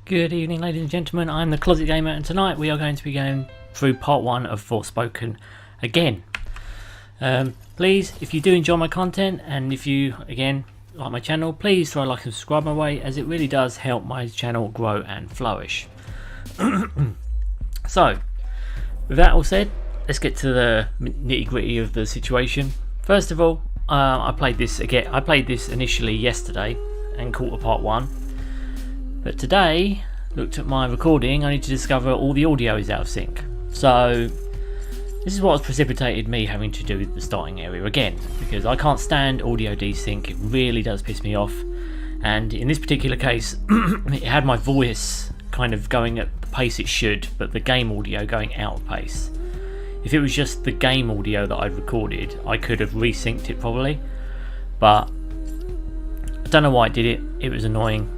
Good evening, ladies and gentlemen. I'm the Closet Gamer, and tonight we are going to be going through part 1 of Forspoken again. Please, if you do enjoy my content, and if you, again, like my channel, please throw a like and subscribe my way, as it really does help my channel grow and flourish. So, with that all said, let's get to the nitty-gritty of the situation. First of all, I played this initially yesterday and caught a part 1. But today, looked at my recording, only to discover all the audio is out of sync. So this is what has precipitated me having to do the starting area again, because I can't stand audio desync. It really does piss me off. And in this particular case, it had my voice kind of going at the pace it should, but the game audio going out of pace. If it was just the game audio that I'd recorded, I could have resynced it probably, but I don't know why I did it. It was annoying.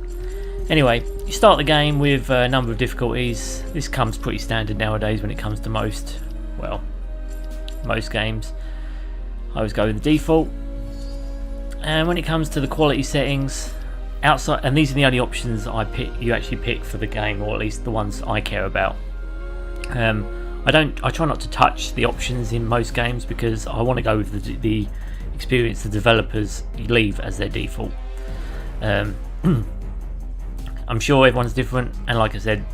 Anyway, you start the game with a number of difficulties. This comes pretty standard nowadays when it comes to most games. I always go with the default. And when it comes to the quality settings, outside, and these are the only options you actually pick for the game, or at least the ones I care about. I try not to touch the options in most games because I want to go with the experience the developers leave as their default. I'm sure everyone's different, and like I said,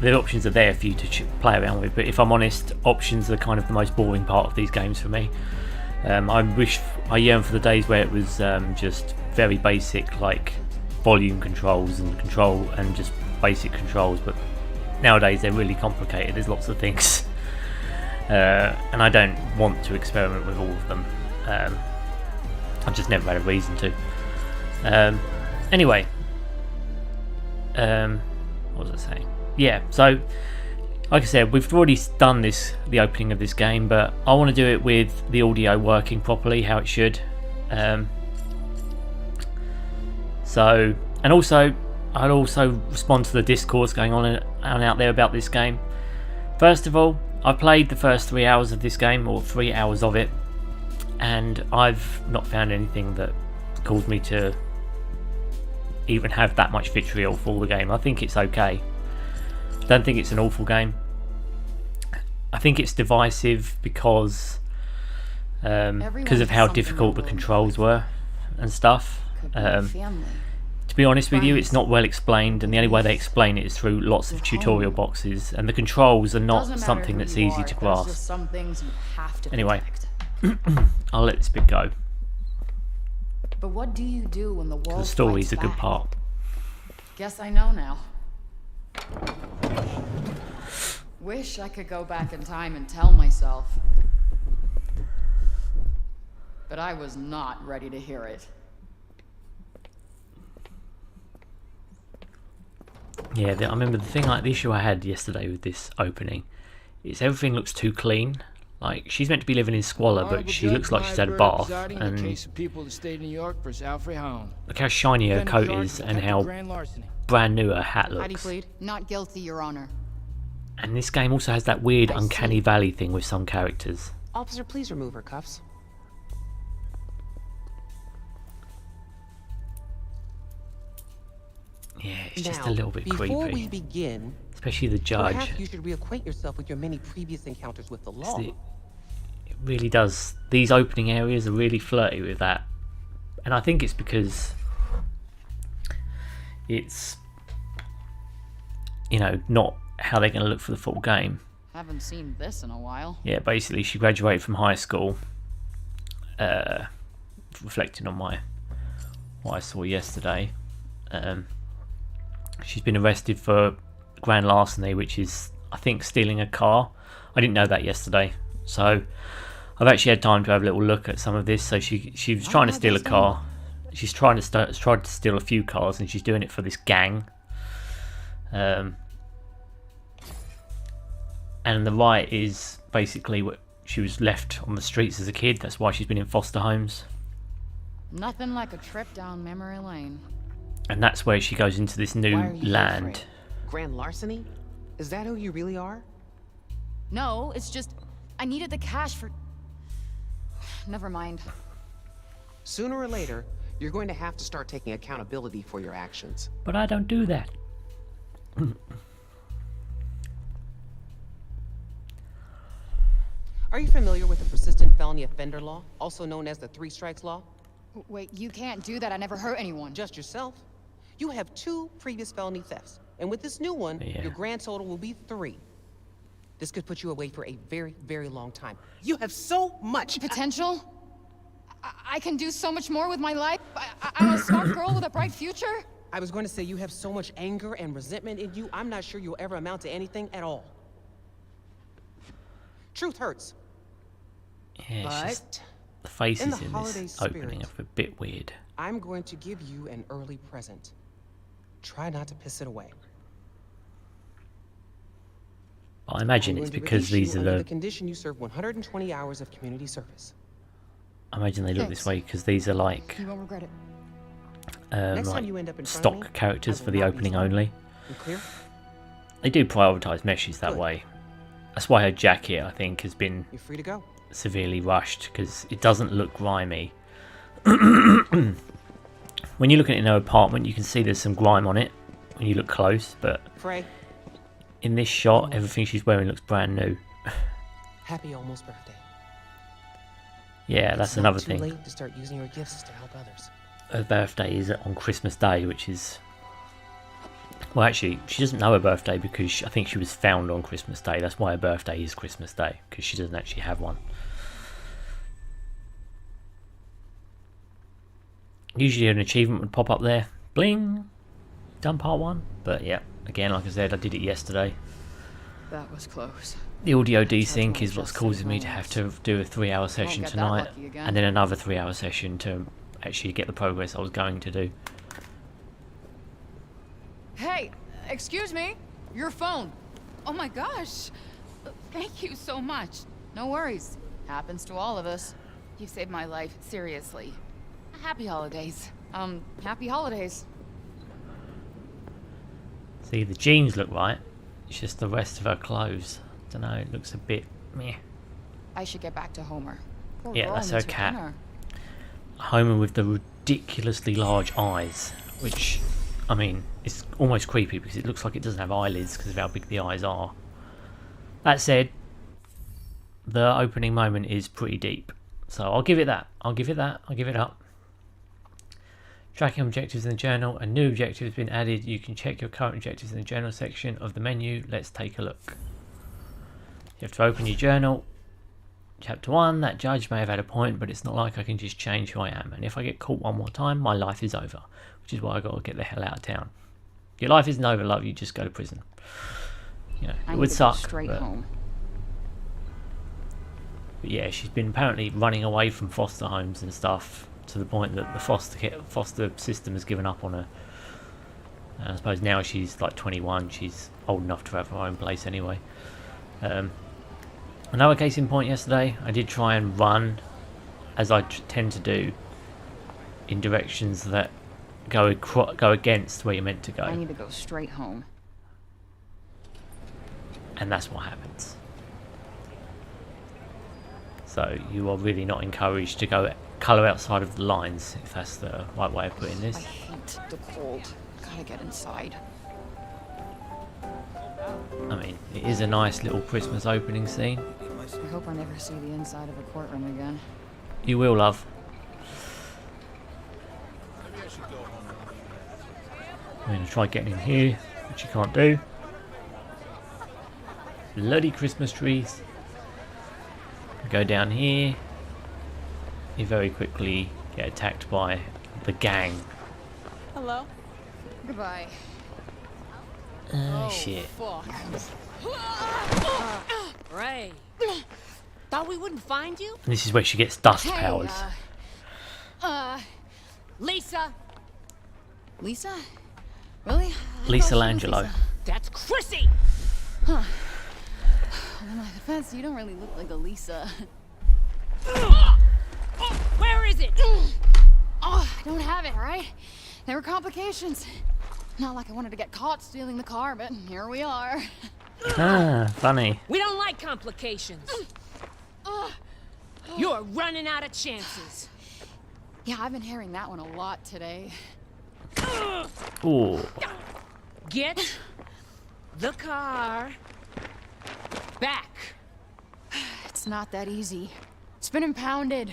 the options are there for you to play around with, but if I'm honest, options are kind of the most boring part of these games for me. I yearn for the days where it was just very basic, like volume controls and just basic controls, but nowadays they're really complicated. There's lots of things, and I don't want to experiment with all of them. I've just never had a reason to. Anyway, what was I saying? Yeah, so like I said, we've already done the opening of this game, but I want to do it with the audio working properly, how it should. I'll also respond to the discourse going on and out there about this game. First of all, I played the first 3 hours of this game, or 3 hours of it, and I've not found anything that caused me to even have that much vitriol for the game. I think it's okay. Don't think it's an awful game. I think it's divisive because of how difficult the controls were and stuff. To be honest with you, it's not well explained, and the only way they explain it is through lots of tutorial boxes, and the controls are not something that's easy to grasp. Anyway, I'll let this bit go. But what do you do when the world The story's a fights good back? part. Guess I know now. Wish I could go back in time and tell myself. But I was not ready to hear it. Yeah, I remember the issue I had yesterday with this opening is everything looks too clean. Like, she's meant to be living in squalor, but she looks like she's had a bath, and look how shiny her coat is and how brand new her hat looks. Not guilty, Your Honor. And this game also has that weird uncanny valley thing with some characters. Officer, please remove her cuffs. Yeah, it's just a little bit creepy. Before we begin, especially the judge. Perhaps you should reacquaint yourself with your many previous encounters with the law. It really does. These opening areas are really flirty with that, and I think it's because it's, not how they're going to look for the full game. Haven't seen this in a while. Yeah, basically she graduated from high school, reflecting on what I saw yesterday. She's been arrested for grand larceny, which is, I think, stealing a car. I didn't know that yesterday, so I've actually had time to have a little look at some of this. So she was trying to steal a car. She's tried to steal a few cars, and she's doing it for this gang. And the right is basically what she was left on the streets as a kid. That's why she's been in foster homes. Nothing like a trip down memory lane. And that's where she goes into this new land. Grand larceny? Is that who you really are? No, it's just I needed the cash for... Never mind. Sooner or later, you're going to have to start taking accountability for your actions. But I don't do that. Are you familiar with the persistent felony offender law, also known as the 3 strikes law? Wait, you can't do that. I never hurt anyone. Just yourself. You have 2 previous felony thefts, and with this new one, your grand total will be 3. This could put you away for a very, very long time. You have so much potential. I can do so much more with my life. I'm a smart girl with a bright future. I was going to say you have so much anger and resentment in you, I'm not sure you'll ever amount to anything at all. Truth hurts. Yeah, it's just the faces in this opening are a bit weird. I'm going to give you an early present. Try not to piss it away. I imagine it's because these are the condition you serve 120 hours of community service. I imagine they look this way because these are like You won't regret it. Like stock characters for the opening only. Clear? They do prioritise meshes that way. That's why her jacket, I think, has been You're free to go. Severely rushed because it doesn't look grimy. When you look at it in her apartment, you can see there's some grime on it when you look close, but Frey, in this shot, everything she's wearing looks brand new. happy almost birthday. Yeah, that's another thing. It's not too late to start using your gifts to help others. Her birthday is on Christmas Day, which is... Well, actually, she doesn't know her birthday because I think she was found on Christmas Day. That's why her birthday is Christmas Day, because she doesn't actually have one. Usually an achievement would pop up there. Bling! Done part 1. But yeah, again, like I said, I did it yesterday. That was close. The audio desync is what's causing me to have to do a 3-hour session tonight. And then another 3-hour session to actually get the progress I was going to do. Hey, excuse me. Your phone. Oh my gosh. Thank you so much. No worries. Happens to all of us. You saved my life, seriously. Happy holidays. Happy holidays. See, the jeans look right. It's just the rest of her clothes. Don't know, it looks a bit meh. I should get back to Homer. Poor Yeah, girl that's her needs cat. dinner. Homer with the ridiculously large eyes, which, I mean, it's almost creepy because it looks like it doesn't have eyelids because of how big the eyes are. That said, the opening moment is pretty deep, so I'll give it that. I'll give it up. Tracking objectives in the journal. A new objective has been added. You can check your current objectives in the journal section of the menu. Let's take a look. You have to open your journal. Chapter 1, that judge may have had a point, but it's not like I can just change who I am. And if I get caught one more time, my life is over. Which is why I got to get the hell out of town. Your life isn't over, love. You just go to prison. You know, it would suck. Straight home. But yeah, she's been apparently running away from foster homes and stuff to the point that the foster system has given up on her. And I suppose now she's like 21. She's old enough to have her own place anyway. Another case in point yesterday, I did try and run, as I tend to do, in directions that go against where you're meant to go. I need to go straight home. And that's what happens. So you are really not encouraged to go colour outside of the lines, if that's the right way of putting I this. hate the cold. Gotta get inside. I mean, it is a nice little Christmas opening scene. I hope I never see the inside of a courtroom again. You will, love. I'm going to try getting in here, which you can't do. Bloody Christmas trees. Go down here. You very quickly get attacked by the gang. Hello. Goodbye. Oh, shit. Fuck. Right. Thought we wouldn't find you? And this is where she gets dust powers. Lisa! Lisa? Really? Lisa Langelo. That's Chrissy! Huh. In my defense, you don't really look like a Lisa. Where is it? Oh, I don't have it, right? There were complications. Not like I wanted to get caught stealing the car, but here we are. Ah, funny. We don't like complications. You're running out of chances. Yeah, I've been hearing that one a lot today. Ooh. Get The car. Back. It's not that easy. It's been impounded.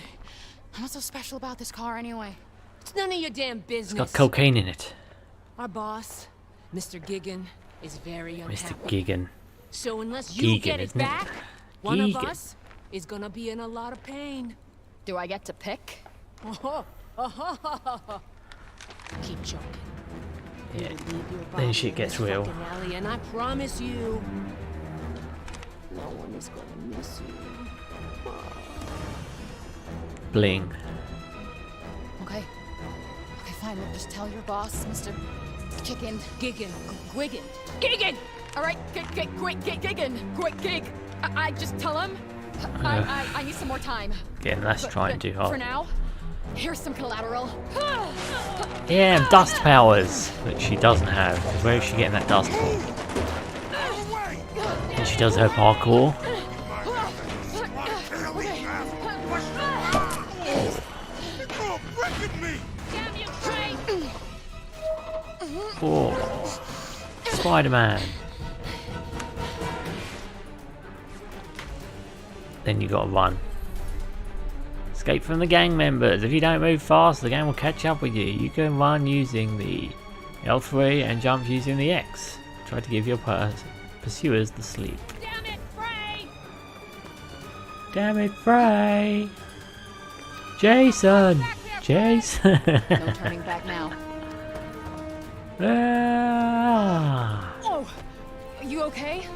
What's so special about this car anyway? It's none of your damn business. It's got cocaine in it. Our boss, Mr. Gigan, is very unhappy. Mr. Gigan. So unless you get it isn't back, one of Gigan. us is gonna be in a lot of pain. Do I get to pick? Keep joking. Yeah. You will leave your Then body shit in gets this real. fucking alley, and I promise you, no one is gonna miss you. Bling. Okay. Okay, fine. Look, just tell your boss, Mr. Gigan. Gigan. All right, Gig. I just tell him. I need some more time. Again, that's trying too For hard. now, here's some collateral. Yeah, dust powers that she doesn't have. Where is she getting that dust from? And she does her parkour. Oh, Spider-Man. Then you gotta run. Escape from the gang members. If you don't move fast, the gang will catch up with you. You can run using the L3 and jump using the X. Try to give your pursuers the sleep. Damn it, Frey! Damn it, Frey! Jason! Jason! No turning back now. Ah. Oh, you okay?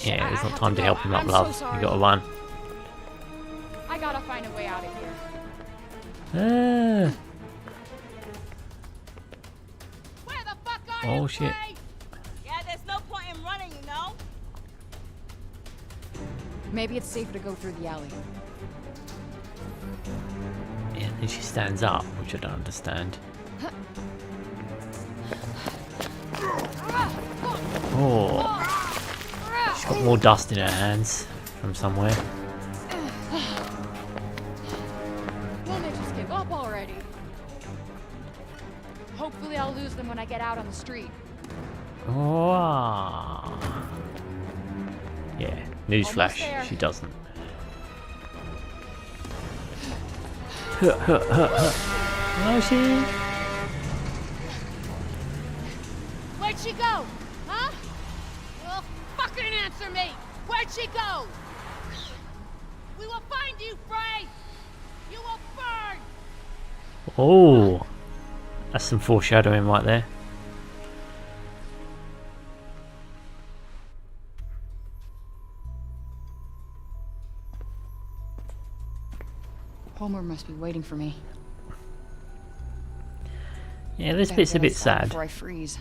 Yeah, it's I not have time to go. help him up, I'm so love. sorry. You gotta run. I gotta find a way out of here. Ah. Where the fuck are Oh you, shit. Frey? Yeah, there's no point in running, you know? Maybe it's safer to go through the alley. Yeah, and then she stands up, which I don't understand. Oh. She's got more dust in her hands from somewhere. Won't they just give up already? Hopefully I'll lose them when I get out on the street. Oh. Yeah, Almost newsflash, there. she doesn't. Oh, she. Where'd she go? Huh? Well, fucking answer me! Where'd she go? We will find you, Frey! You will burn! Oh. That's some foreshadowing right there. Homer must be waiting for me. Yeah, this Better bit's a get bit inside sad. before I freeze.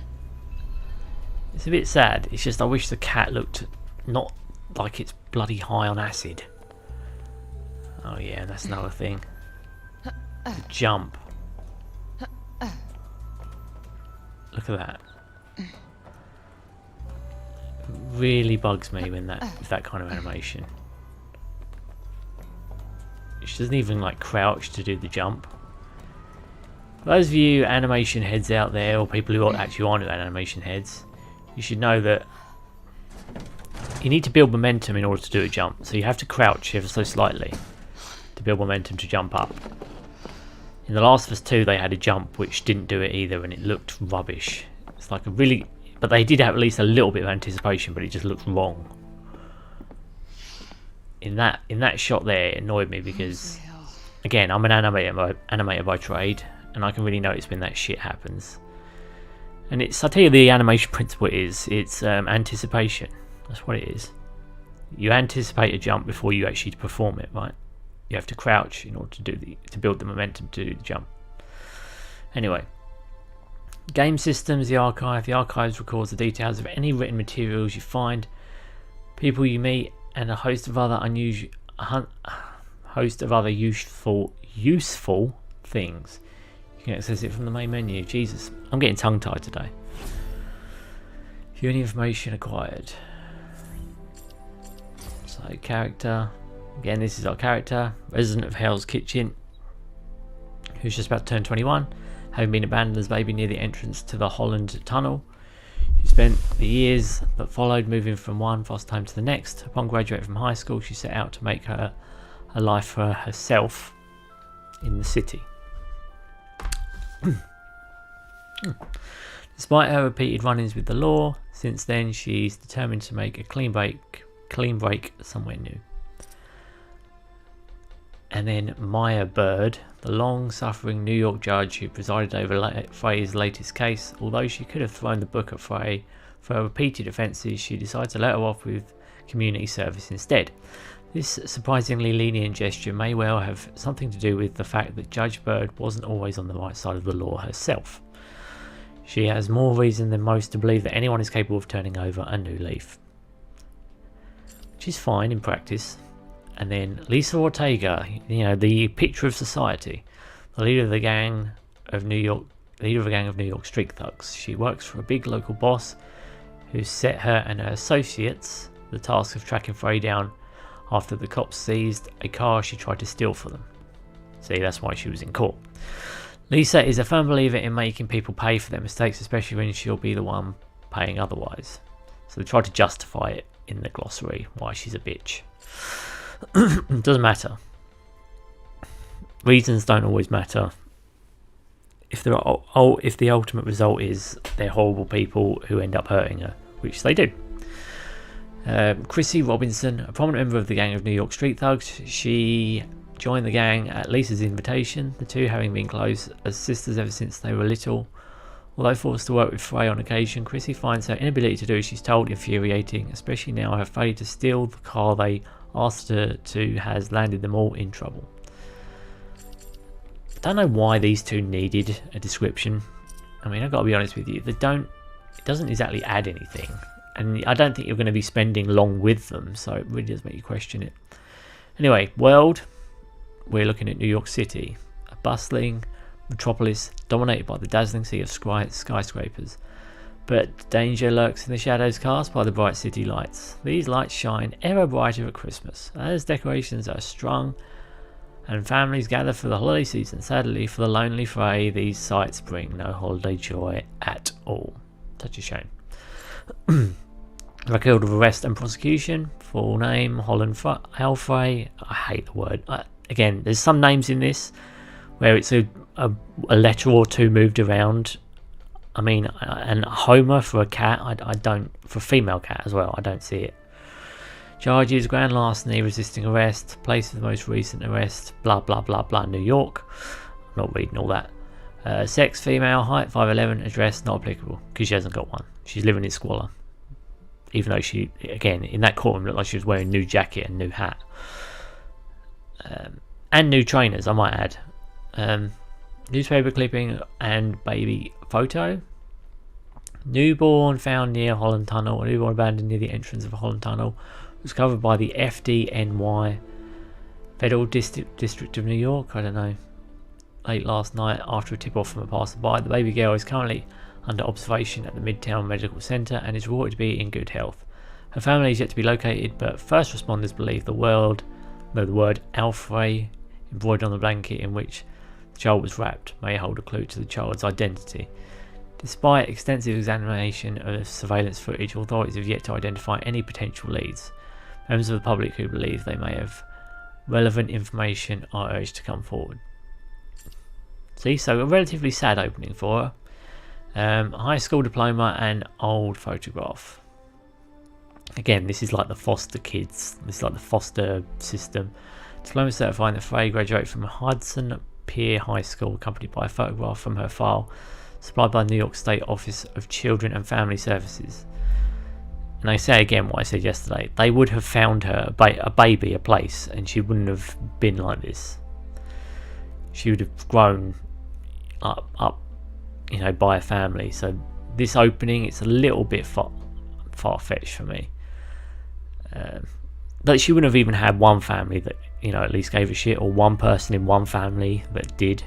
It's a bit sad. It's just I wish the cat looked not like it's bloody high on acid. Oh yeah, that's another thing. The jump. Look at that. Really bugs me when with that kind of animation. She doesn't even like crouch to do the jump. For those of you animation heads out there, or people who actually aren't animation heads, you should know that you need to build momentum in order to do a jump. So you have to crouch ever so slightly to build momentum to jump up. In The Last of Us 2 they had a jump which didn't do it either, and it looked rubbish. It's like a really... But they did have at least a little bit of anticipation, but it just looked wrong. In that shot there, it annoyed me because, again, I'm an animator by trade, and I can really notice when that shit happens. And I tell you, the animation principle it's anticipation. That's what it is. You anticipate a jump before you actually perform it, right? You have to crouch in order to build the momentum to do the jump. Anyway, game systems, the archive. The archives records the details of any written materials you find, people you meet, and a host of other useful things. You can access it from the main menu. Jesus, I'm getting tongue-tied today. View any information acquired. So character. Again, this is our character, resident of Hell's Kitchen, who's just about to turn 21, having been abandoned as a baby near the entrance to the Holland tunnel. She spent the years that followed moving from one foster home to the next. Upon graduating from high school, she set out to make a life for herself in the city. Despite her repeated run-ins with the law, since then she's determined to make a clean break somewhere new. And then Maya Bird, the long-suffering New York judge who presided over Frey's latest case. Although she could have thrown the book at Frey for her repeated offences, she decided to let her off with community service instead. This surprisingly lenient gesture may well have something to do with the fact that Judge Bird wasn't always on the right side of the law herself. She has more reason than most to believe that anyone is capable of turning over a new leaf, which is fine in practice. And then Lisa Ortega, the picture of society, the leader of the gang of New York street thugs. She works for a big local boss who set her and her associates the task of tracking Frey down after the cops seized a car she tried to steal for them. See, that's why she was in court. Lisa is a firm believer in making people pay for their mistakes, especially when she'll be the one paying otherwise. So they try to justify it in the glossary why she's a bitch. It doesn't matter. Reasons don't always matter. If the ultimate result is they're horrible people who end up hurting her, which they do. Chrissy Robinson, a prominent member of the gang of New York street thugs, she joined the gang at Lisa's invitation, the two having been close as sisters ever since they were little. Although forced to work with Frey on occasion, Chrissy finds her inability to do as she's told infuriating, especially now her failure to steal the car they asked her to has landed them all in trouble. I don't know why these two needed a description. I mean, I've got to be honest with you, it doesn't exactly add anything, and I don't think you're going to be spending long with them, so it really does make you question it. Anyway, world, we're looking at New York City, a bustling metropolis dominated by the dazzling sea of skyscrapers. But danger lurks in the shadows cast by the bright city lights. These lights shine ever brighter at Christmas, as decorations are strung and families gather for the holiday season. Sadly, for the lonely Frey, these sights bring no holiday joy at all. Such a shame. Record of arrest and prosecution. Full name, Holland Frey. I hate the word. Again, there's some names in this where it's a letter or two moved around. I mean, and Homer for a cat, I don't, for a female cat as well, I don't see it. Charges, grand larceny, resisting arrest, place of the most recent arrest, blah blah blah blah, New York. I'm not reading all that. Sex, female, height 5'11", address, not applicable, because she hasn't got one. She's living in squalor. Even though she, again, in that courtroom looked like she was wearing a new jacket and new hat. And new trainers, I might add. Newspaper clipping and baby photo. Newborn found near Holland Tunnel. A newborn abandoned near the entrance of Holland Tunnel was covered by the FDNY, Federal District of New York. I don't know. Late last night after a tip-off from a passerby. The baby girl is currently under observation at the Midtown Medical Center and is reported to be in good health. Her family is yet to be located, but first responders believe the word Alfrey embroidered on the blanket in which the child was wrapped may hold a clue to the child's identity. Despite extensive examination of surveillance footage, authorities have yet to identify any potential leads. Members of the public who believe they may have relevant information are urged to come forward. See, so a relatively sad opening for her. High school diploma and old photograph. Again, this is like the foster kids. This is like the foster system. Diploma certifying that Frey graduated from Hudson Pier High School, accompanied by a photograph from her file, supplied by the New York State Office of Children and Family Services. And I say again what I said yesterday. They would have found her a baby, a place, and she wouldn't have been like this. She would have grown up, by a family. So this opening, it's a little bit far-fetched for me. That she wouldn't have even had one family that, at least gave a shit, or one person in one family that did.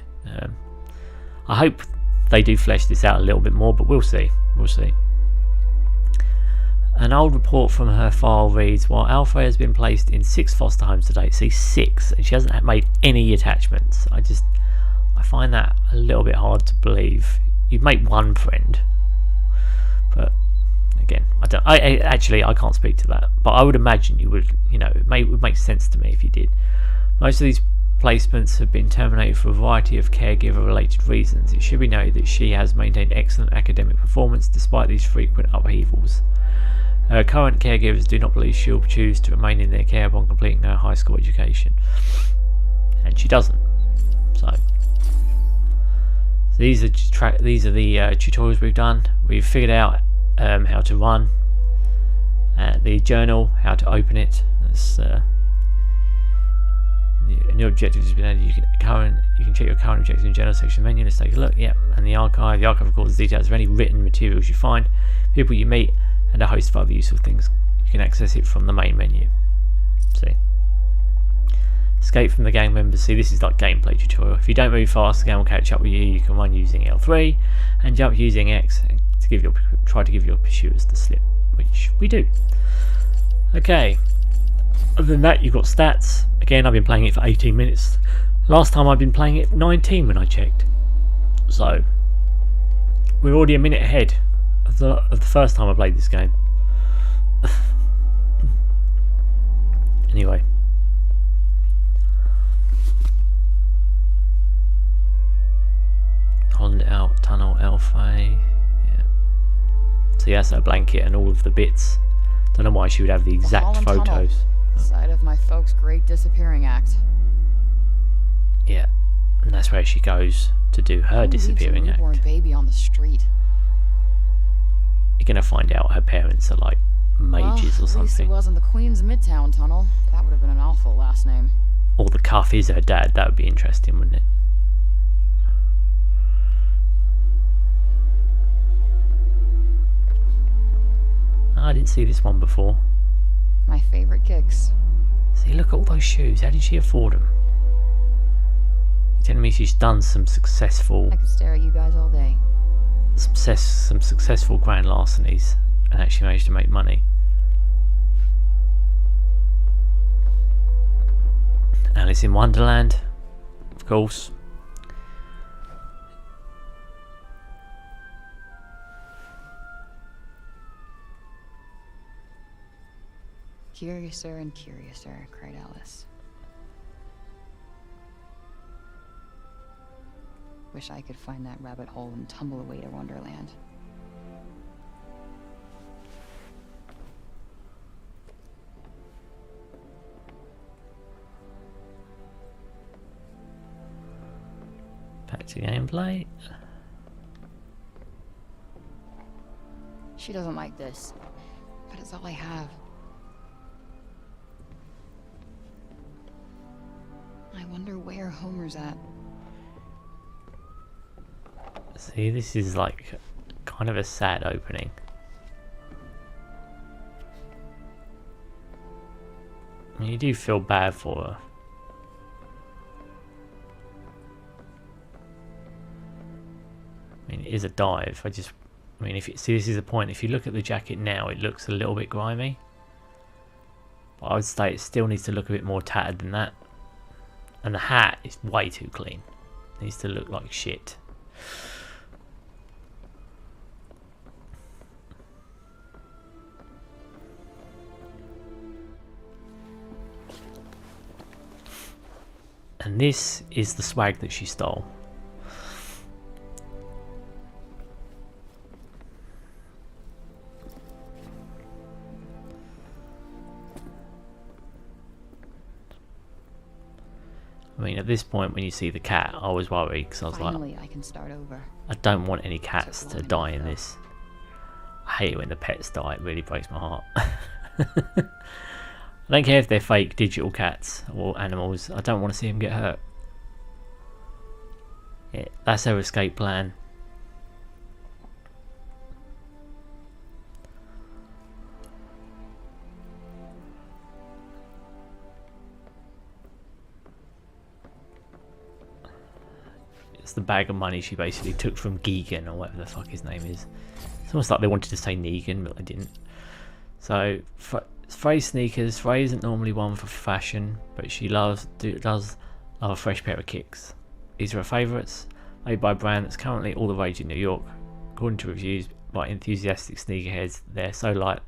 I hope they do flesh this out a little bit more, but we'll see. An old report from her file reads, while Alfred has been placed in 6 foster homes to date, see 6, and she hasn't made any attachments. I find that a little bit hard to believe. You'd make one friend, but Again, I can't speak to that, but I would imagine you would. You know, it would make sense to me if you did. Most of these placements have been terminated for a variety of caregiver-related reasons. It should be noted that she has maintained excellent academic performance despite these frequent upheavals. Her current caregivers do not believe she'll choose to remain in their care upon completing her high school education, and she doesn't. So these are the tutorials we've done. We've figured out how to run the journal, how to open it. That's, new objectives has been added. You can check your current objectives in the general section menu. Let's take a look. Yep, and the archive. The archive records details of any written materials you find, people you meet, and a host of other useful things. You can access it from the main menu. See. Escape from the gang members. See, this is like gameplay tutorial. If you don't move fast, the game will catch up with you. You can run using L3 and jump using X to try to give your pursuers the slip, which we do. Okay. Other than that, you've got stats. Again, I've been playing it for 18 minutes. Last time I've been playing it 19 when I checked. So we're already a minute ahead of the first time I played this game. Anyway. Holland out, tunnel, Alpha. Yeah. So yeah, that's her blanket and all of the bits. Don't know why she would have the exact photos. Tunnel. Side of my folks' great disappearing act. Yeah, and that's where she goes to do her disappearing act. Newborn baby on the street. You're gonna find out her parents are like mages or At least something. it wasn't the Queen's Midtown Tunnel. That would have been an awful last name. Or the cuff is her dad. That would be interesting, wouldn't it? I didn't see this one before. My favorite kicks. See, look at all those shoes. How did she afford them? You're telling me she's done some successful, I could stare at you guys all day. some successful grand larcenies and actually managed to make money. Alice in Wonderland, of course. Curiouser and curiouser, cried Alice. Wish I could find that rabbit hole and tumble away to Wonderland. Back to gameplay. She doesn't like this, but it's all I have. I wonder where Homer's at. See, this is like kind of a sad opening. I mean, you do feel bad for her. I mean, it is a dive. I mean, if you see, this is the point. If you look at the jacket now, it looks a little bit grimy. But I would say it still needs to look a bit more tattered than that. And the hat is way too clean. It needs to look like shit. And this is the swag that she stole. I mean, at this point, when you see the cat, I was worried because I was Finally, like, I can start over. I don't want any cats to die in this. I hate it when the pets die. It really breaks my heart. I don't care if they're fake digital cats or animals. I don't want to see them get hurt. Yeah, that's her escape plan. It's the bag of money she basically took from Geegan or whatever the fuck his name is. It's almost like they wanted to say Negan, but they didn't. So, Frey sneakers. Frey isn't normally one for fashion, but she does love a fresh pair of kicks. These are her favourites, made by a brand that's currently all the rage in New York. According to reviews, like enthusiastic sneakerheads. They're so light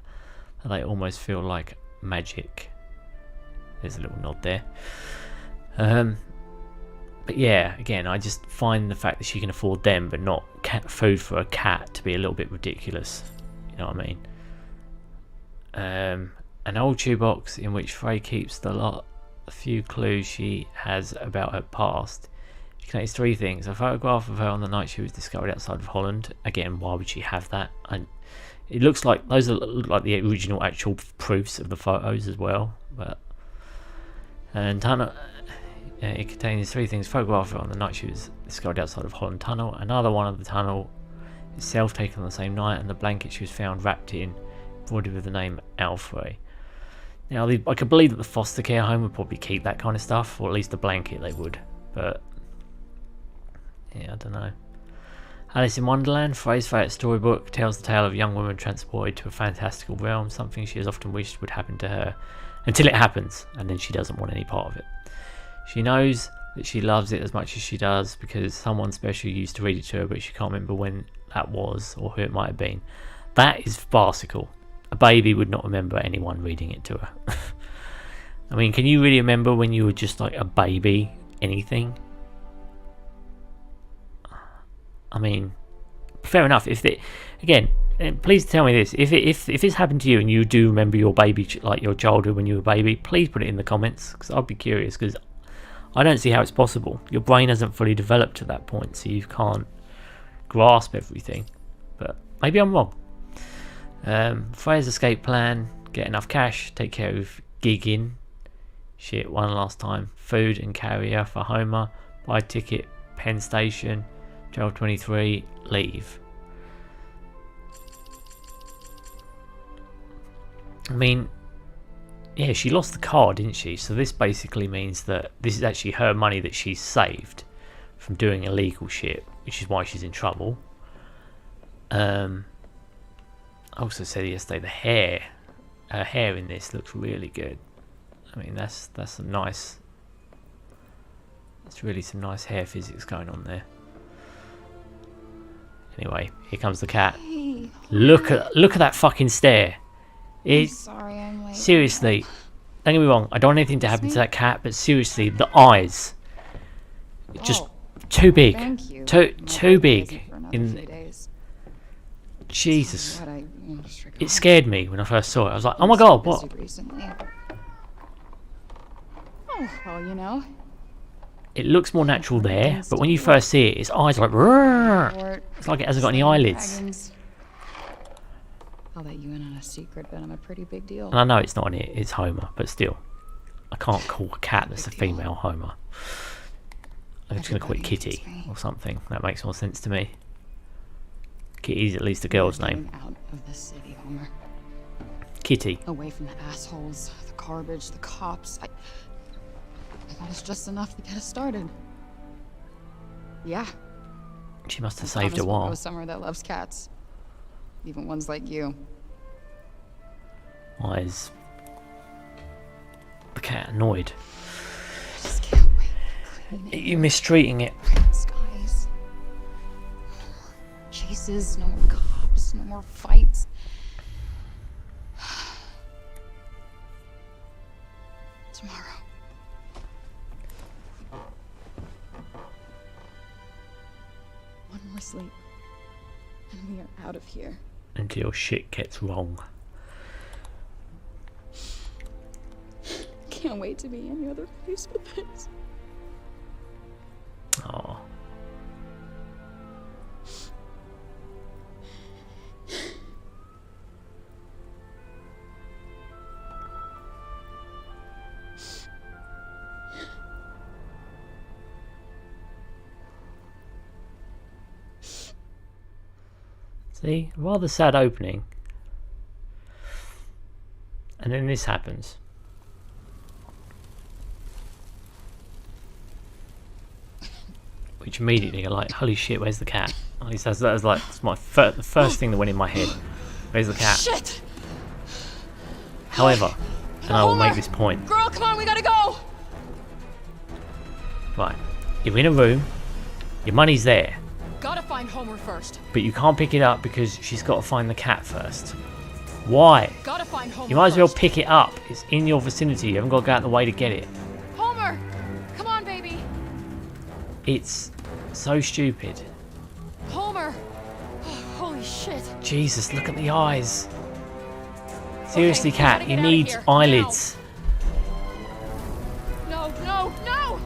that they almost feel like magic. There's a little nod there. But yeah, again, I just find the fact that she can afford them but not food for a cat to be a little bit ridiculous. You know what I mean? An old shoebox in which Frey keeps a few clues she has about her past. She contains 3 things: a photograph of her on the night she was discovered outside of Holland. Again, why would she have that? And it looks like those look like the original actual proofs of the photos as well. But and tunnel. It contains 3 things: photograph of her on the night she was discovered outside of Holland Tunnel, another one of the tunnel itself taken on the same night, and the blanket she was found wrapped in, embroidered with the name Alfrey. Now, I could believe that the foster care home would probably keep that kind of stuff, or at least the blanket they would, but yeah, I don't know. Alice in Wonderland, Frey's favourite storybook, tells the tale of a young woman transported to a fantastical realm, something she has often wished would happen to her, until it happens, and then she doesn't want any part of it. She knows that she loves it as much as she does because someone special used to read it to her, but she can't remember when that was or who it might have been. That is farcical. A baby would not remember anyone reading it to her. I mean, can you really remember when you were just like a baby anything? I mean, fair enough. If it, again, please tell me this: if this happened to you and you do remember your baby, like your childhood when you were a baby, please put it in the comments because I'd be curious. Because I don't see how it's possible. Your brain hasn't fully developed to that point, so you can't grasp everything. But maybe I'm wrong. Frey's escape plan: get enough cash, take care of gigging shit one last time, food and carrier for Homer, buy a ticket, Penn Station, Trail 23, leave. I mean, yeah, she lost the car, didn't she? So this basically means that this is actually her money that she's saved from doing illegal shit, which is why she's in trouble. I also said yesterday her hair in this looks really good. I mean, that's some nice. That's really some nice hair physics going on there. Anyway, here comes the cat. Hey, Look at that fucking stare. I'm sorry I'm late. Seriously, don't get me wrong. I don't want anything to happen to that cat, but seriously, the eyes, just too big, Thank you. too big. In few days. Jesus, God, it scared me when I first saw it. I was like, oh my god, what? Recently. Oh, well, you know. It looks more natural there, but when you first see it, its eyes are like, "Rrrr." It's like it hasn't got any eyelids. I'll let you in on a secret, but I'm a pretty big deal. And I know it's not an it, it's Homer, but still, I can't call a cat that's a female Homer. I'm just going to call it Kitty or something. That makes more sense to me. Kitty's at least a girl's name. Out of the city, Homer. Kitty. Away from the assholes, the garbage, the cops. I thought it's just enough to get us started. Yeah. She must have saved a while. Go somewhere that loves cats. Even ones like you. Why is the cat annoyed? I just can't wait. Are you mistreating it? Skies. Chases, no more cops, no more fights. Tomorrow. One more sleep. And we are out of here. Until shit gets wrong. Can't wait to be any other place but this. Oh. See, rather sad opening. And then this happens. Which immediately you're like, holy shit, where's the cat? At least that was like the first thing that went in my head. Where's the cat? Shit! However, and I will make this point. Girl, come on, we gotta go! Right, you're in a room, your money's there. Gotta find find Homer first. But you can't pick it up because she's got to find the cat first. Why? Gotta find Homer. You might as well first. pick it up. It's in your vicinity. You haven't got to go out the way to get it. Homer! Come on, baby! It's so stupid. Homer! Holy shit. Jesus, look at the eyes. Seriously, Okay, cat, gotta you get out of need here, eyelids. No, no, no!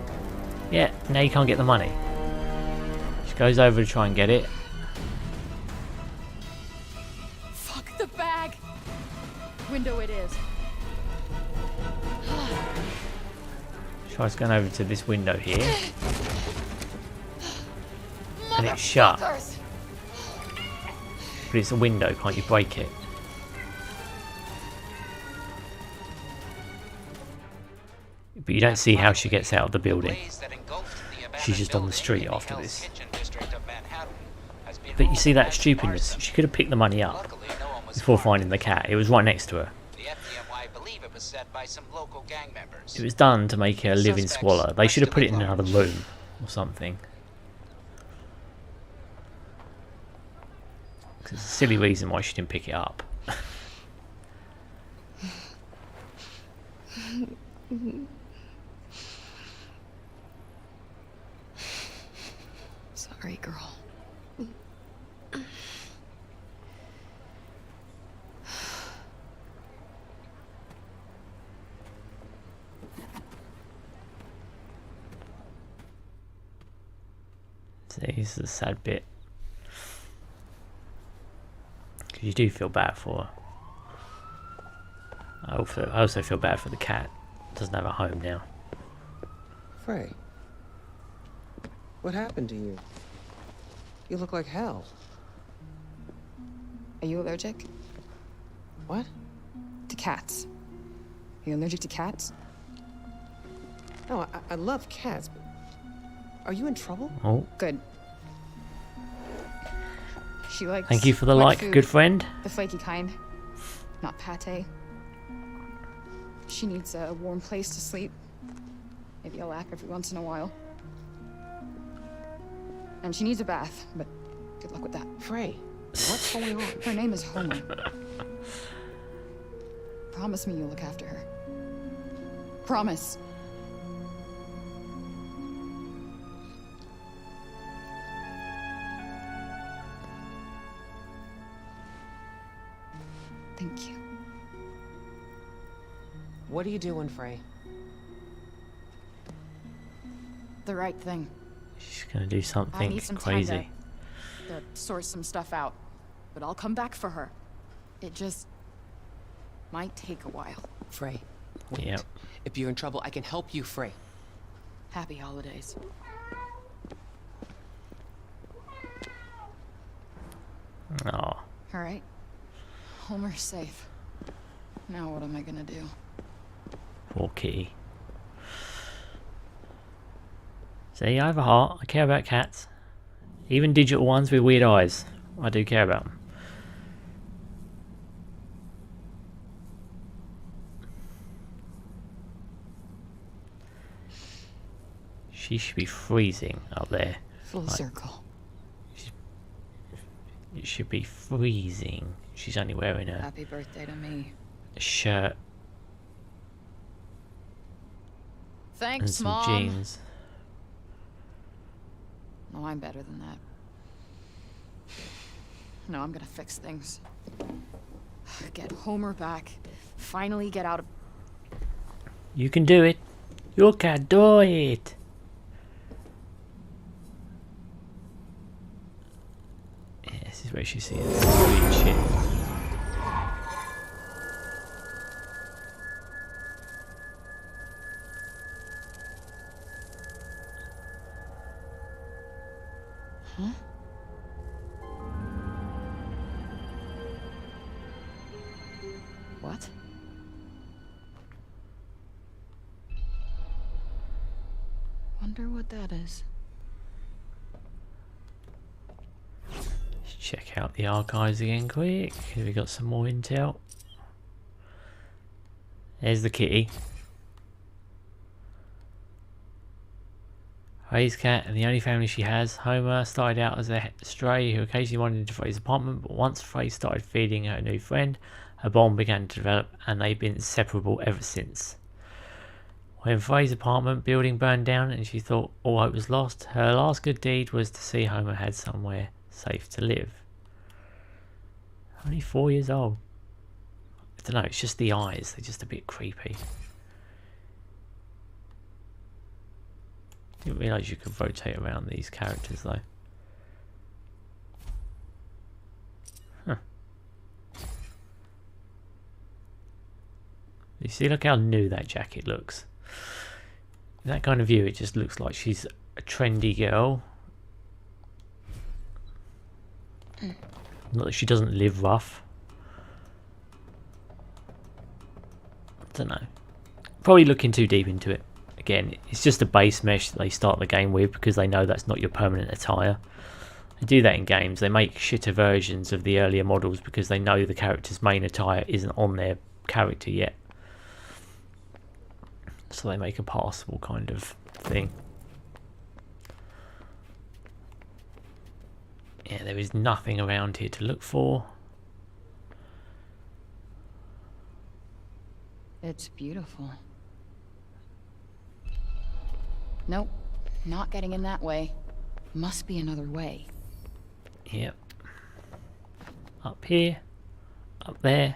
Yeah, now you can't get the money. She goes over to try and get it. Fuck the bag! Window it is. Tries going over to this window here. And it's shut. Motherfuckers! But it's a window, can't you break it? But you don't see how she gets out of the building. She's just on the street after this. But you see that stupidness. She could have picked the money up before finding the cat. It was right next to her. It was done to make her live in squalor. They should have put it in another room or something. Because it's a silly reason why she didn't pick it up. Sorry, girl. See, this is the sad bit. Because you do feel bad for her. I also feel bad for the cat. Doesn't have a home now. Frey, what happened to you? You look like hell. Are you allergic? What? To cats. Are you allergic to cats? No, I love cats, but are you in trouble? Oh, Good. She likes. thank you for the wet like, food, good friend. The flaky kind, not pate. She needs a warm place to sleep. Maybe a lap every once in a while. And she needs a bath, but good luck with that. Frey, what's going on? Her name is Homer. Promise me you'll look after her. Promise. Thank you. What are you doing, Frey? The right thing. She's gonna do I something need some crazy. time to sort some stuff out. But I'll come back for her. It just might take a while. Frey, wait. Yep. If you're in trouble, I can help you, Frey. Happy holidays. Oh, All right. Homer's safe. Now what am I gonna do? poor kitty. See, I have a heart. I care about cats. Even digital ones with weird eyes. I do care about them. She should be freezing up there. Full circle. It should be freezing. She's only wearing Happy birthday to me. a shirt and Thanks, some Mom. jeans. No, I'm better than that. No, I'm gonna fix things. Get Homer back. Finally get out of... You can do it. You can do it. Yeah, this is where she sees sweet shit. Huh? What? Wonder what that is. Let's check out the archives again quick. Have we got some more intel? There's the kitty. Frey's cat and the only family she has. Homer started out as a stray who occasionally wandered into Frey's apartment, but once Frey started feeding her new friend, a bond began to develop and they've been inseparable ever since. When Frey's apartment building burned down and she thought all hope was lost, her last good deed was to see Homer had somewhere safe to live. Only 4 years old. I don't know, it's just the eyes, they're just a bit creepy. Didn't realise you could rotate around these characters though. Huh. You see, look how new that jacket looks. In that kind of view, it just looks like she's a trendy girl. Not that she doesn't live rough. I don't know. Probably looking too deep into it. Again, it's just a base mesh that they start the game with because they know that's not your permanent attire. They do that in games. They make shitter versions of the earlier models because they know the character's main attire isn't on their character yet. So they make a passable kind of thing. Yeah, there is nothing around here to look for. It's beautiful. Nope, not getting in that way. Must be another way. Yep. Up here. Up there.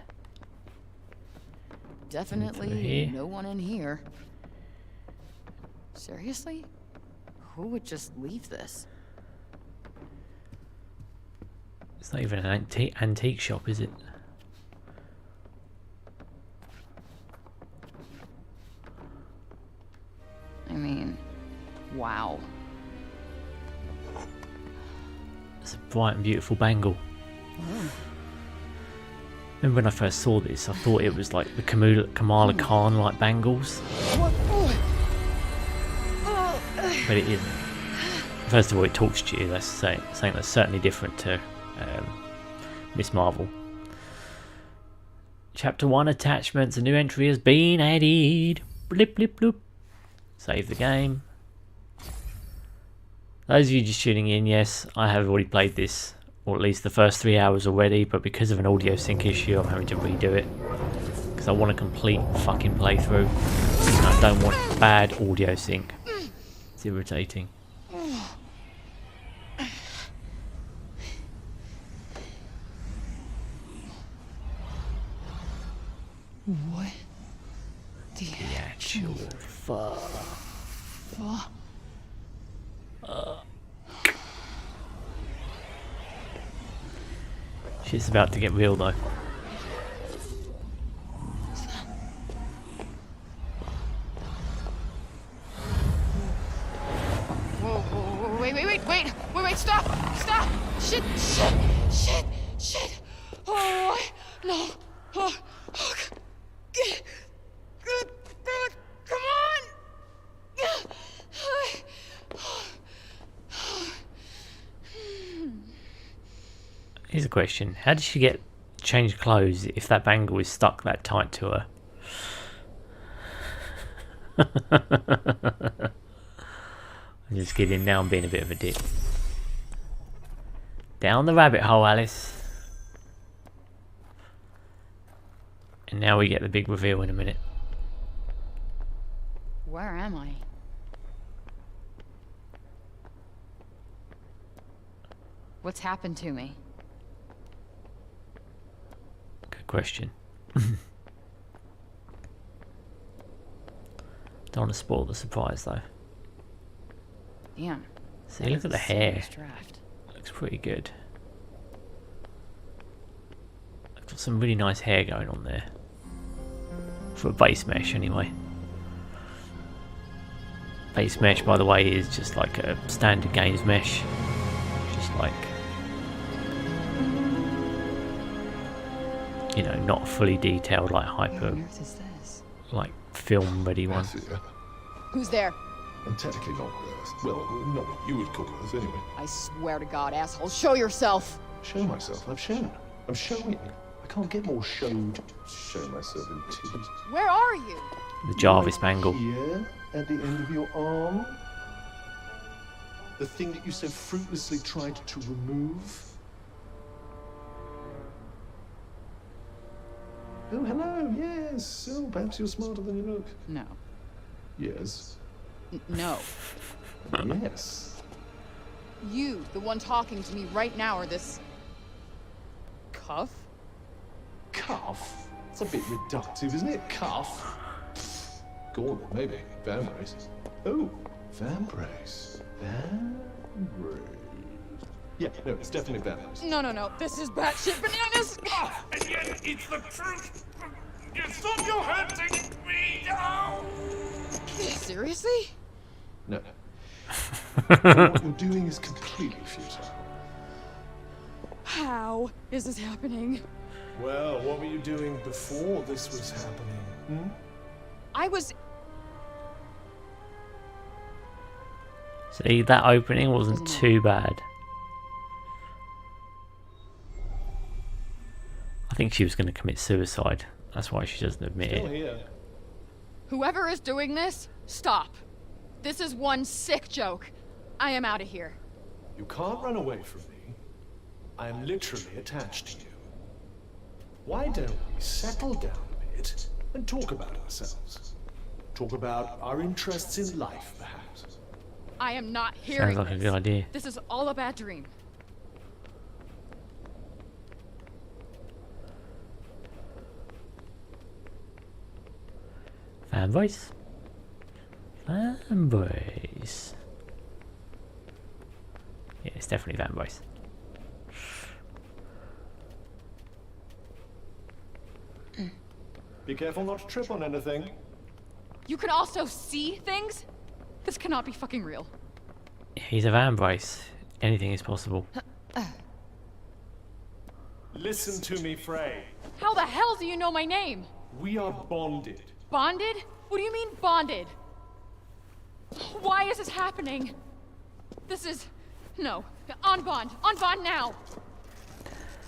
Definitely no one in here. Seriously? Who would just leave this? It's not even an antique shop, is it? I mean, wow. It's a bright and beautiful bangle. Oh. Remember when I first saw this, I thought it was like the Kamala Khan like bangles. But it isn't. First of all, it talks to you. That's something that's certainly different to Miss Marvel. Chapter 1 attachments. A new entry has been added. Blip blip bloop. Save the game. Those of you just tuning in, yes, I have already played this, or at least the first 3 hours already, but because of an audio sync issue, I'm having to redo it. Because I want a complete fucking playthrough. And I don't want bad audio sync. It's irritating. What? The actual fuck. Shit's about to get real though. Whoa, wait, stop! Shit! Oh, no! Oh, come on! Here's a question. How did she get change clothes if that bangle is stuck that tight to her? I'm just kidding. Now I'm being a bit of a dick. Down the rabbit hole, Alice. And now we get the big reveal in a minute. Where am I? What's happened to me? Good question. Don't want to spoil the surprise though. Damn. See, look at the hair. Draft. Looks pretty good. I've got some really nice hair going on there. For a base mesh anyway. Base mesh, by the way, is just like a standard games mesh. Just like, you know, not fully detailed like hyper, What on earth is this? like film ready one. Athia. Who's there? And technically not Earth. Well, not what you would call Earth anyway. I swear to God, asshole, show yourself! Show myself. I've shown. I'm showing. I can't get more showed. Show myself in tears. Where are you? The Jarvis bangle. Here, at the end of your arm. The thing that you so fruitlessly tried to remove? Oh, hello, yes. Oh, perhaps you're smarter than you look. No. Yes. No. Yes. You, the one talking to me right now, are this... cuff? Cuff? It's a bit reductive, isn't it? Cuff? Go on, maybe. Vambrace. Oh, Vambrace. Vambrace. Yeah, no, it's definitely Vambrace. No. This is batshit bananas! And yet it's the truth! You stop your hurting me now! Seriously? No. What you're doing is completely futile. How is this happening? Well, what were you doing before this was happening? I was... See, that opening wasn't too bad. I think she was going to commit suicide. That's why she doesn't admit Still it. here. Whoever is doing this, stop. This is one sick joke. I am out of here. You can't run away from me. I am literally attached to you. Why don't we settle down a bit and talk about ourselves? Talk about our interests in life, perhaps. I am not hearing Sounds like a this. good idea. This is all a bad dream. Fan voice. Fan voice. Yeah, it's definitely fan voice. Be careful not to trip on anything. You can also see things? This cannot be fucking real. He's a fan voice. Anything is possible. Listen to me, Frey. How the hell do you know my name? We are bonded. Bonded? What do you mean bonded? Why is this happening? This is... No. On bond now.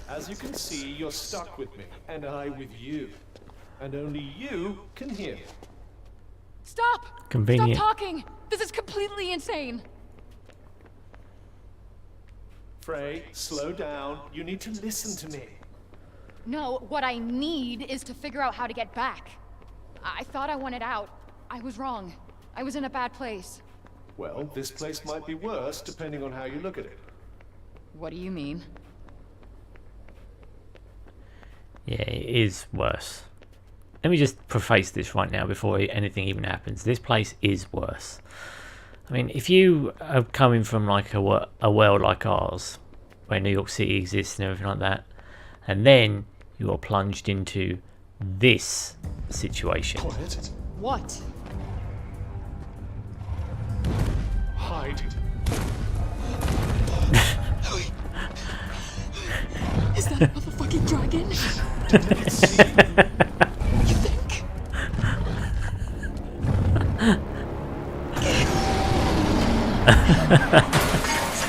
As you can see, you're stuck with me, and I with you. And only you can hear me. Stop! Convenient. Stop talking! This is completely insane. Frey, slow down. You need to listen to me. No, what I need is to figure out how to get back. I thought I wanted out. I was wrong. I was in a bad place. Well, this place might be worse, depending on how you look at it. What do you mean? Yeah, it is worse. Let me just preface this right now before anything even happens. This place is worse. I mean, if you are coming from like a world like ours, where New York City exists and everything like that, and then you are plunged into this situation. Quiet. What? Hide. Is that a motherfucking dragon? You think?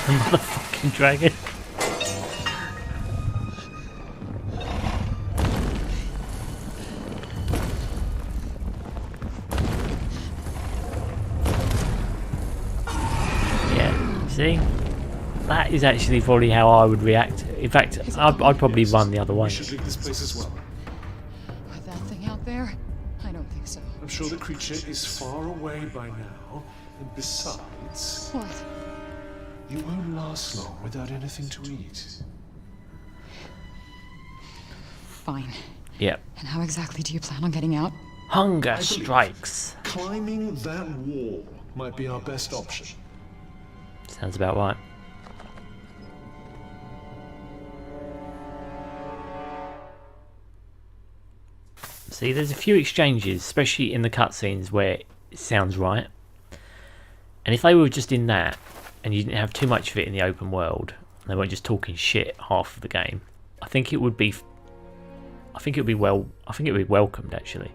Motherfucking dragon. Yeah, see? That is actually probably how I would react. In fact, I'd probably run the other way. We should leave this place as well. With that thing out there? I don't think so. I'm sure the creature is far away by now. And besides, What? you won't last long without anything to eat. Fine. Yep. And how exactly do you plan on getting out? Hunger strikes. Climbing that wall might be our best option. Sounds about right. See, there's a few exchanges, especially in the cutscenes, where it sounds right. And if they were just in that, and you didn't have too much of it in the open world, and they weren't just talking shit half of the game, I think it would be welcomed actually.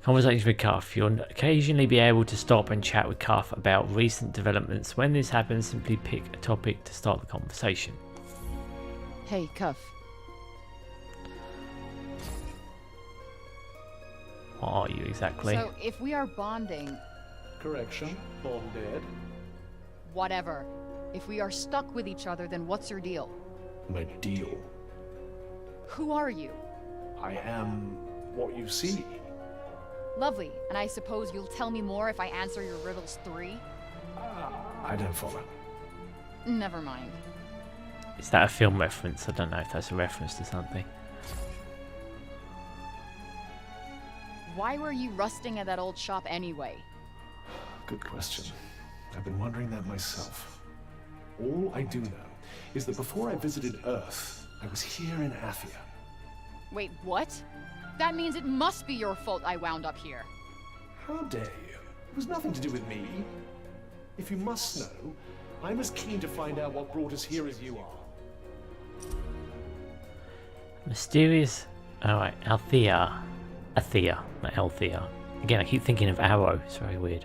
Conversations with Cuff. You'll occasionally be able to stop and chat with Cuff about recent developments. When this happens, simply pick a topic to start the conversation. Hey, Cuff. What are you exactly? So, if we are bonding, Correction, bonded. Whatever. If we are stuck with each other, then what's your deal? My deal. Who are you? I am what you see. Lovely. And I suppose you'll tell me more if I answer your riddles 3? I don't follow. Never mind. Is that a film reference? I don't know if that's a reference to something. Why were you rusting at that old shop anyway? Good question. I've been wondering that myself. All I do know is that before I visited Earth, I was here in Athia. Wait, what? That means it must be your fault I wound up here. How dare you? It was nothing to do with me. If you must know, I'm as keen to find out what brought us here as you are. Mysterious. Alright, Athia, not Althea. Again, I keep thinking of Arrow. It's very weird.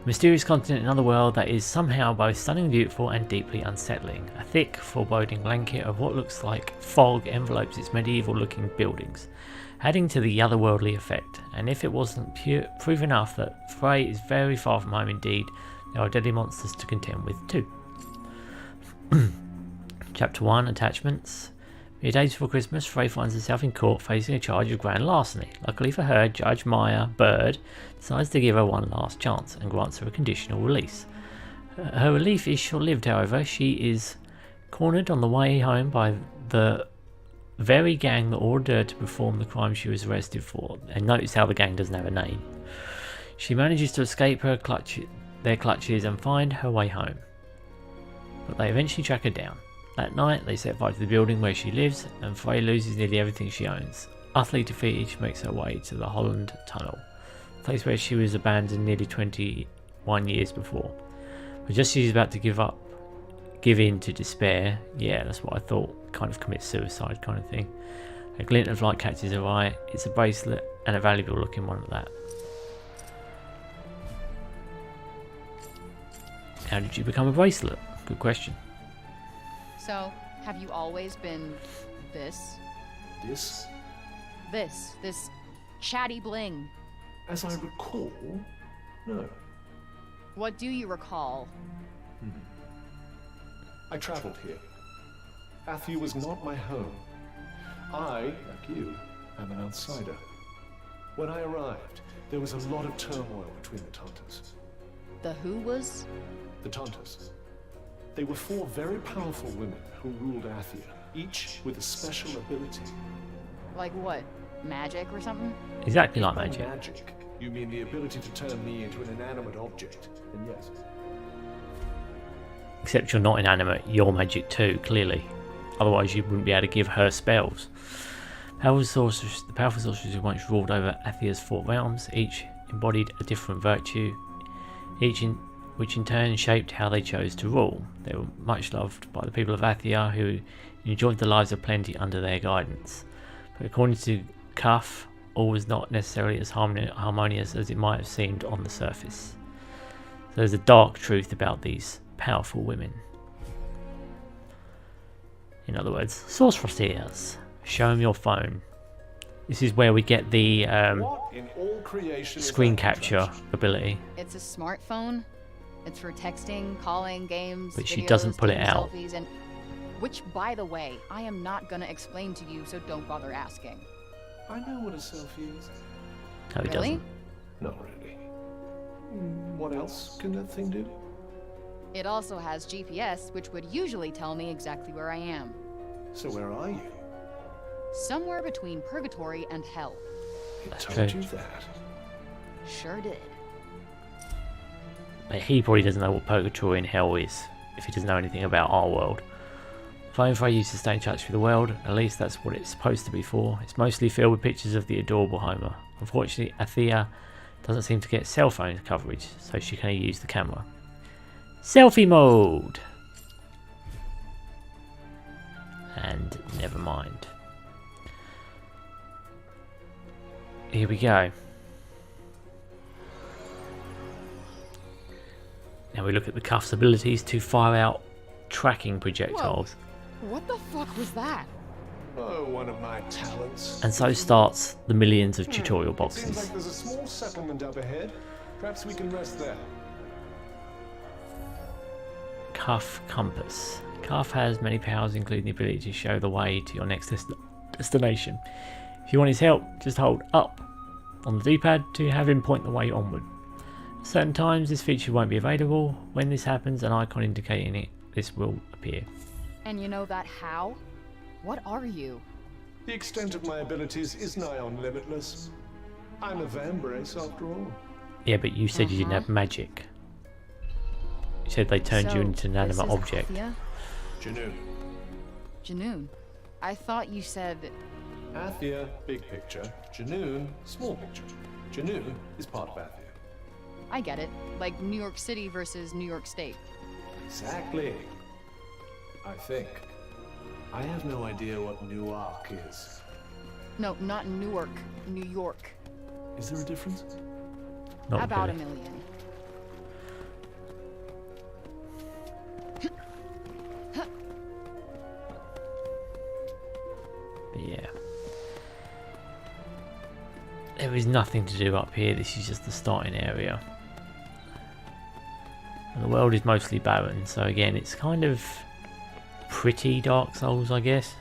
Mysterious continent in another world that is somehow both stunningly beautiful and deeply unsettling. A thick, foreboding blanket of what looks like fog envelopes its medieval-looking buildings, adding to the otherworldly effect. And if it wasn't proof enough that Frey is very far from home indeed, there are deadly monsters to contend with too. Chapter 1, Attachments. Mere days before Christmas, Frey finds herself in court facing a charge of grand larceny. Luckily for her, Judge Maya Bird decides to give her one last chance and grants her a conditional release. Her relief is short-lived, however. She is cornered on the way home by the very gang that ordered her to perform the crime she was arrested for. And notice how the gang doesn't have a name. She manages to escape their clutches and find her way home. But they eventually track her down. That night, they set fire to the building where she lives, and Frey loses nearly everything she owns. Utterly defeated, she makes her way to the Holland Tunnel, a place where she was abandoned nearly 21 years before. But just as she's about to give in to despair, yeah, that's what I thought, kind of commit suicide kind of thing. A glint of light catches her eye. It's a bracelet, and a valuable looking one at that. How did you become a bracelet? Good question. So, have you always been this? This? This chatty bling. As I recall, no. What do you recall? I traveled here. Athia was not my home. I, like you, am an outsider. When I arrived, there was a lot of turmoil between the Tantas. The who was? The Tantas. They were 4 very powerful women who ruled Athia, each with a special ability. Like what? Magic or something? Exactly like By magic. magic, you mean the ability to turn me into an inanimate object, and yes. Except you're not inanimate, you're magic too, clearly. Otherwise you wouldn't be able to give her spells. The powerful sorcerers who once ruled over Athia's 4 realms, each embodied a different virtue, which in turn shaped how they chose to rule. They were much loved by the people of Athia, who enjoyed the lives of plenty under their guidance. But according to Cuff, all was not necessarily as harmonious as it might have seemed on the surface. So there's a dark truth about these powerful women. In other words, sorcerers. Show them your phone. This is where we get the screen capture ability. It's a smartphone. It's for texting, calling, games, but she videos, doesn't put it out. Selfies, and which, by the way, I am not gonna explain to you, so don't bother asking. I know what a selfie is. No, he Really? doesn't. Not really. What else can that thing do? It also has GPS, which would usually tell me exactly where I am. So where are you? Somewhere between purgatory and hell. It That's told true. you that. Sure did. But he probably doesn't know what purgatory and hell is, if he doesn't know anything about our world. Phone Frey used to stay in touch with the world, at least that's what it's supposed to be for. It's mostly filled with pictures of the adorable Homer. Unfortunately, Athia doesn't seem to get cell phone coverage, so she can only use the camera. Selfie mode! And never mind. Here we go. Now we look at the Cuff's abilities to fire out tracking projectiles. Whoa. What the fuck was that? Oh, one of my talents. And so starts the millions of tutorial Seems boxes. like there's a small settlement up ahead. Perhaps we can rest there. Cuff Compass. Cuff has many powers, including the ability to show the way to your next destination. If you want his help, just hold up on the D-pad to have him point the way onward. At certain times this feature won't be available. When this happens, an icon indicating this will appear. And you know that how? What are you? The extent of my abilities is nigh on limitless. I'm a vambrace after all. Yeah, but you said you didn't have magic. You said they turned you into an this inanimate is object. Athia? Janoon. Janoon. I thought you said... Athia, big picture. Janoon, small picture. Janoon is part of Athia. I get it. Like New York City versus New York State. Exactly. I think. I have no idea what Newark is. No, not Newark. New York. Is there a difference? Not About really. a million. But yeah. There is nothing to do up here, this is just the starting area. And the world is mostly barren, so again it's kind of pretty Dark Souls, I guess.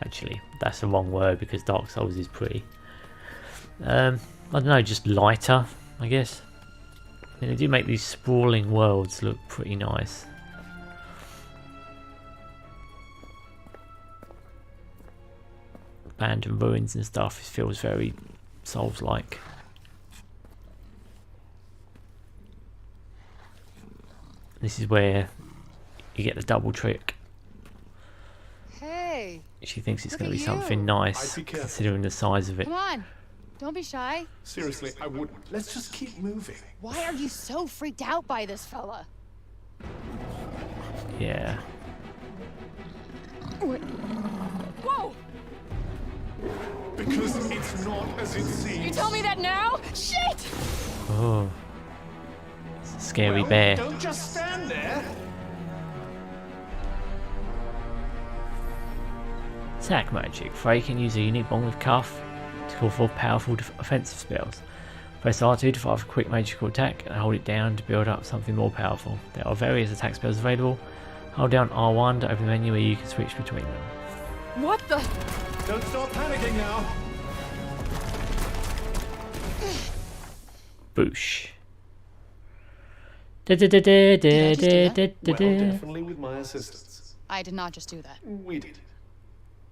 Actually, that's the wrong word because Dark Souls is pretty. I don't know, just lighter, I guess. I mean, they do make these sprawling worlds look pretty nice. Abandoned ruins and stuff, it feels very Souls-like. This is where you get the double trick. Hey, She thinks it's Look going to at be something you. nice, I'd be careful. considering the size of it. come on. Don't be shy. Seriously, I wouldn't. Let's just keep moving. Why are you so freaked out by this fella? Yeah. Whoa! Because it's not as it seems. You tell me that now? Shit! Oh. It's a scary Well, bear. Don't just stand there. Attack magic. Frey can use a unique bond with Cuff to call for powerful offensive spells. Press R2 to fire a quick magical attack and hold it down to build up something more powerful. There are various attack spells available. Hold down R1 to open the menu where you can switch between them. What the? Don't start panicking now. Boosh. just do that? Well, definitely with my assistance. I did not just do that. We did.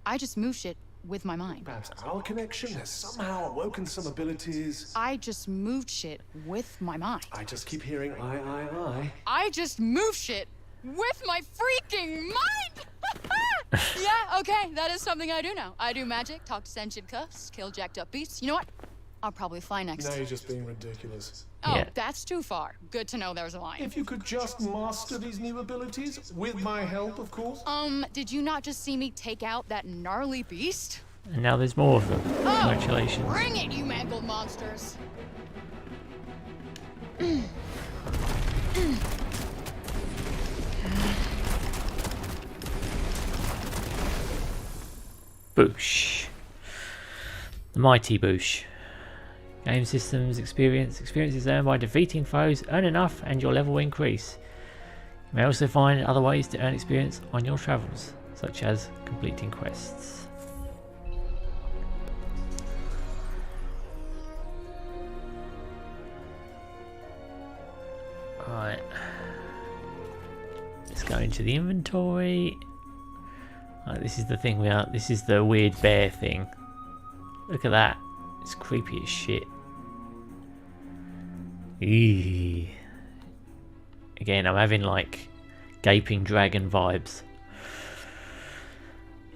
I just moved shit with my mind. Perhaps our connection has somehow awoken some abilities. I just moved shit with my mind. I just keep hearing I. I just moved shit with my freaking mind! Yeah, okay, that is something I do now. I do magic, talk to sentient cuffs, kill jacked up beasts. You know what? I'll probably fly next. Now you're just being ridiculous. Oh, Yeah. that's too far. Good to know there's a line. If you could just master these new abilities, with my help, of course. Did you not just see me take out that gnarly beast? And now there's more of them. Congratulations. Bring it, you mangled monsters! Boosh. The mighty Boosh. Game systems experience. Experience is earned by defeating foes. Earn enough and your level will increase. You may also find other ways to earn experience on your travels, such as completing quests. Right. Let's go into the inventory. Right, this is the thing we are. This is the weird bear thing. Look at that. It's creepy as shit. Eee. Again, I'm having like gaping dragon vibes.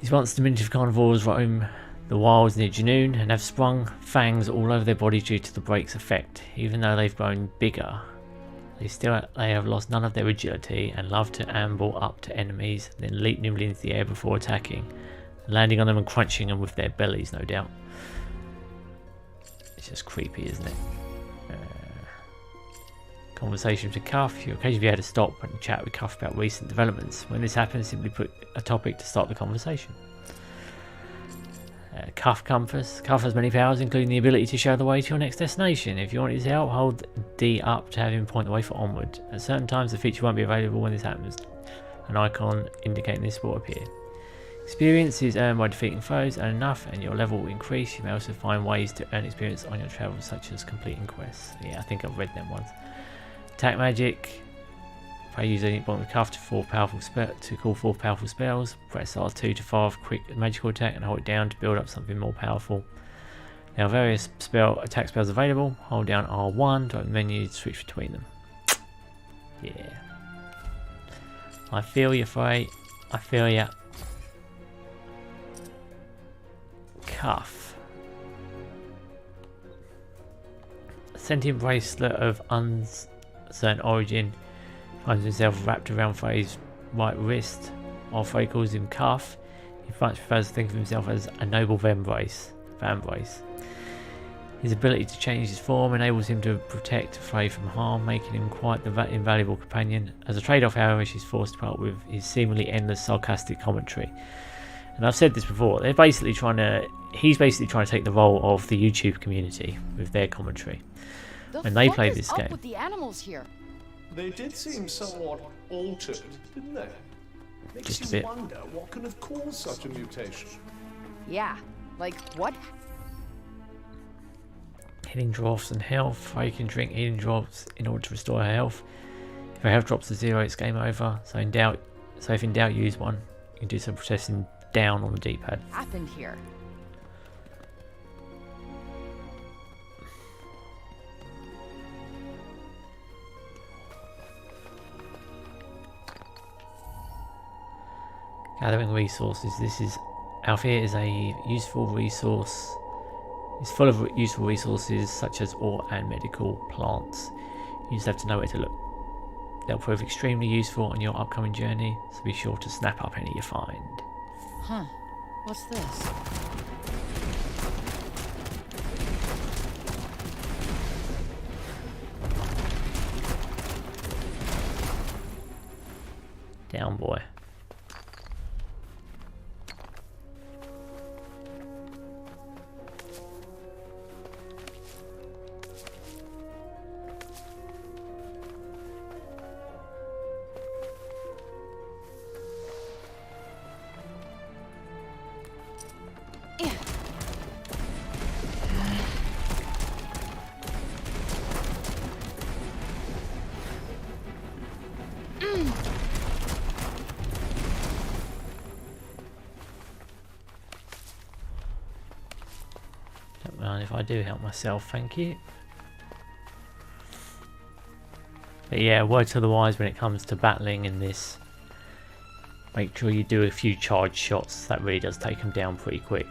These once diminutive carnivores roam the wilds near Janoon and have sprung fangs all over their body due to the break's effect. Even though they've grown bigger, they have lost none of their agility and love to amble up to enemies, then leap nimbly into the air before attacking, landing on them and crunching them with their bellies, no doubt. It's just creepy, isn't it? Conversation to Cuff. You occasionally be able to stop and chat with Cuff about recent developments. When this happens, simply put a topic to start the conversation. Cuff compass. Cuff has many powers, including the ability to show the way to your next destination. If you want his help, hold D up to have him point the way for onward. At certain times, the feature won't be available when this happens. An icon indicating this will appear. Experience is earned by defeating foes, and enough, and your level will increase. You may also find ways to earn experience on your travels, such as completing quests. Yeah, I think I've read them once. Attack magic. If I use any bottom of the cuff to call forth powerful spells, press R2 to fire off a quick magical attack and hold it down to build up something more powerful. There are various attack spells available. Hold down R1 to open the menu to switch between them. Yeah. I feel you, Frey. I feel ya. Cuff. A sentient bracelet of uncertain origin finds himself wrapped around Frey's right wrist, while Frey calls him Cuff. He much prefers to think of himself as a noble vambrace. His ability to change his form enables him to protect Frey from harm, making him quite the invaluable companion. As a trade-off, however, she's forced to part with his seemingly endless sarcastic commentary. And I've said this before, he's basically trying to take the role of the YouTube community with their commentary. When they play this game. With the animals here? They did seem somewhat altered, didn't they? Makes Just a you bit. wonder what could have caused such a mutation. Yeah, like what? Healing drops and health. Frey can drink healing drops in order to restore her health. If her health drops to 0, it's game over. So if in doubt, use one. You can do some pressing down on the D-pad. Happened here? Gathering resources. Athia is a useful resource. It's full of useful resources such as ore and medical plants. You just have to know where to look. They'll prove extremely useful on your upcoming journey, so be sure to snap up any you find. Huh. What's this? Down, boy. Don't mind if I do help myself, thank you. But yeah, word to the wise when it comes to battling in this. Make sure you do a few charge shots. That really does take them down pretty quick.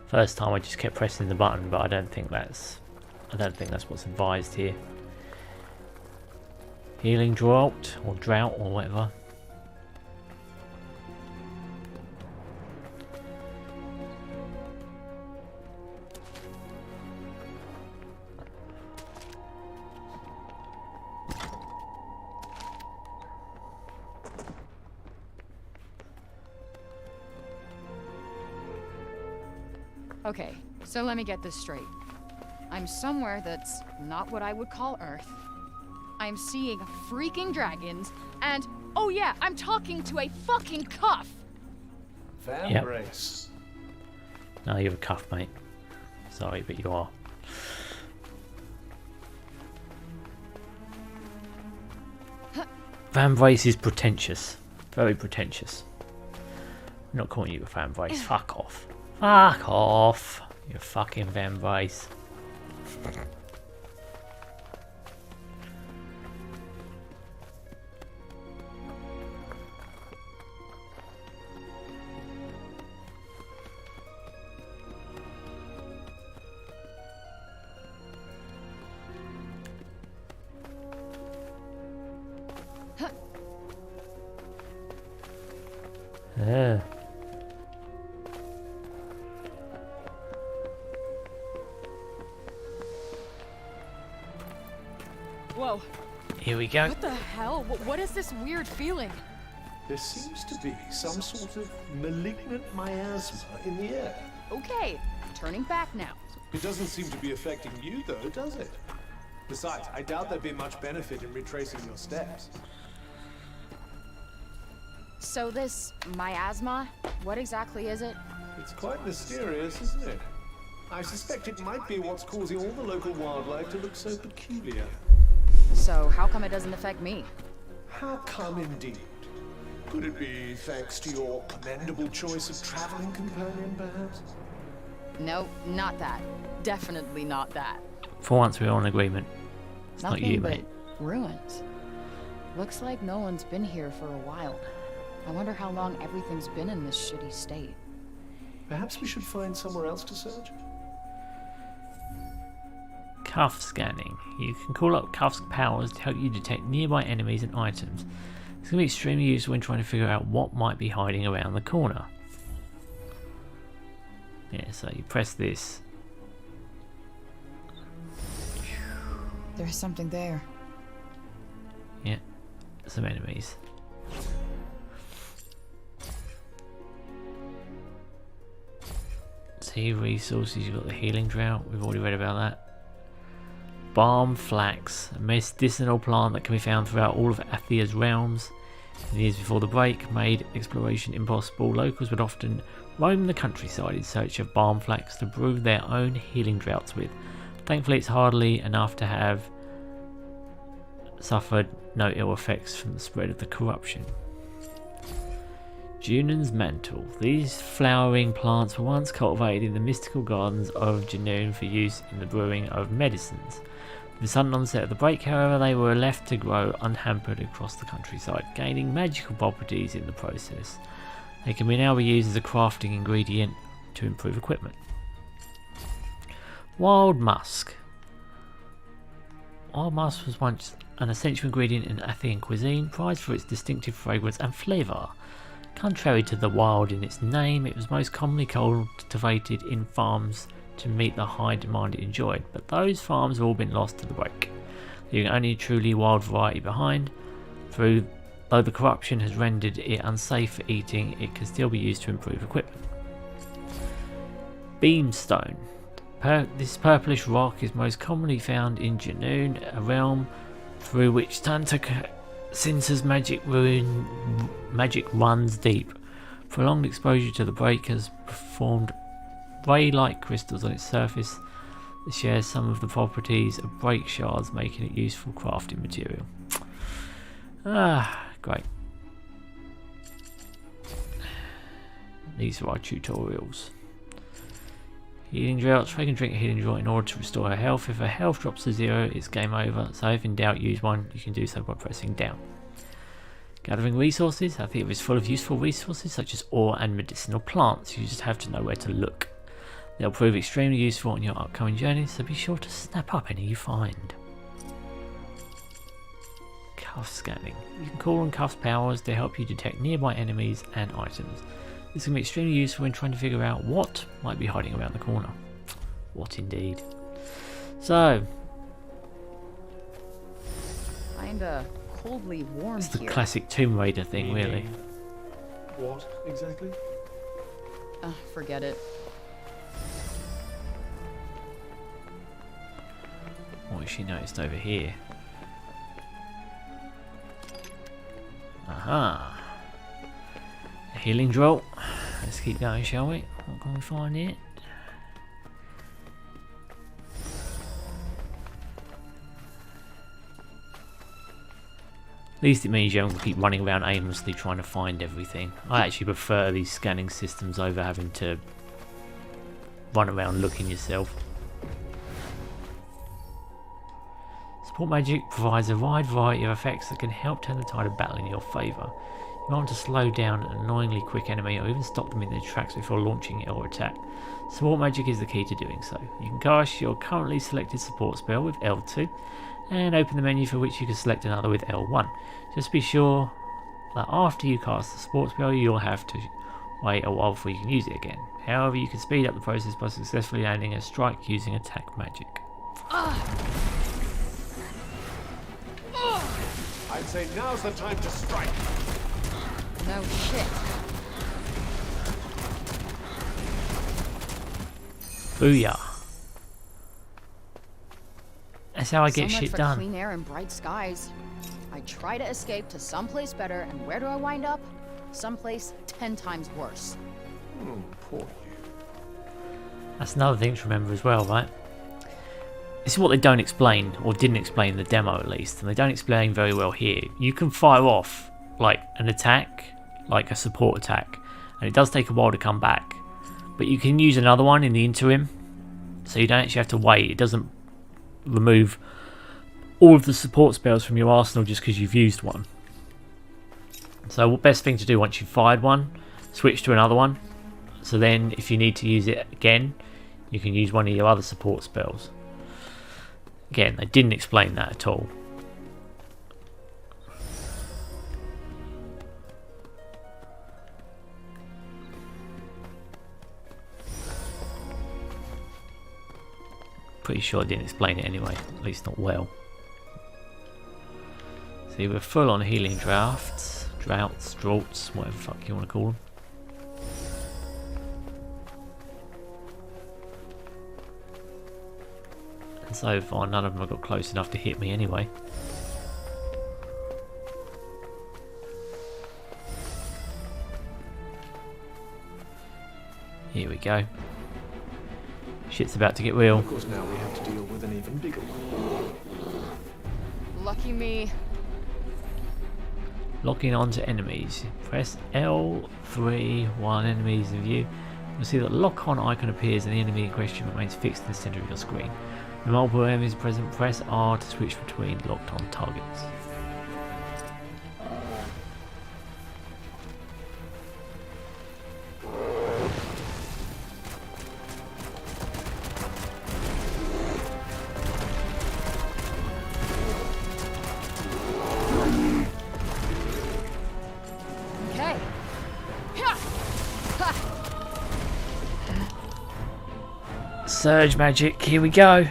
First time I just kept pressing the button, but I don't think that's what's advised here. Healing drought or whatever. Okay, so let me get this straight. I'm somewhere that's not what I would call Earth. I'm seeing freaking dragons, and oh yeah, I'm talking to a fucking cuff! Van race. No, you're a cuff, mate. Sorry, but you are. Van Brace is pretentious. Very pretentious. I'm not calling you a Van Brace. Fuck off. Fuck off. You fucking Van Brace. Whoa. Here we go. What the hell? What is this weird feeling? There seems to be some sort of malignant miasma in the air. Okay, turning back now. It doesn't seem to be affecting you, though, does it? Besides, I doubt there'd be much benefit in retracing your steps. So this miasma, what exactly is it? It's quite mysterious, isn't it? I suspect it might be what's causing all the local wildlife to look so peculiar. So how come it doesn't affect me? How come indeed? Could it be thanks to your commendable choice of traveling companion, perhaps? No, not that. Definitely not that. For once, we're on agreement. It's Nothing not you, but mate. ruins. Looks like no one's been here for a while. I wonder how long everything's been in this shitty state. Perhaps we should find somewhere else to search? Cuff scanning. You can call up Cuff's powers to help you detect nearby enemies and items. It's going to be extremely useful when trying to figure out what might be hiding around the corner. Yeah, so you press this. There's something there. Yeah, some enemies. See resources, you've got the healing drought, we've already read about that. Balm flax, a medicinal plant that can be found throughout all of Athia's realms. In the years before the break made exploration impossible, locals would often roam the countryside in search of balm flax to brew their own healing draughts with. Thankfully it's hardly enough to have suffered no ill effects from the spread of the corruption. Junan's mantle. These flowering plants were once cultivated in the mystical gardens of Junoon for use in the brewing of medicines. With the sudden onset of the break, however, they were left to grow unhampered across the countryside, gaining magical properties in the process. They can now be used as a crafting ingredient to improve equipment. Wild musk. Wild musk was once an essential ingredient in Athian cuisine, prized for its distinctive fragrance and flavour. Contrary to the wild in its name, it was most commonly cultivated in farms to meet the high demand it enjoyed, but those farms have all been lost to the break, leaving only a truly wild variety behind. Though the corruption has rendered it unsafe for eating, it can still be used to improve equipment. Beamstone. This purplish rock is most commonly found in Junoon, a realm through which Tantas' magic runs deep. Prolonged exposure to the break has formed ray-like crystals on its surface that share some of the properties of break shards, making it useful crafting material. Great. These are our tutorials. Healing droughts. Frey can drink a healing draught in order to restore her health. If her health drops to 0, it's game over, so if in doubt use one, you can do so by pressing down. Gathering resources. Athia is full of useful resources such as ore and medicinal plants. You just have to know where to look. They'll prove extremely useful on your upcoming journey, so be sure to snap up any you find. Cuff scanning. You can call on Cuff's powers to help you detect nearby enemies and items. This can be extremely useful when trying to figure out what might be hiding around the corner. What indeed. So, Kinda coldly warm it's the here. classic Tomb Raider thing, really. What exactly? Forget it. What has she noticed over here? Aha! A healing draught. Let's keep going, shall we? What can we find here? At least it means you don't keep running around aimlessly trying to find everything. I actually prefer these scanning systems over having to run around looking yourself. Support magic provides a wide variety of effects that can help turn the tide of battle in your favour. You want to slow down an annoyingly quick enemy or even stop them in their tracks before launching your attack. Support magic is the key to doing so. You can cast your currently selected support spell with L2 and open the menu for which you can select another with L1. Just be sure that after you cast the support spell you'll have to wait a while before you can use it again. However, you can speed up the process by successfully landing a strike using attack magic. I'd say now's the time to strike. No shit. Booyah. That's how I get So much shit for done. clean air and bright skies. I try to escape to someplace better, and where do I wind up? Someplace 10 times worse. Oh, poor you. That's another thing to remember as well, right? This is what they don't explain, or didn't explain in the demo at least, and they don't explain very well here. You can fire off like an attack, like a support attack, and it does take a while to come back. But you can use another one in the interim, so you don't actually have to wait. It doesn't remove all of the support spells from your arsenal just because you've used one. So the best thing to do once you've fired one, switch to another one. So then if you need to use it again, you can use one of your other support spells. Again, they didn't explain that at all. Pretty sure I didn't explain it anyway, at least not well. See, we're full on healing draughts, draughts, whatever the fuck you want to call them. And so far, none of them have got close enough to hit me anyway. Here we go. Shit's about to get real. Of course, now we have to deal with an even bigger one. Lucky me. Locking onto enemies. Press L3 while an enemy is in view. You'll see that the lock-on icon appears and the enemy in question remains fixed in the centre of your screen. When multiple enemies present, press R to switch between locked-on targets. Okay. Surge magic, here we go.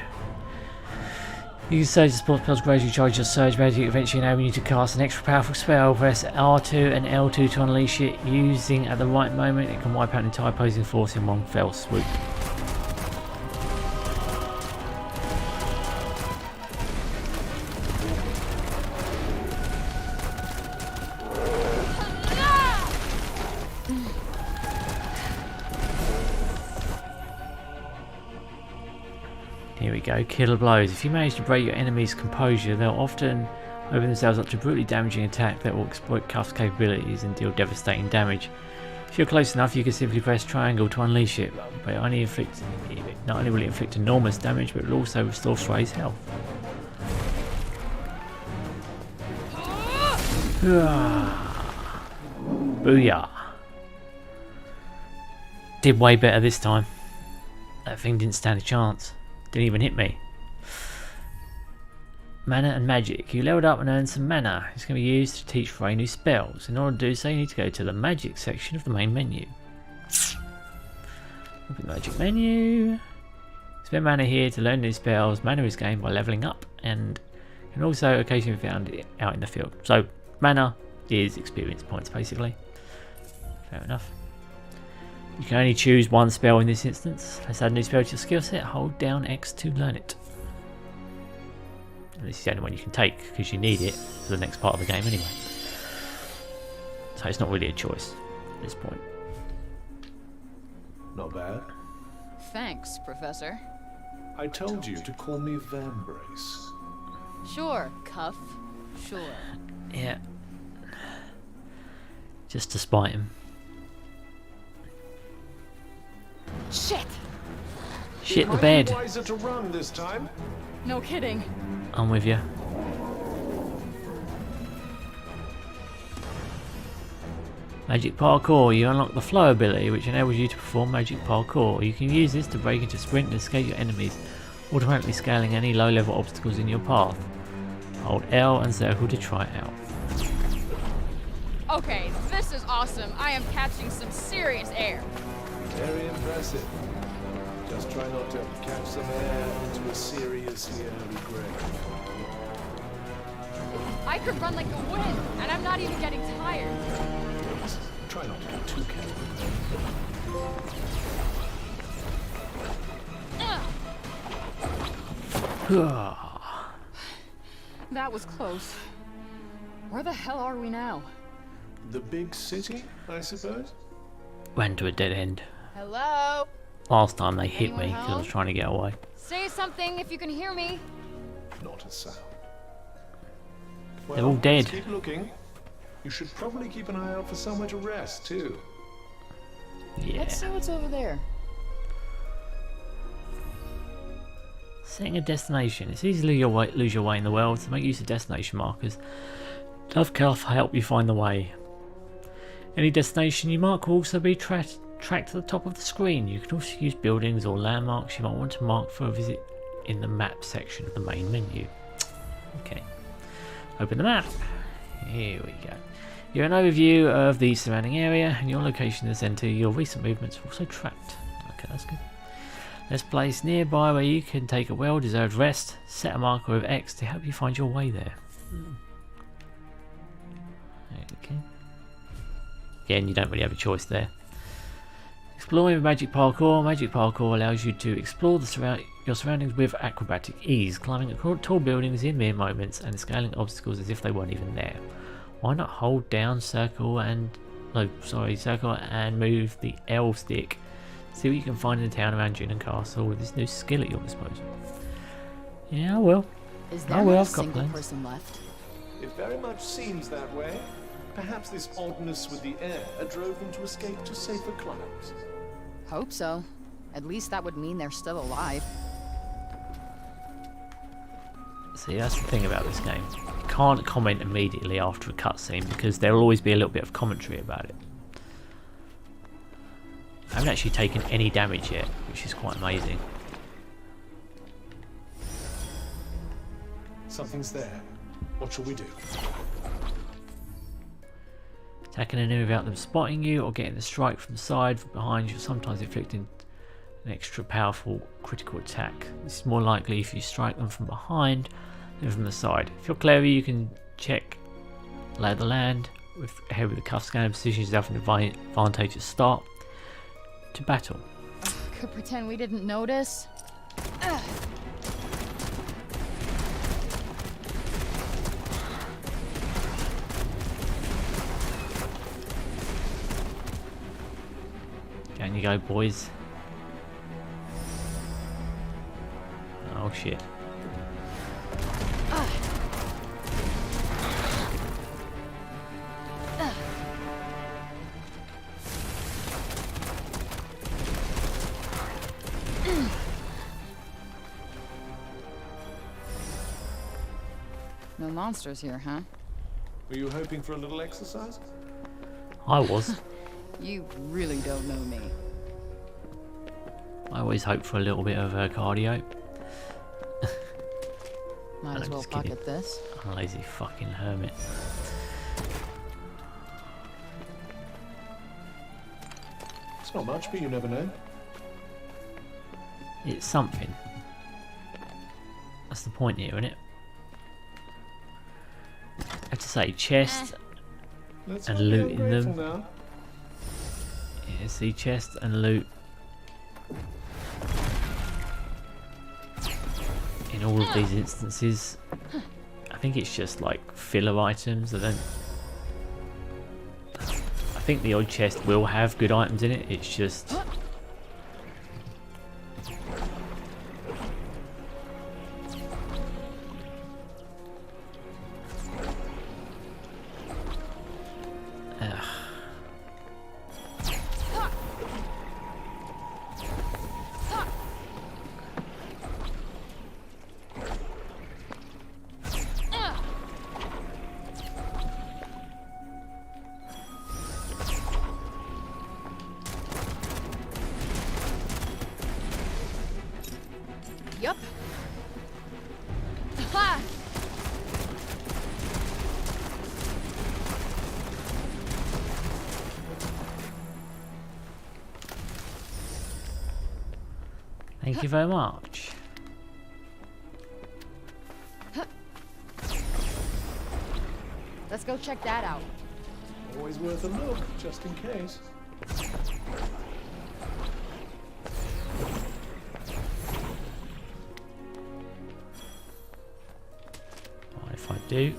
You can surge the support spells gradually charge your surge magic, eventually enabling you to cast an extra powerful spell. Press R2 and L2 to unleash it. Using at the right moment, it can wipe out an entire opposing force in one fell swoop. Here we go, killer blows. If you manage to break your enemy's composure, they'll often open themselves up to a brutally damaging attack that will exploit Cuff's capabilities and deal devastating damage. If you're close enough, you can simply press triangle to unleash it, but not only will it inflict enormous damage, but it will also restore Frey's health. Booyah! Did way better this time. That thing didn't stand a chance. Didn't even hit me. Mana and magic. You leveled up and earned some mana. It's going to be used to teach Frey new spells. In order to do so, you need to go to the magic section of the main menu. Open the magic menu. Spend mana here to learn new spells. Mana is gained by leveling up and can also occasionally be found out in the field. So, mana is experience points basically. Fair enough. You can only choose one spell in this instance. Let's add a new spell to your skill set. Hold down X to learn it. And this is the only one you can take because you need it for the next part of the game anyway. So it's not really a choice at this point. Not bad. Thanks, Professor. I told you to call me Vambrace. Sure, Cuff. Sure. Yeah. Just to spite him. Shit! Shit the Might bed. be wiser to run this time. No kidding. I'm with you. Magic parkour. You unlock the flow ability, which enables you to perform magic parkour. You can use this to break into sprint and escape your enemies, automatically scaling any low-level obstacles in your path. Hold L and circle to try it out. Okay, this is awesome. I am catching some serious air. Very impressive. Just try not to catch some air into a seriously early grave. I could run like the wind, and I'm not even getting tired. Try not to be too careful. That was close. Where the hell are we now? The big city, I suppose? Went to a dead end. Hello? Last time they hit me Anyone because I was home? trying to get away. Say something if you can hear me. Not a sound. They're all dead. Let's keep looking. You should probably keep an eye out for somewhere to rest, too. Yeah. Let's see what's over there. Setting a destination. It's easy to lose your way in the world, so make use of destination markers. Dovecalf help you find the way. Any destination you mark will also be tracked to the top of the screen. You can also use buildings or landmarks you might want to mark for a visit in the map section of the main menu. Okay. Open the map. Here we go. You have an overview of the surrounding area and your location in the centre. Your recent movements are also tracked. Okay, that's good. There's a place nearby where you can take a well-deserved rest. Set a marker with X to help you find your way there. Okay. Again, you don't really have a choice there. Exploring with magic parkour. Magic parkour allows you to explore your surroundings with acrobatic ease, climbing tall buildings in mere moments and scaling obstacles as if they weren't even there. Why not hold down circle and move the L stick? See what you can find in the town around Junon Castle with this new skill at your disposal. Yeah, I will. Is there I will. not a I've got single plans. person left? It very much seems that way. Perhaps this oddness with the air drove them to escape to safer climes. Hope so. At least that would mean they're still alive. See, that's the thing about this game. You can't comment immediately after a cutscene because there will always be a little bit of commentary about it. I haven't actually taken any damage yet, which is quite amazing. Something's there. What shall we do? Attacking an enemy without them spotting you or getting the strike from the side, from behind you, sometimes inflicting an extra powerful critical attack. This is more likely if you strike them from behind than from the side. If you're clever, you can check lay of the land ahead with the cuff scanner, position yourself in an advantageous start to battle. Could pretend we didn't notice. Down you go, boys. Oh shit. No monsters here, huh? Were you hoping for a little exercise? I was. You really don't know me. I always hope for a little bit of cardio. Might I'm as well just kidding. pocket this. I'm a lazy fucking hermit. It's not much, but you never know. It's something. That's the point here, isn't it? I have to say, chests Let's and not be loot in ungrateful them. now. Yeah, see, chests and loot in all of these instances. I think it's just like filler items. I think the odd chest will have good items in it. It's just Yup. Ha! thank you very much. Let's go check that out. Always worth a look, just in case. What if I do?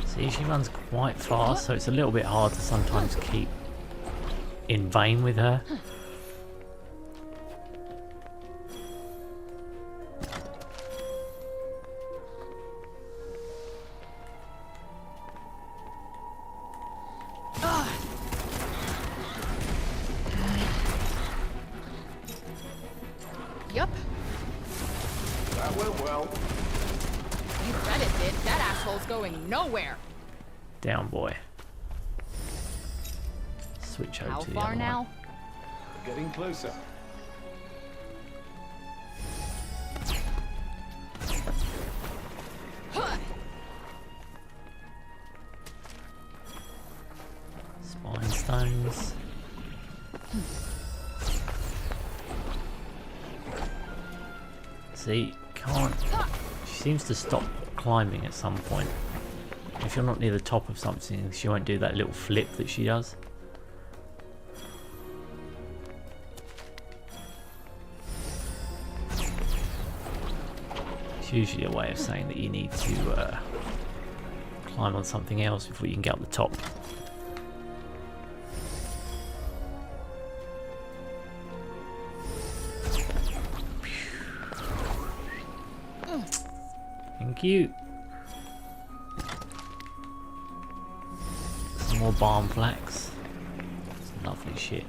See, she runs quite fast, so it's a little bit hard to sometimes keep in vein with her. Yup. That went well. You bet it did. That asshole's going nowhere. Down, boy. Switch over How to the far other now? one. Getting closer. Spine stones. See, can't. She seems to stop climbing at some point. If you're not near the top of something, she won't do that little flip that she does. It's usually a way of saying that you need to climb on something else before you can get up the top. Thank you. Some more barn flax. Some lovely shit.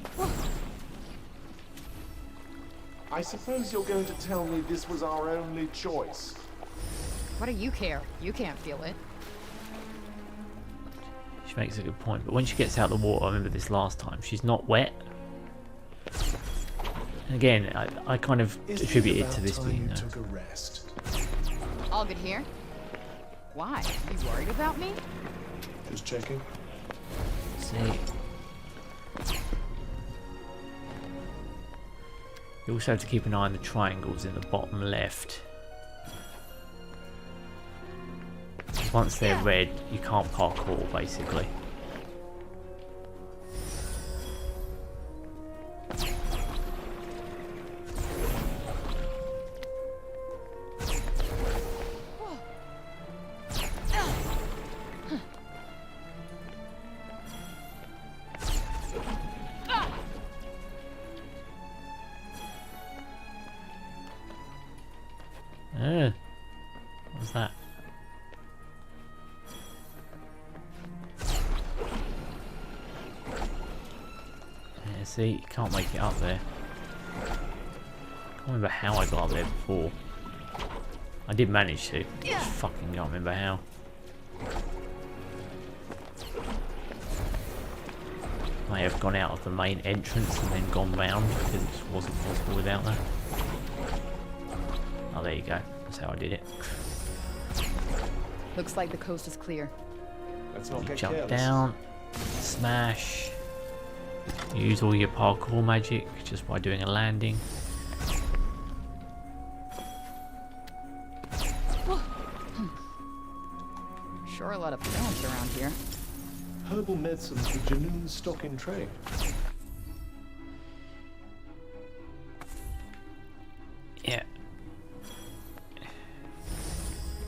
I suppose you're going to tell me this was our only choice. What do you care? You can't feel it. She makes a good point, but when she gets out of the water, I remember this last time, she's not wet. And again, I kind of attribute it to this being... Took a rest. All good here? Why? You worried about me? Just checking. See. You also have to keep an eye on the triangles in the bottom left. Once they're red, you can't parkour, basically. What was that? Yeah, see, you can't make it up there. I can't remember how I got up there before. I did manage to. Just fucking can't remember how. I have gone out of the main entrance and then gone round because it just wasn't possible without that. Oh, there you go. That's how I did it. Looks like the coast is clear. Let's not You get jump careless. down, smash, use all your parkour magic just by doing a landing. Sure a lot of films around here. Herbal medicines for Janoon's stock in trade. Yeah.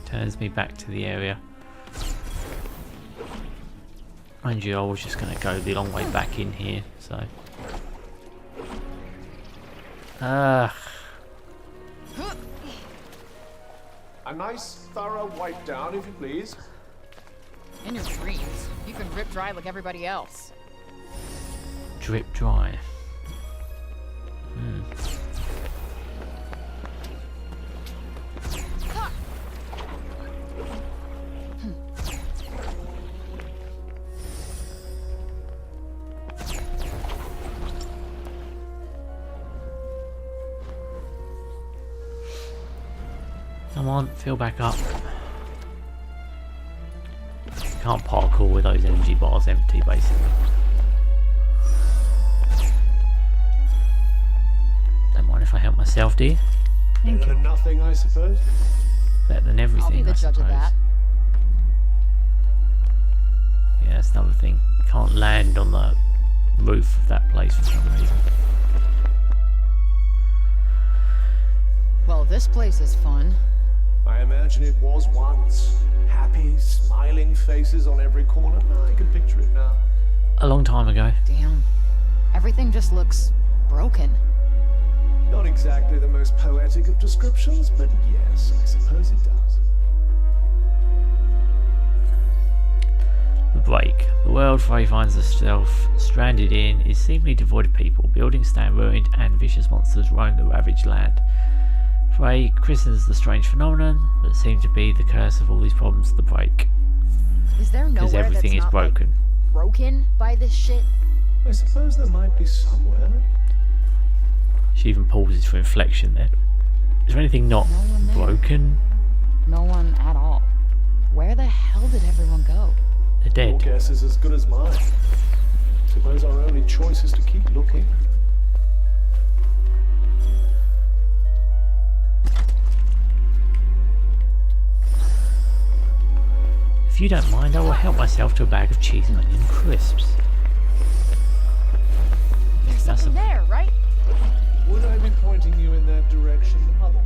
Turns me back to the area. Mind you, I was just going to go the long way back in here, so... A nice, thorough wipe down, if you please. In your dreams, you can rip dry like everybody else. Drip dry. Come on, fill back up. can't parkour with those energy bars empty, basically. Don't mind if I help myself, do you? Better than nothing, I suppose. Better than everything, I'll be the I judge suppose. of that. Yeah, that's another thing. You can't land on the roof of that place for some reason. Well, this place is fun. I imagine it was once. Happy, smiling faces on every corner. I can picture it now. A long time ago. Damn. Everything just looks broken. Not exactly the most poetic of descriptions, but yes, I suppose it does. The break. The world Frey finds herself stranded in is seemingly devoid of people. Buildings stand ruined and vicious monsters roam the ravaged land. Frey christens the strange phenomenon that seems to be the curse of all these problems, the break. Is there Because nowhere everything that's is not, broken. like, broken by this shit? I suppose there might be somewhere. She even pauses for inflection there. Is there anything not No one there. broken? No one at all. Where the hell did everyone go? They're Your dead. guess is as good as mine. Suppose our only choice is to keep looking. If you don't mind, I will help myself to a bag of cheese and onion crisps. There's That's something there, right? Would I be pointing you in that direction otherwise?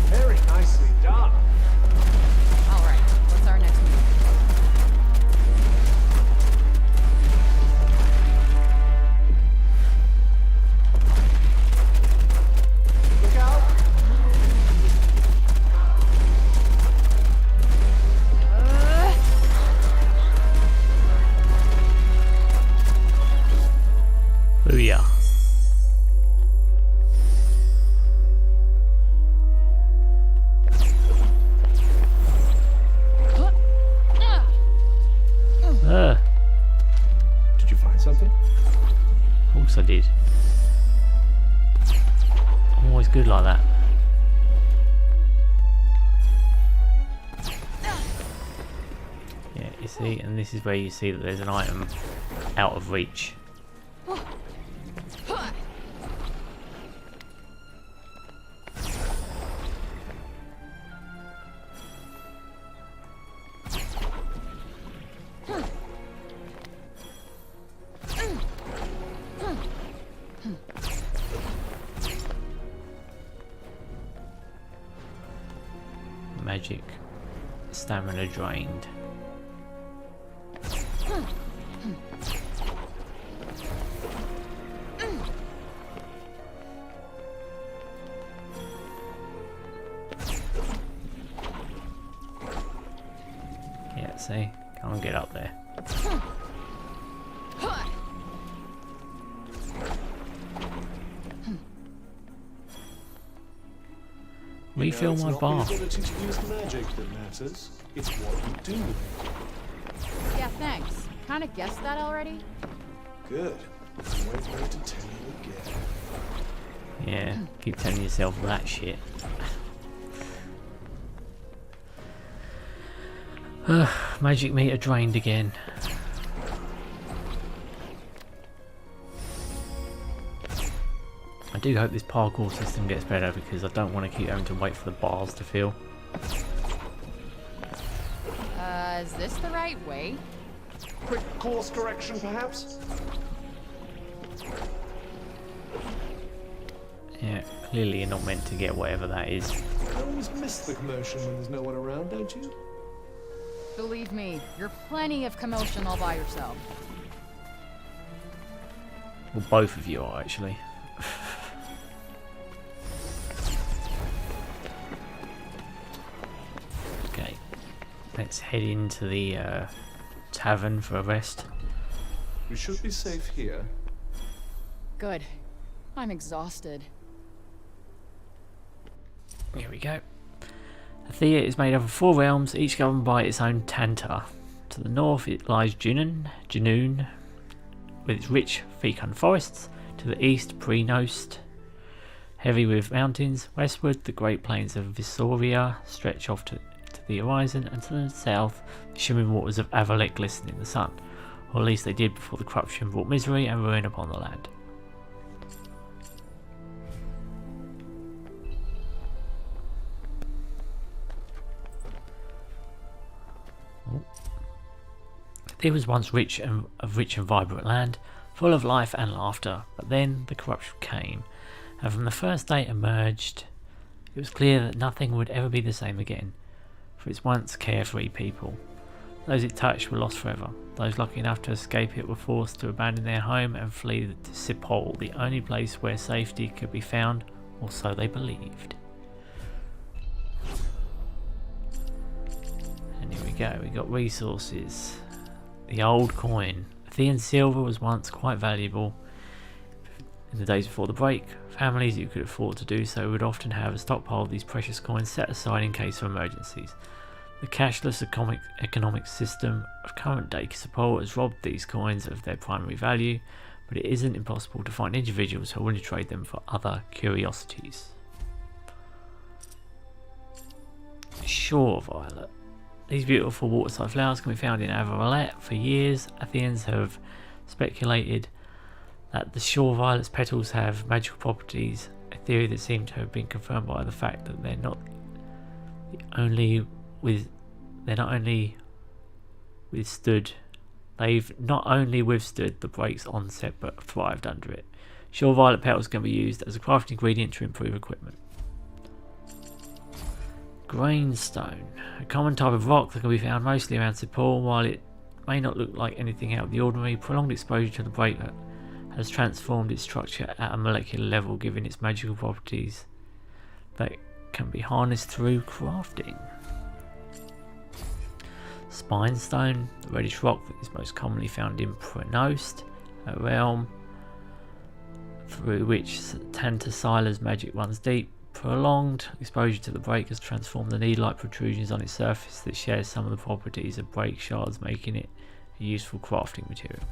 Very nicely done. All right. What's our next move? Look out! Booyah. Did you find something? Of course I did. I'm always good like that. Yeah, you see, and this is where you see that there's an item out of reach. Magic stamina drained. Yeah, see? Can't get up there. Refill It's my not bar. the ability to use magic that matters. It's what you do with it. Yeah, thanks. Kinda guessed that already. Good. Wait for me to tell you again. Yeah, keep telling yourself that shit. Magic meter drained again. I do hope this parkour system gets better because I don't want to keep having to wait for the bars to fill. Is this the right way? Quick course correction, perhaps? Yeah, clearly you're not meant to get whatever that is. I always miss the commotion when there's no one around, don't you? Believe me, you're plenty of commotion all by yourself. Well, both of you are actually. Okay, let's head into the tavern for a rest. We should be safe here. Good. I'm exhausted. Here we go. Athia is made up of 4 realms, each governed by its own Tanta. To the north it lies Junoon, with its rich fecund forests. To the east, Prenost, heavy with mountains. Westward, the great plains of Visoria stretch off to the horizon, and to the south, the shimmering waters of Avalek glisten in the sun. Or at least they did before the corruption brought misery and ruin upon the land. It was once a rich and vibrant land, full of life and laughter, but then the corruption came, and from the first day it emerged, it was clear that nothing would ever be the same again for its once carefree people. Those it touched were lost forever. Those lucky enough to escape it were forced to abandon their home and flee to Sipol, the only place where safety could be found, or so they believed. And here we go, we got resources. The old coin. Athian silver was once quite valuable. In the days before the break, families who could afford to do so would often have a stockpile of these precious coins set aside in case of emergencies. The cashless economic system of current day support has robbed these coins of their primary value, but it isn't impossible to find individuals who are willing to trade them for other curiosities. Shore violet. These beautiful waterside flowers can be found in Avalek. For years, Athians have speculated that the shore violet's petals have magical properties, a theory that seemed to have been confirmed by the fact that they've not only withstood the break's onset but thrived under it. Shore violet petals can be used as a crafting ingredient to improve equipment. Grainstone, a common type of rock that can be found mostly around Sipol. While it may not look like anything out of the ordinary, prolonged exposure to the break has transformed its structure at a molecular level, giving its magical properties that can be harnessed through crafting. Spinestone, the reddish rock that is most commonly found in Prenost, a realm through which Tantas' magic runs deep. Prolonged exposure to the break has transformed the needle-like protrusions on its surface that shares some of the properties of break shards, making it a useful crafting material.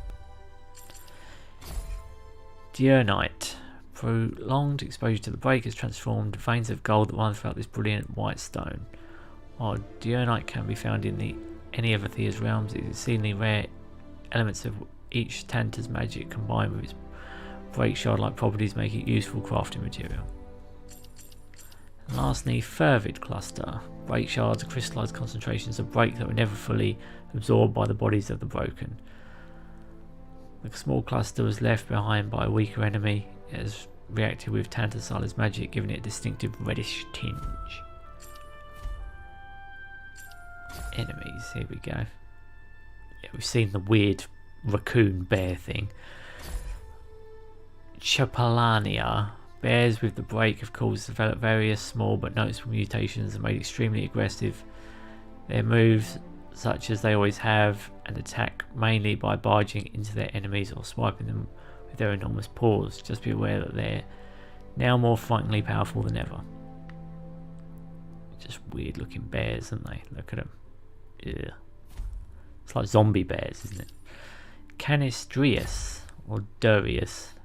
Diorite. Prolonged exposure to the break has transformed veins of gold that run throughout this brilliant white stone. While diorite can be found in any of Athia's realms, it is exceedingly rare. Elements of each Tantas magic combined with its break shard-like properties make it useful crafting material. And lastly, fervid cluster. Break shards are crystallized concentrations of break that were never fully absorbed by the bodies of the broken. The small cluster was left behind by a weaker enemy. It has reacted with Tantas' magic, giving it a distinctive reddish tinge. Enemies, here we go. Yeah, we've seen the weird raccoon bear thing. Chapalania. Bears with the break have caused develop various small but noticeable mutations and made extremely aggressive. Their moves, such as they always have, and attack mainly by barging into their enemies or swiping them with their enormous paws. Just be aware that they're now more frighteningly powerful than ever. Just weird looking bears, aren't they? Look at them. Yeah. It's like zombie bears, isn't it? Canistrius, or Durus.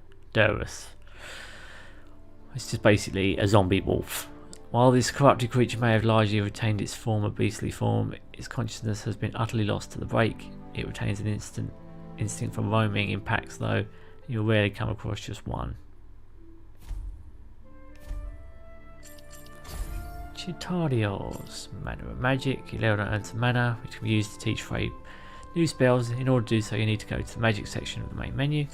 It's just basically a zombie wolf. While this corrupted creature may have largely retained its former beastly form, its consciousness has been utterly lost to the break. It retains an instinct for roaming in packs though, and you'll rarely come across just one. Custodials, mana of magic. You level earn some mana, which can be used to teach Frey new spells. In order to do so, you need to go to the magic section of the main menu.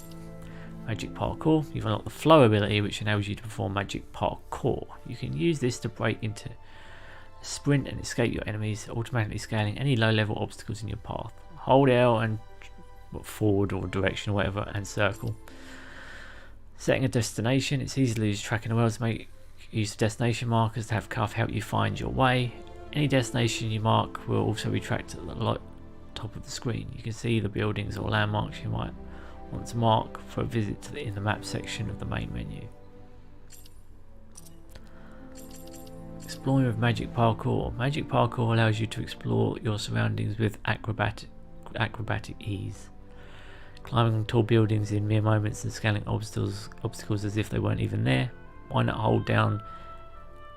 Magic parkour. You've unlocked the flow ability, which enables you to perform magic parkour. You can use this to break into a sprint and escape your enemies, automatically scaling any low-level obstacles in your path. Hold L and forward or direction or whatever, and circle. Setting a destination. It's easy to use tracking the world to make use of destination markers to have Cuff help you find your way. Any destination you mark will also be tracked at the top of the screen. You can see the buildings or landmarks you might want to mark for a visit in the map section of the main menu. Exploring with magic parkour. Magic parkour allows you to explore your surroundings with acrobatic acrobatic ease. Climbing tall buildings in mere moments and scaling obstacles as if they weren't even there. Why not hold down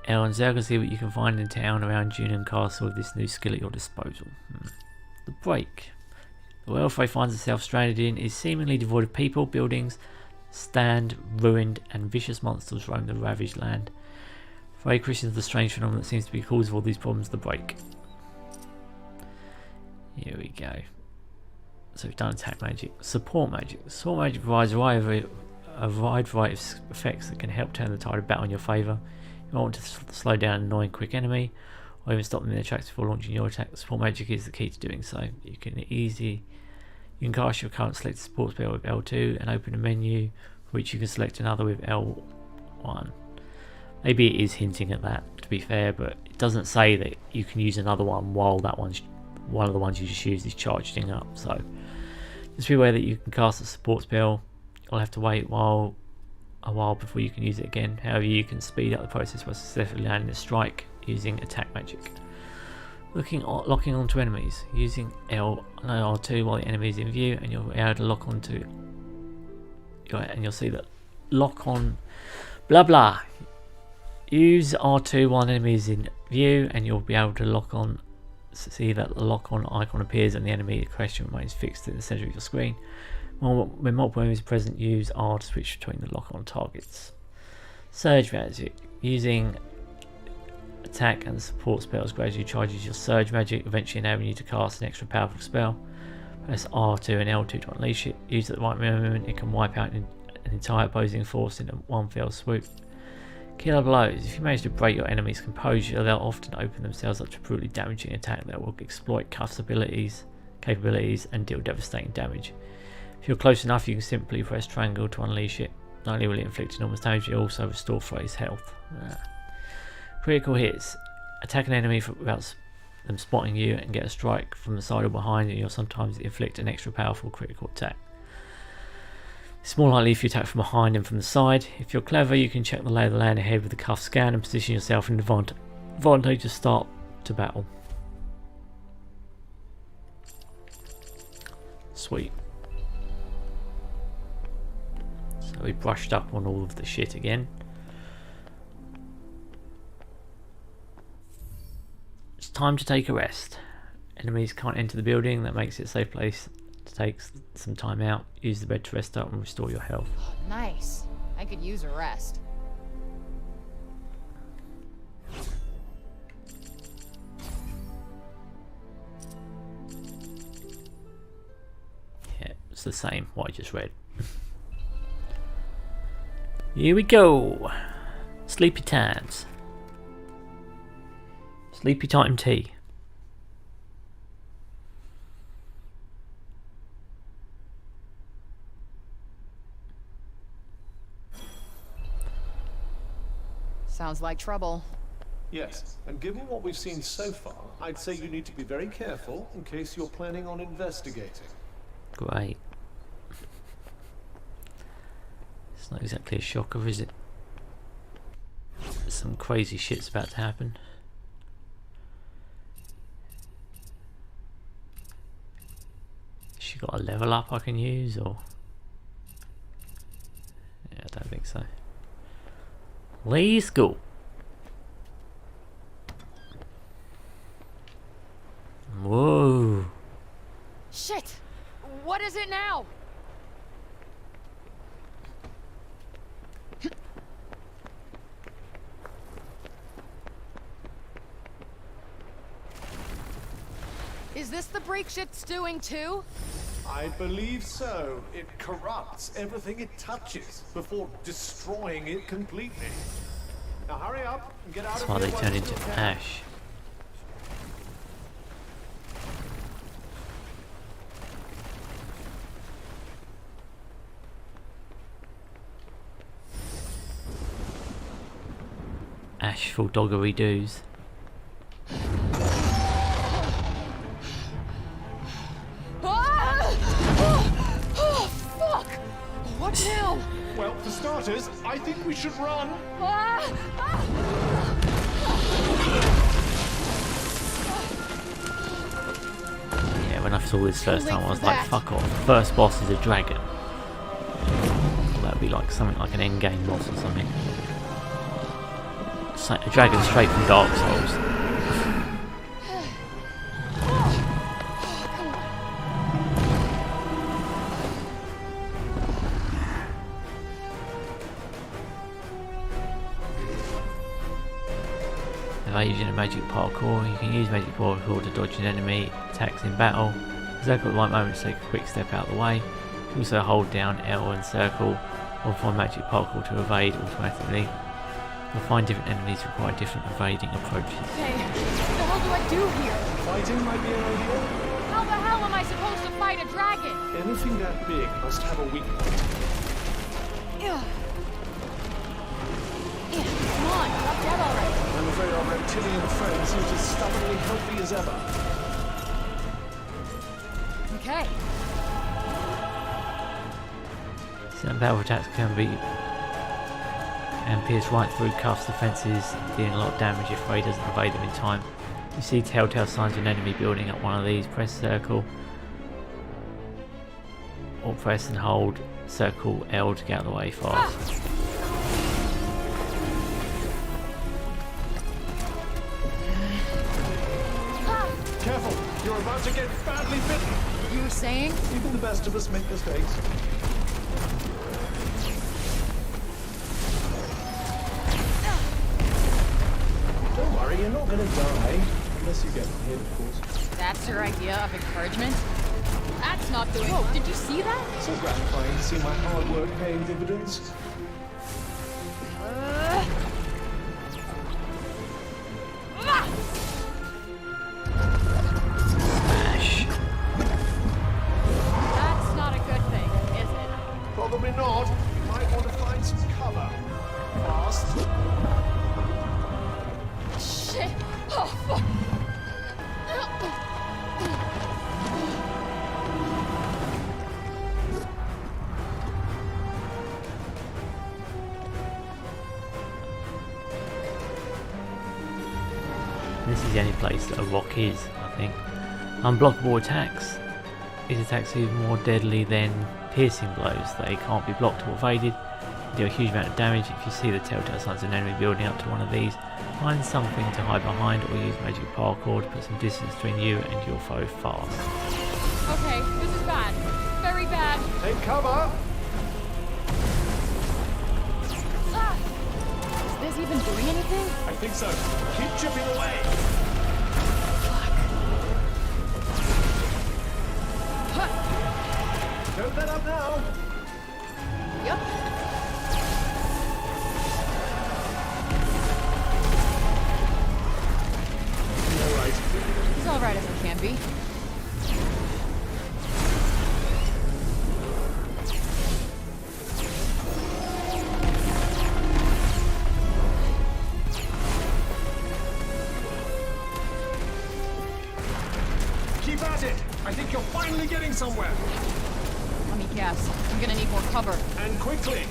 L and Z to see what you can find in town around Union Castle with this new skill at your disposal. The break. The world Frey finds itself stranded in is seemingly devoid of people, buildings, stand, ruined, and vicious monsters roam the ravaged land. Frey questions the strange phenomenon that seems to be the cause of all these problems, the break. Here we go. So we've done attack magic. Support magic. Support magic provides a wide variety of effects that can help turn the tide of battle in your favour. You might want to slow down an annoying quick enemy, or even stop them in their tracks before launching your attack. Support magic is the key to doing so. You can cast your current selected support spell with L2 and open a menu, which you can select another with L1. Maybe it is hinting at that, to be fair, but it doesn't say that you can use another one while that one of the ones you just used is charging up. So just be aware that you can cast a support spell. You'll have to wait a while before you can use it again. However, you can speed up the process by successfully landing a strike using attack magic. Locking onto enemies using L and R2 while the enemy is in view, and you'll be able to lock onto. And you'll see that lock on, blah blah. Use R2 while an enemy is in view, and you'll be able to lock on. See that the lock on icon appears, and the enemy in question remains fixed in the center of your screen. When multiple enemies are present, use R to switch between the lock on targets. Surge magic. Using attack and support spells gradually charges your surge magic, eventually enabling you to cast an extra powerful spell. Press R2 and L2 to unleash it. Used at the right moment, it can wipe out an entire opposing force in one fell swoop. Killer blows. If you manage to break your enemy's composure, they'll often open themselves up to a brutally damaging attack that will exploit Cuff's capabilities and deal devastating damage. If you're close enough, you can simply press triangle to unleash it. Not only will it inflict enormous damage, it will also restore Frey's health. Critical hits. Attack an enemy without them spotting you and get a strike from the side or behind, and you'll sometimes inflict an extra powerful critical attack. It's more likely if you attack from behind than from the side. If you're clever, you can check the lay of the land ahead with the cuff scan and position yourself in an advantageous start to battle. Sweet. So we brushed up on all of the shit again. It's time to take a rest. Enemies can't enter the building, that makes it a safe place to take some time out. Use the bed to rest up and restore your health. Nice. I could use a rest. Yeah, it's the same what I just read. Here we go. Sleepy times. Sleepy time tea. Sounds like trouble. Yes, and given what we've seen so far, I'd say you need to be very careful in case you're planning on investigating. Great. It's not exactly a shocker, is it? Some crazy shit's about to happen. She got a level up I can use, or? Yeah, I don't think so. Let's go. Whoa. Shit! What is it now? Is this the break shit's doing too? I believe so. It corrupts everything it touches before destroying it completely. Now hurry up and get out That's of why here. they turn into ash. Ashful doggery doos. Oh, fuck! What now? Well, for starters, I think we should run. Yeah, when I saw this first time, I was like, fuck off. The first boss is a dragon. So that'd be like something like an endgame boss or something. It's like a dragon straight from Dark Souls. Evasion and magic parkour. You can use magic parkour to dodge an enemy attacks in battle. Circle at the right moment to take a quick step out of the way. You can also hold down L and circle, or find magic parkour to evade automatically. You'll find different enemies require different evading approaches. Hey, what the hell do I do here? Fighting might be an idea. How the hell am I supposed to fight a dragon? Anything that big must have a weak point. Come on, drop dead already. I'm afraid our reptilian friend seems as stubbornly healthy as ever. Okay. Certain battle attacks can be and pierce right through Cuff's defences, dealing a lot of damage if Frey doesn't evade them in time. You see telltale signs of an enemy building up one of these. Press circle or press and hold circle L to get out of the way fast. Careful, you're about to get badly bitten. You were saying? Even the best of us make mistakes. Don't worry, you're not gonna die. Unless you get hit, of course. That's your idea of encouragement? That's not doing. Whoa, did you see that? So gratifying to see my hard work paying dividends. Smash. That's not a good thing, is it? Probably not. You might want to find some cover. Fast. Shit! Oh, fuck! This is the only place that a rock is, I think. Unblockable attacks. These attacks are even more deadly than piercing blows. They can't be blocked or evaded. They do a huge amount of damage. If you see the telltale signs of an enemy building up to one of these, find something to hide behind or use magic parkour to put some distance between you and your foe fast. Okay, this is bad. Very bad. Take cover. Ah! Is this even doing anything? I think so. Keep chipping away. Don't let up now. Yep. All right. It's alright as it can be. Keep at it. I think you're finally getting somewhere. Let me guess. I'm gonna need more cover. And quickly.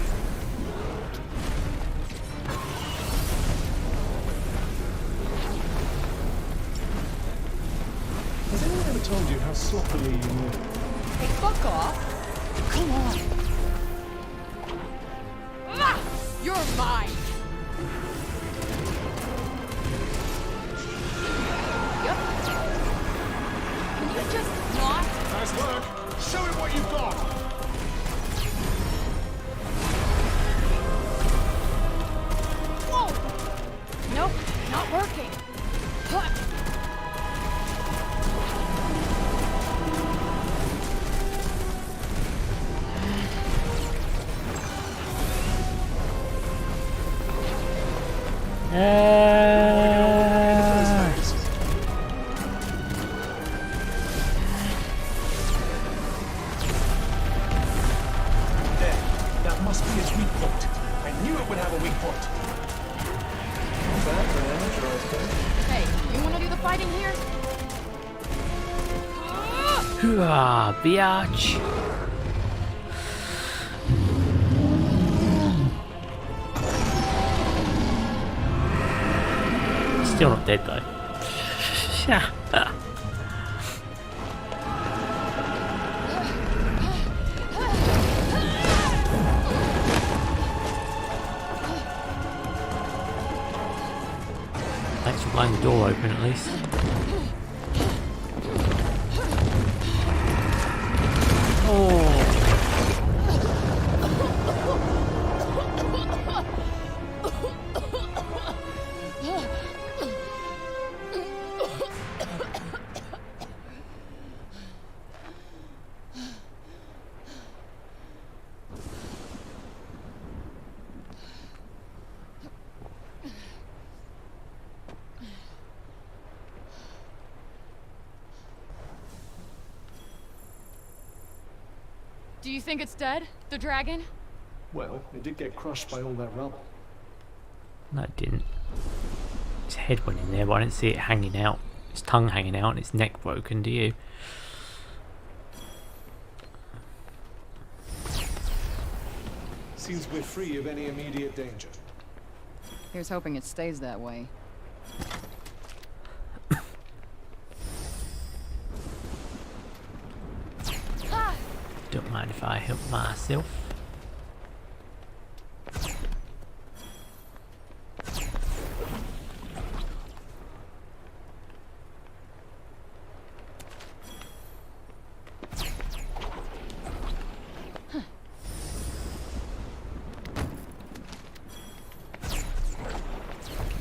Has anyone ever told you how sloppily you move? Hey, fuck off. Come on. Ah! You're mine. Yep. Can you just not? Nice work. Show him what you've got. Whoa! Nope, not working. Huh. There. That must be its weak point. I knew it would have a weak point. Not bad for an amateur, I suppose. Hey, you wanna do the fighting here? Hoorah, biatch! Still not dead though. door open at least. Oh. Do you think it's dead? The dragon? Well, it did get crushed by all that rubble. No, it didn't. Its head went in there, but I didn't see it hanging out. Its tongue hanging out and its neck broken, do you? Seems we're free of any immediate danger. Here's hoping it stays that way. Don't mind if I help myself.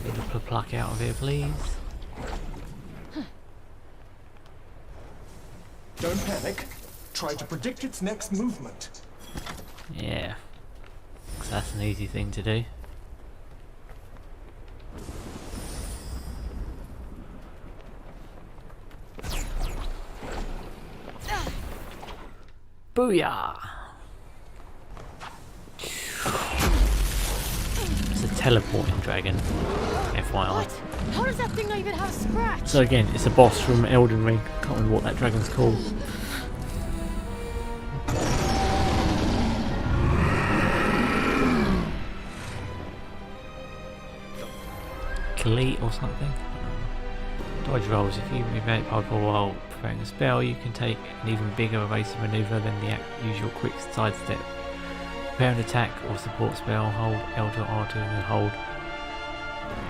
Little pluck out of here, please. Don't panic. Try to predict its next movement. Yeah, 'cause that's an easy thing to do. Booyah! It's a teleporting dragon, FYI. What? How does that thing not even have a scratch? So again, it's a boss from Elden Ring. Can't remember what that dragon's called. Elite or something. Dodge rolls. If you evade parkour while preparing a spell, you can take an even bigger evasive maneuver than the usual quick sidestep. Prepare an attack or support spell, hold L to R2 and then hold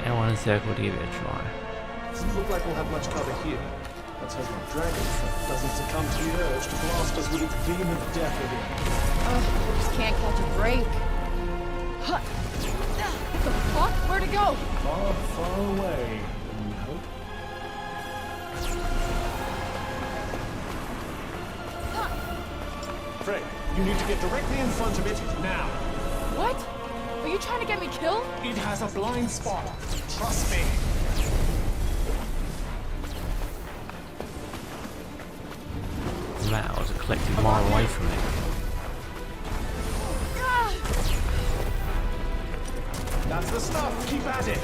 L1 and circle to give it a try. Doesn't look like we'll have much cover here. Let's hope the dragon doesn't succumb to the urge to blast us with its beam of death again. I just can't catch a break. Huh. What the fuck? Where'd it go? Far, far away, we hope. Frey, you need to get directly in front of it now. What? Are you trying to get me killed? It has a blind spot. Trust me. That I was a collective mile away from it. That's the stuff. Keep at it.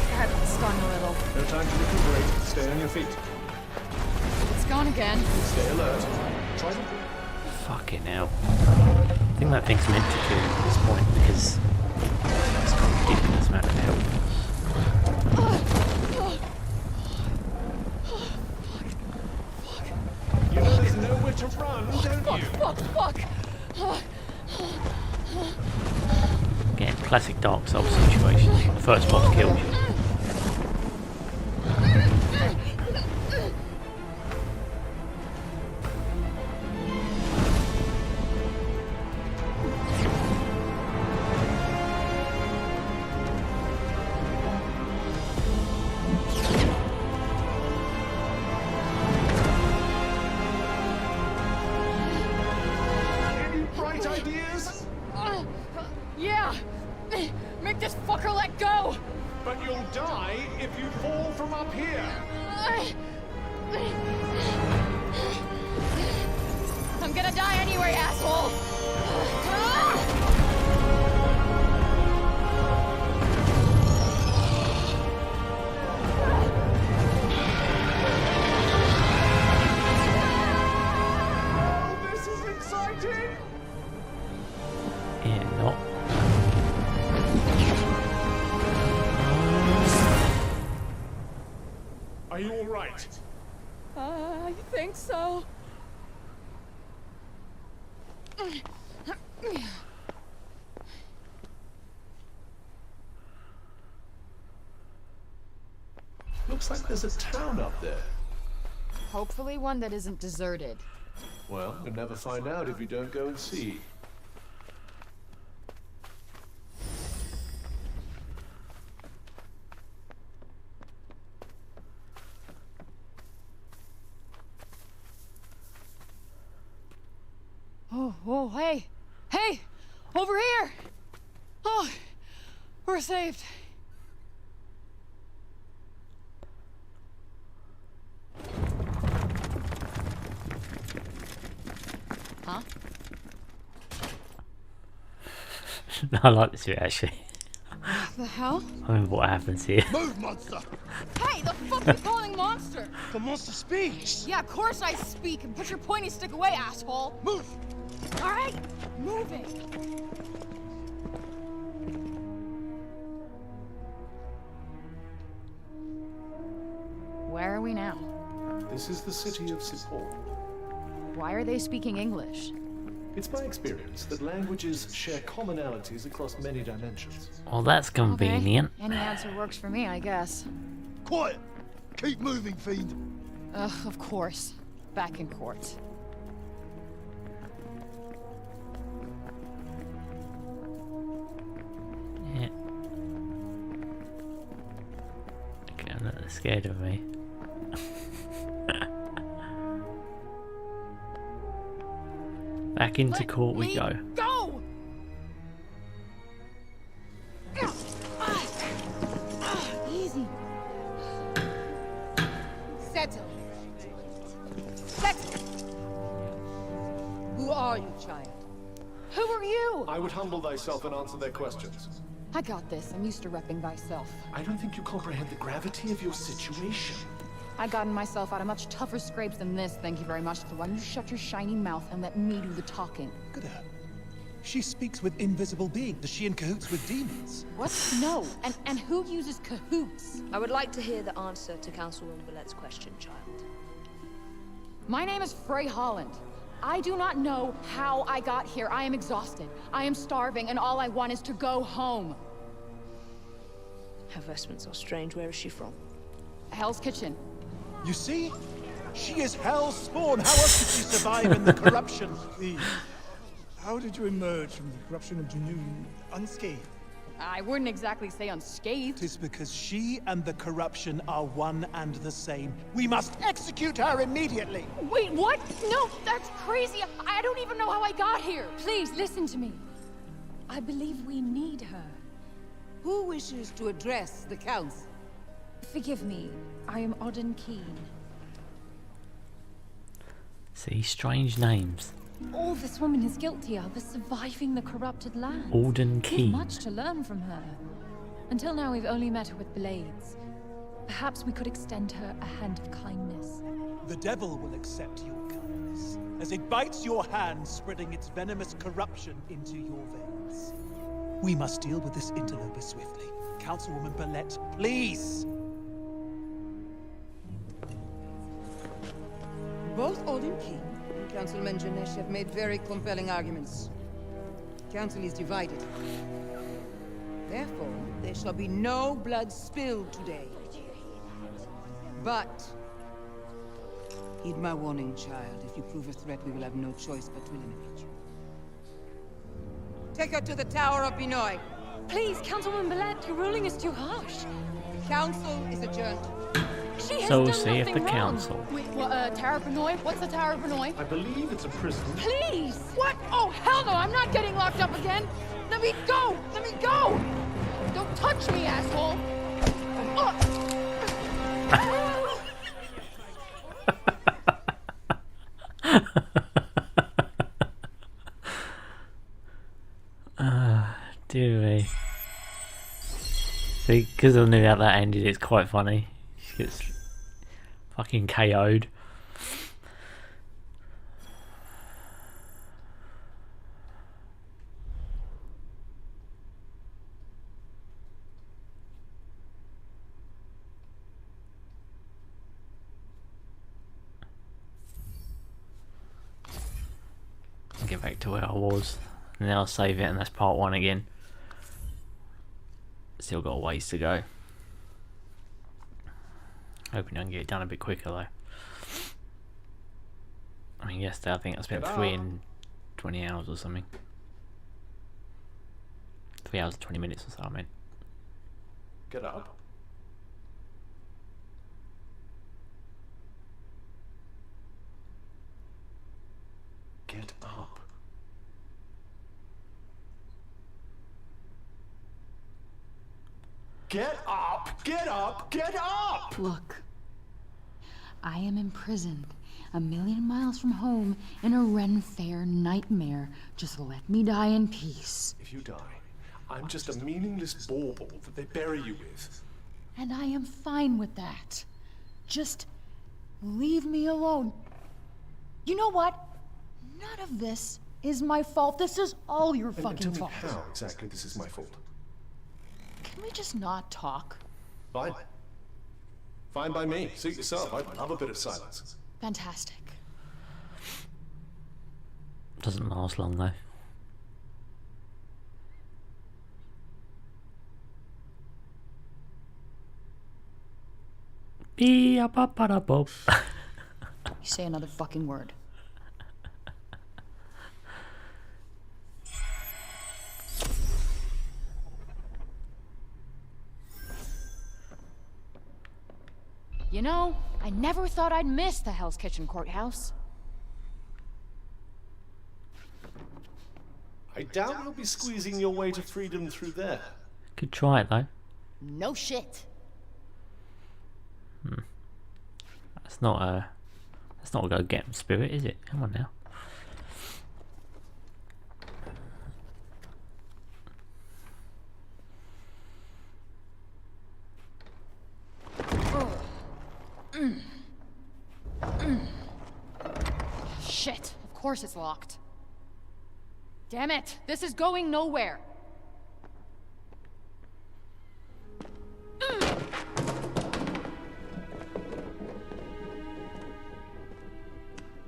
That stung a little. No time to recuperate. Stay on your feet. It's gone again. Stay alert. Try to... Fucking hell. I think that thing's meant to kill you at this point because it's got a ridiculous amount of health. You know there's nowhere to run, don't you? Fuck. Again, classic Dark Souls situation. The first boss kills you. Yeah! Make this fucker let go! But you'll die if you fall from up here. I'm gonna die anyway, asshole! Oh, this is exciting. Yeah, not. Are you all right? I think so. Looks like there's a town up there. Hopefully one that isn't deserted. Well, you'll never find out if you don't go and see. Oh, hey! Hey! Over here! Oh, we're saved. Huh? I like this bit actually. The hell? I remember what happens here. Move, monster! Hey, the fuck you calling monster? The monster speaks! Yeah, of course I speak. And put your pointy stick away, asshole. Move! All right, moving. Where are we now? This is the city of Sipor. Why are they speaking English? It's my experience that languages share commonalities across many dimensions. Well, that's convenient. Okay. Any answer works for me, I guess. Quiet! Keep moving, fiend! Ugh, of course. Back in court. Yeah. Okay, I'm not scared of me. Back into court we go. Go! Easy. Settle. Settle. Who are you, child? Who are you? I would humble thyself and answer their questions. I got this. I'm used to repping thyself. I don't think you comprehend the gravity of your situation. I've gotten myself out of much tougher scrapes than this, thank you very much. So why don't you shut your shiny mouth and let me do the talking? Look at her. She speaks with invisible beings. Is she in cahoots with demons? What? No. And who uses cahoots? I would like to hear the answer to Councilwoman Billette's question, child. My name is Frey Holland. I do not know how I got here. I am exhausted. I am starving, and all I want is to go home. Her vestments are strange. Where is she from? Hell's Kitchen. You see? She is hell's spawn. How else did she survive in the corruption? Please. How did you emerge from the corruption of Junoon unscathed? I wouldn't exactly say unscathed. It is because she and the corruption are one and the same. We must execute her immediately. Wait, what? No, that's crazy. I don't even know how I got here. Please, listen to me. I believe we need her. Who wishes to address the council? Forgive me, I am Odin Keen. See, strange names. All this woman is guilty of is surviving the corrupted land. Alden We have Key. much to learn from her. Until now, we've only met her with blades. Perhaps we could extend her a hand of kindness. The devil will accept your kindness as it bites your hand, spreading its venomous corruption into your veins. We must deal with this interloper swiftly. Councilwoman Billette, please! Both Odin King and Councilman Janesh have made very compelling arguments. Council is divided. Therefore, there shall be no blood spilled today. But heed my warning, child. If you prove a threat, we will have no choice but to eliminate you. Take her to the Tower of Pinoy. Please, Councilwoman Billette, your ruling is too harsh. Council is adjourned. She has So we'll done see if the nothing wrong. council. Wait, what, Tower of Pinoy? What's the Tower of Pinoy? I believe it's a prison. Please! What? Oh, hell no, I'm not getting locked up again. Let me go! Let me go! Don't touch me, asshole! Dear me. See, because I knew how that ended, it's quite funny. She gets fucking KO'd. get back to where I was, and then I'll save it, and that's part 1 again. Still got a ways to go. Hoping I can get it done a bit quicker though. I mean, yesterday I think I spent 3 and 20 hours or something. 3 hours and 20 minutes or so, I mean. Get up. Get up. Get up! Get up! Get up! Look, I am imprisoned 1,000,000 miles from home in a Ren Fair nightmare. Just let me die in peace. If you die, I'm just a meaningless bauble that they bury you with. And I am fine with that. Just leave me alone. You know what? None of this is my fault. This is all your fucking tell me fault. how exactly this is my fault. Can we just not talk? Fine. Fine by me. Suit yourself. I love a bit of silence. Fantastic. Doesn't last long though. You say another fucking word. You know, I never thought I'd miss the Hell's Kitchen courthouse. I doubt you'll be squeezing your way to freedom through there. Could try it though. No shit. That's not a go get 'em spirit, is it? Come on now. Shit, of course it's locked. Damn it, this is going nowhere.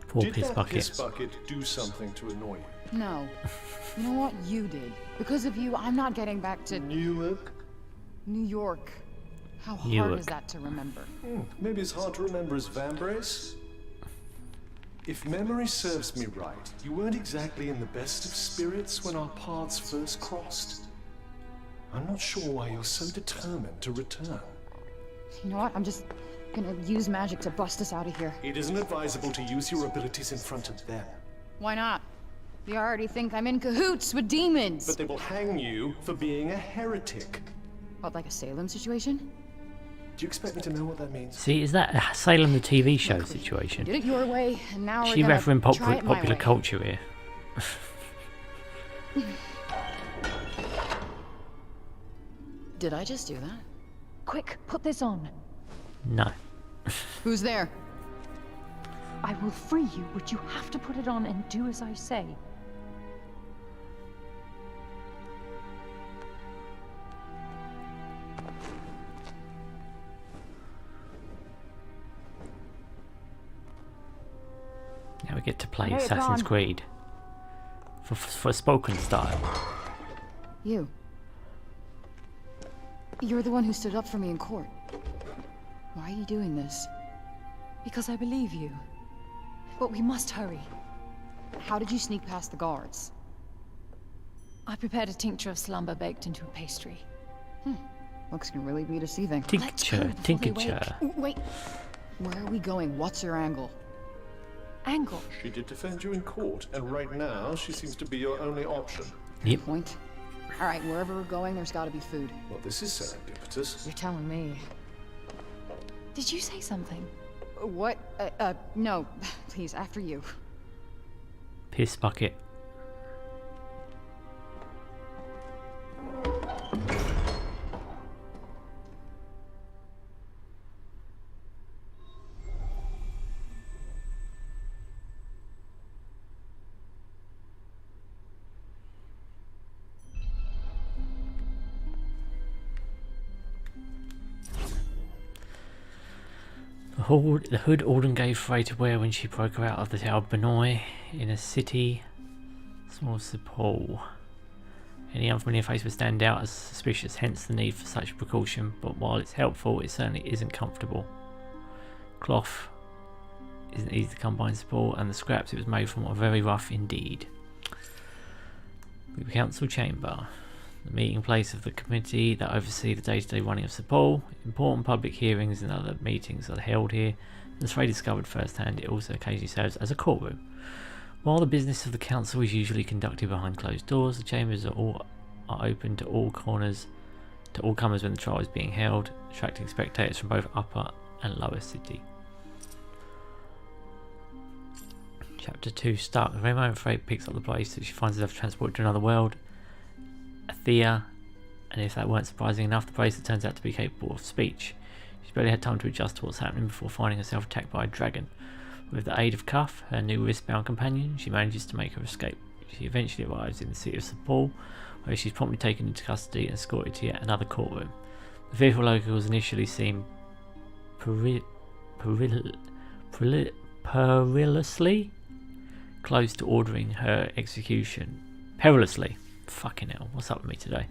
Poor piss bucket. Did that piss bucket do something to annoy you? No. You know what? You did. Because of you, I'm not getting back to Newark? New York. How hard Newark. is that to remember? Maybe as hard to remember as Vambrace? If memory serves me right, you weren't exactly in the best of spirits when our paths first crossed. I'm not sure why you're so determined to return. You know what? I'm just gonna use magic to bust us out of here. It isn't advisable to use your abilities in front of them. Why not? They already think I'm in cahoots with demons. But they will hang you for being a heretic. What, like a Salem situation? Do you expect me to know what that means? See, is that a Salem the TV show situation? Did it your way, and now She we're gonna referring try it my popular way. culture here. Did I just do that? Quick, put this on. No. Who's there? I will free you, but you have to put it on and do as I say. Now we get to play Hey, it's Assassin's on. Creed. For Forspoken style. You. You're the one who stood up for me in court. Why are you doing this? Because I believe you. But we must hurry. How did you sneak past the guards? I prepared a tincture of slumber baked into a pastry. Looks can really be deceiving. Tincture, tincture. Wait. Where are we going? What's your angle? Angle. She did defend you in court, and right now she seems to be your only option. Yep. Point. All right, wherever we're going, there's got to be food. Well, this is serendipitous. You're telling me. Did you say something? What? No. Please, after you. Piss bucket. The hood Alden gave Frey to wear when she broke her out of the Tower of Benoy in a city Small support. Any unfamiliar face would stand out as suspicious, hence the need for such precaution, but while it's helpful, it certainly isn't comfortable. Cloth isn't easy to come by in support, and the scraps it was made from are very rough indeed. The council chamber. The meeting place of the committee that oversee the day-to-day running of Sepul. Important public hearings and other meetings are held here. As Frey discovered firsthand, it also occasionally serves as a courtroom. While the business of the council is usually conducted behind closed doors, the chambers are open to all comers when the trial is being held, attracting spectators from both upper and lower city. Chapter 2 Stuck. The very moment Frey picks up the bracelet, she finds herself transported to another world, Athia, and if that weren't surprising enough, the bracelet turns out to be capable of speech. She's barely had time to adjust to what's happening before finding herself attacked by a dragon. With the aid of Cuff, her new wristbound companion, she manages to make her escape. She eventually arrives in the city of Sepul, where she's promptly taken into custody and escorted to yet another courtroom. The fearful locals initially seem perilously close to ordering her execution. Perilously. Fucking hell, what's up with me today?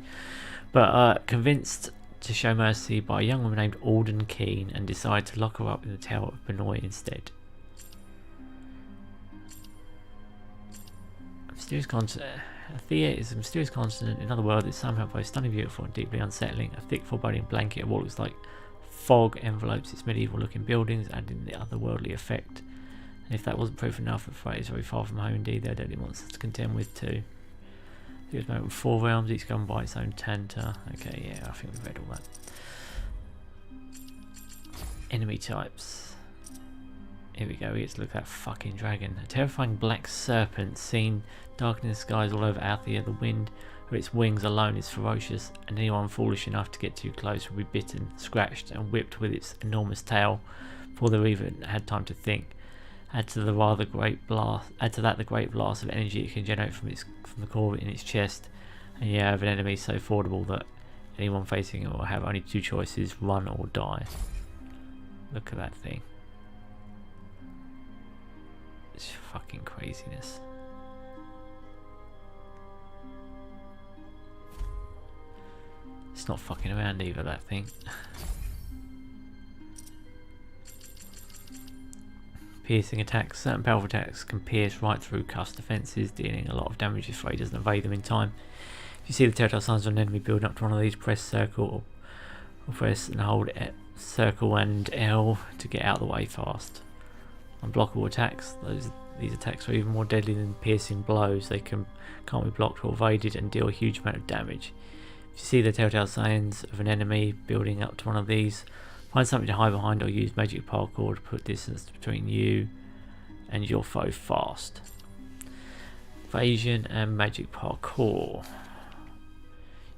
But convinced to show mercy by a young woman named Alden Keane and decide to lock her up in the Tower of Benoy instead. Athia is a mysterious continent in another world that's somehow both stunning, beautiful and deeply unsettling. A thick foreboding blanket of what looks like fog envelopes its medieval looking buildings, adding the otherworldly effect. And if that wasn't proof enough, Frey is very far from home indeed. There are deadly monsters to contend with too. It was made with 4 realms, each governed by its own Tanta. Okay, yeah, I think we've read all that. Enemy types. Here we go, we get to look at that fucking dragon. A terrifying black serpent seen darkening the skies all over Athia. The wind of its wings alone is ferocious, and anyone foolish enough to get too close will be bitten, scratched, and whipped with its enormous tail before they've even had time to think. Add to that the great blast of energy it can generate from the core in its chest, and you have an enemy so formidable that anyone facing it will have only 2 choices: run or die. Look at that thing. It's fucking craziness. It's not fucking around either, that thing. Piercing attacks. Certain powerful attacks can pierce right through Cuff's defences, dealing a lot of damage if Frey doesn't evade them in time. If you see the telltale signs of an enemy building up to one of these, press circle or press and hold circle and L to get out of the way fast. Unblockable attacks. These attacks are even more deadly than piercing blows. They can't be blocked or evaded and deal a huge amount of damage. If you see the telltale signs of an enemy building up to one of these, find something to hide behind or use magic parkour to put distance between you and your foe fast. Evasion and magic parkour.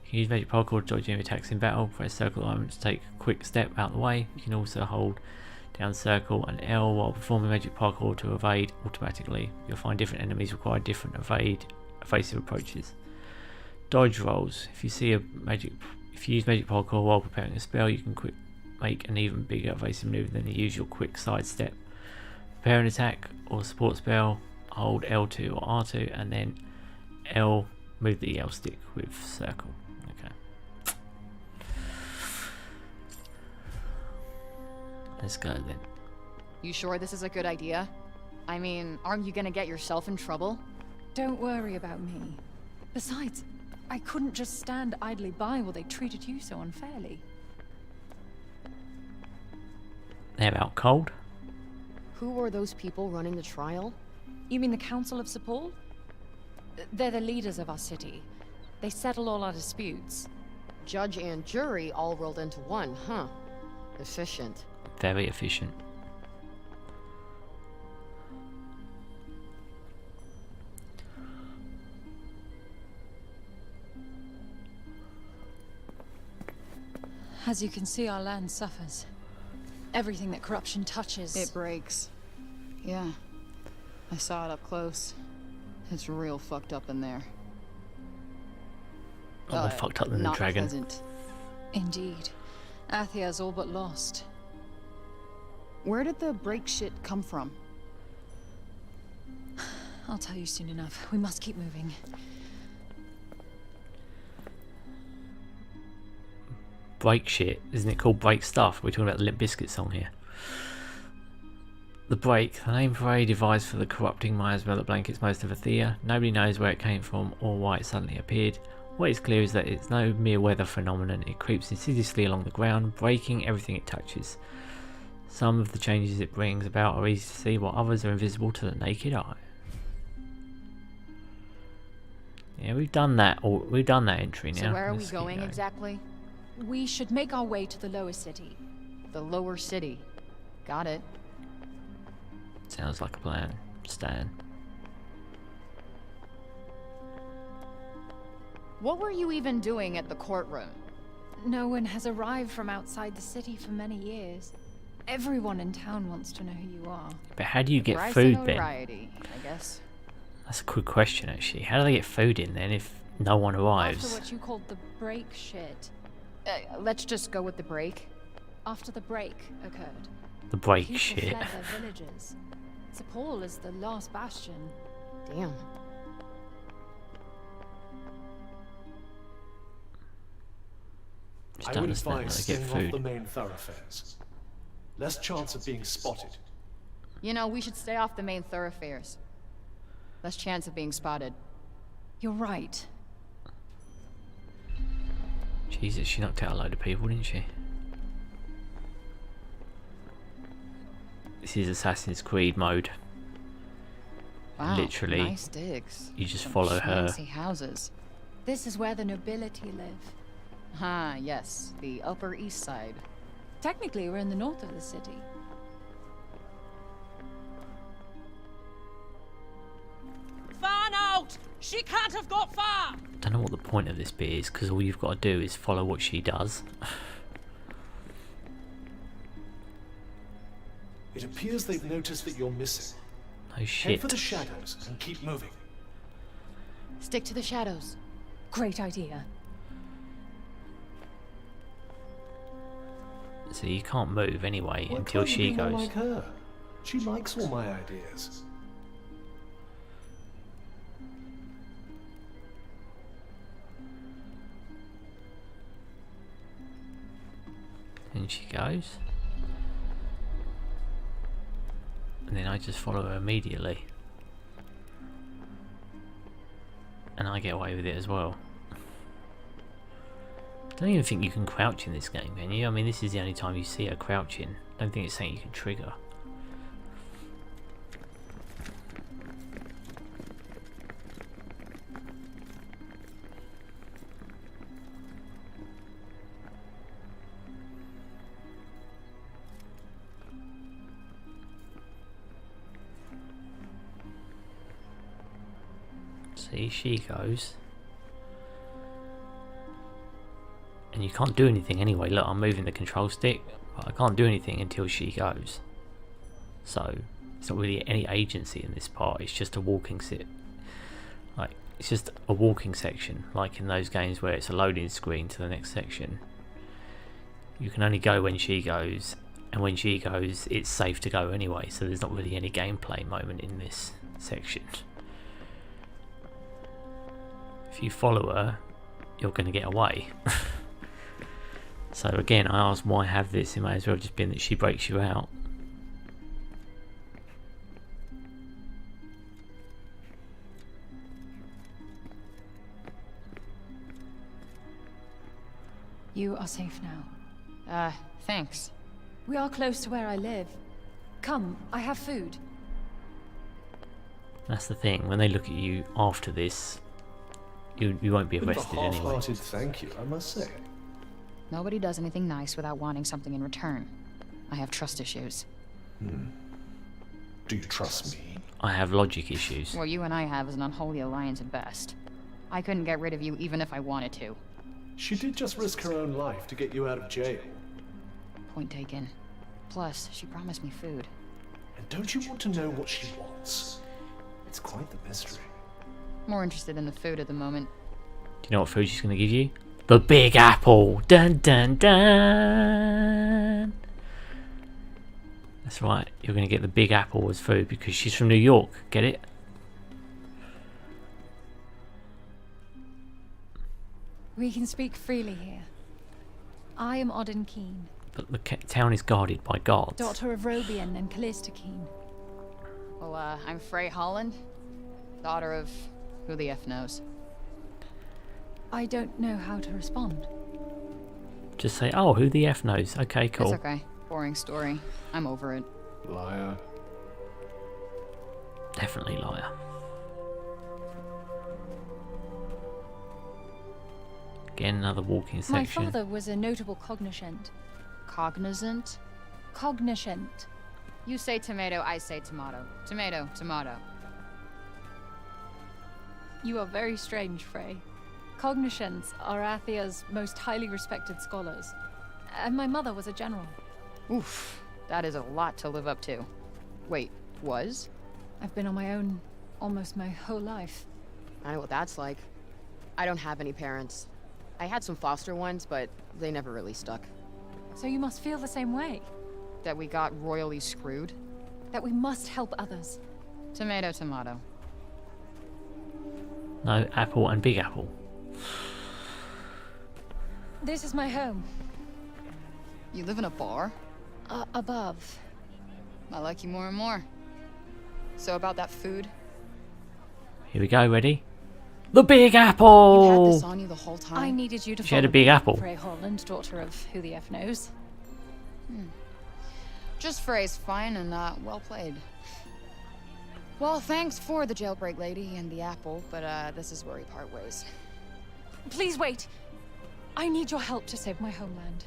You can use magic parkour to dodge enemy attacks in battle. Press circle alignment to take a quick step out of the way. You can also hold down circle and L while performing magic parkour to evade automatically. You'll find different enemies require different evasive approaches. Dodge rolls. If you use magic parkour while preparing a spell, you can make an even bigger evasive move than the usual quick sidestep. Prepare an attack or support spell, hold L2 or R2 and then L, move the L stick with circle. Okay. Let's go then. You sure this is a good idea? I mean, aren't you gonna get yourself in trouble? Don't worry about me. Besides, I couldn't just stand idly by while they treated you so unfairly. They're out cold. Who were those people running the trial? You mean the Council of Sepul? They're the leaders of our city. They settle all our disputes. Judge and jury all rolled into one, huh? Efficient. Very efficient. As you can see, our land suffers. Everything that corruption touches... It breaks. Yeah. I saw it up close. It's real fucked up in there. Oh, more fucked up than the dragon. Pleasant. Indeed. Athia's all but lost. Where did the break shit come from? I'll tell you soon enough. We must keep moving. Break shit. Isn't it called break stuff? We're talking about the Limp Bizkit song here. The break. The name Frey devised for the corrupting miasma that blankets most of Athia. Nobody knows where it came from or why it suddenly appeared. What is clear is that it's no mere weather phenomenon. It creeps insidiously along the ground, breaking everything it touches. Some of the changes it brings about are easy to see, while others are invisible to the naked eye. Yeah, we've done that. We've done that entry now. So where are we going exactly? We should make our way to the lower city. The lower city. Got it. Sounds like a plan, Stan. What were you even doing at the courtroom? No one has arrived from outside the city for many years. Everyone in town wants to know who you are. But how do you get Price food of then? notoriety, I guess. That's a good question, actually. How do they get food in then if no one arrives? After what you called the break shit. Let's just go with the break. After the break occurred. The break people shit. fled their villages. Sepul is the last bastion. Damn. Just I don't would understand how advise they get staying off the food. main thoroughfares. Less chance of being spotted. You know, we should stay off the main thoroughfares. Less chance of being spotted. You're right. Jesus, she knocked out a load of people, didn't she? This is Assassin's Creed mode. Wow, Literally, nice digs. you just Some follow her. schmancy houses. This is where the nobility live. Ah, yes, the Upper East Side. Technically, we're in the north of the city. Far out! She can't have got far! Don't know what the point of this bit is, because all you've got to do is follow what she does. It appears they've noticed that you're missing. No Head shit. for the shadows and keep moving. Stick to the shadows. Great idea. So you can't move anyway Why until can't you she be more goes. like her? She likes all my ideas. And she goes. And then I just follow her immediately. And I get away with it as well. I don't even think you can crouch in this game, can you? I mean, this is the only time you see her crouching. I don't think it's something you can trigger. See, she goes. And you can't do anything anyway. Look, I'm moving the control stick, but I can't do anything until she goes. So, it's not really any agency in this part. It's just a walking it's just a walking section, like in those games where it's a loading screen to the next section. You can only go when she goes, and when she goes, it's safe to go anyway. So there's not really any gameplay moment in this section. If you follow her, you're going to get away. So again, I asked why have this. It may as well just been that she breaks you out. You are safe now. Thanks. We are close to where I live. Come, I have food. That's the thing. When they look at you after this, you won't be Bit of a arrested anyway. half-hearted thank you, I must say. Nobody does anything nice without wanting something in return. I have trust issues. Do you trust me? I have logic issues. What you and I have is an unholy alliance at best. I couldn't get rid of you even if I wanted to. She did just risk her own life to get you out of jail. Point taken. Plus, she promised me food. And don't you want to know what she wants? It's quite the mystery. More interested in the food at the moment. Do you know what food she's going to give you? The Big Apple! Dun dun dun! That's right, you're going to get the Big Apple as food because she's from New York, get it? We can speak freely here. I am Odin Keen, But the town is guarded by guards. daughter of Robian and Callista Keen. Well, I'm Frey Holland, daughter of who the F knows. I don't know how to respond. Just say, oh, who the F knows? Okay, cool. It's okay. Boring story. I'm over it. Liar. Definitely liar. Again, another walking My section. father was a notable cognoscent. Cognizant? Cognoscent. You say tomato, I say tomato. Tomato, tomato. You are very strange, Frey. Cognoscents are Athia's most highly respected scholars. And my mother was a general. Oof, that is a lot to live up to. Wait, was? I've been on my own almost my whole life. I know what that's like. I don't have any parents. I had some foster ones, but they never really stuck. So you must feel the same way. That we got royally screwed? That we must help others. Tomato, tomato. No, Apple and Big Apple. This is my home. You live in a bar? Above. I like you more and more. So about that food? Here we go, ready? The Big Apple! You had this on you the whole time? I needed you to She had a follow big me, apple. Frey Holland, daughter of who the F knows. Just phrase fine and well played. Well, thanks for the jailbreak lady and the apple, but this is where we part ways. Please wait. I need your help to save my homeland.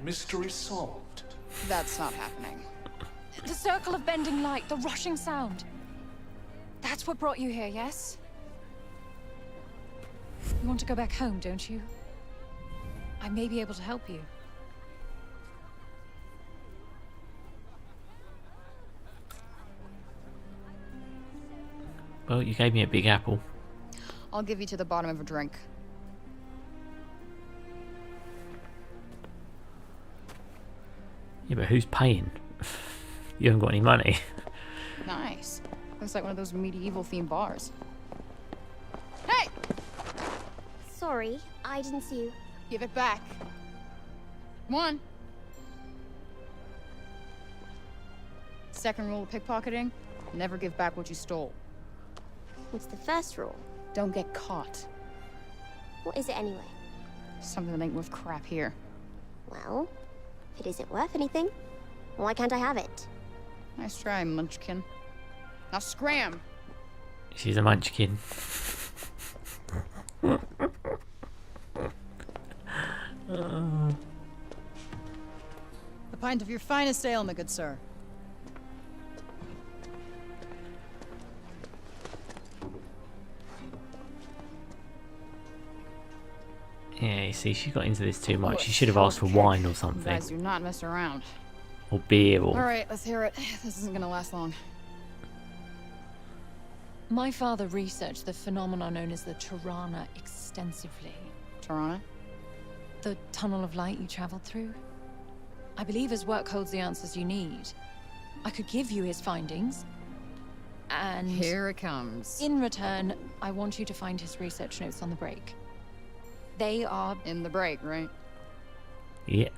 Mystery solved. That's not happening. The circle of bending light, the rushing sound. That's what brought you here, yes? You want to go back home, don't you? I may be able to help you. Well, you gave me a Big Apple. I'll give you to the bottom of a drink. Yeah, but who's paying? You haven't got any money. Nice. Looks like one of those medieval themed bars. Hey! Sorry, I didn't see you. Give it back. Come on. Second rule of pickpocketing, never give back what you stole. What's the first rule? Don't get caught. What is it anyway? Something that ain't worth crap here. Well, if it isn't worth anything, why can't I have it? Nice try, Munchkin. Now scram! She's a munchkin. A pint of your finest ale, my good sir. Yeah, you see, she got into this too much. She should have asked for wine or You something. guys do not mess around. Or beer or... Alright, let's hear it. This isn't gonna last long. My father researched the phenomenon known as the Tirana extensively. Tirana? The tunnel of light you traveled through? I believe his work holds the answers you need. I could give you his findings. And... Here it comes. in return, I want you to find his research notes on the break. They are... in the break, right? Yeah.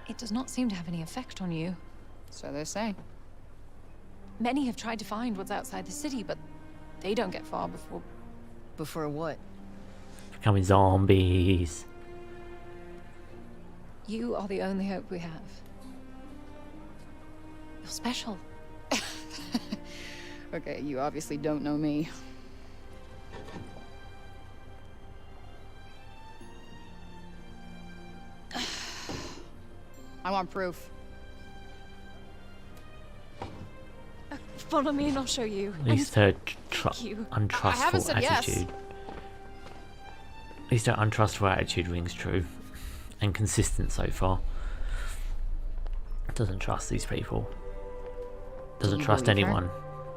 It does not seem to have any effect on you. So they say. Many have tried to find what's outside the city, but they don't get far before... Before what? Becoming zombies. You are the only hope we have. You're special. Okay, you obviously don't know me. I want proof. Follow me and I'll show you. At least her you. I haven't untrustful said yes. attitude. At least her untrustful attitude rings true. And consistent so far. Doesn't trust these people. Doesn't trust anyone.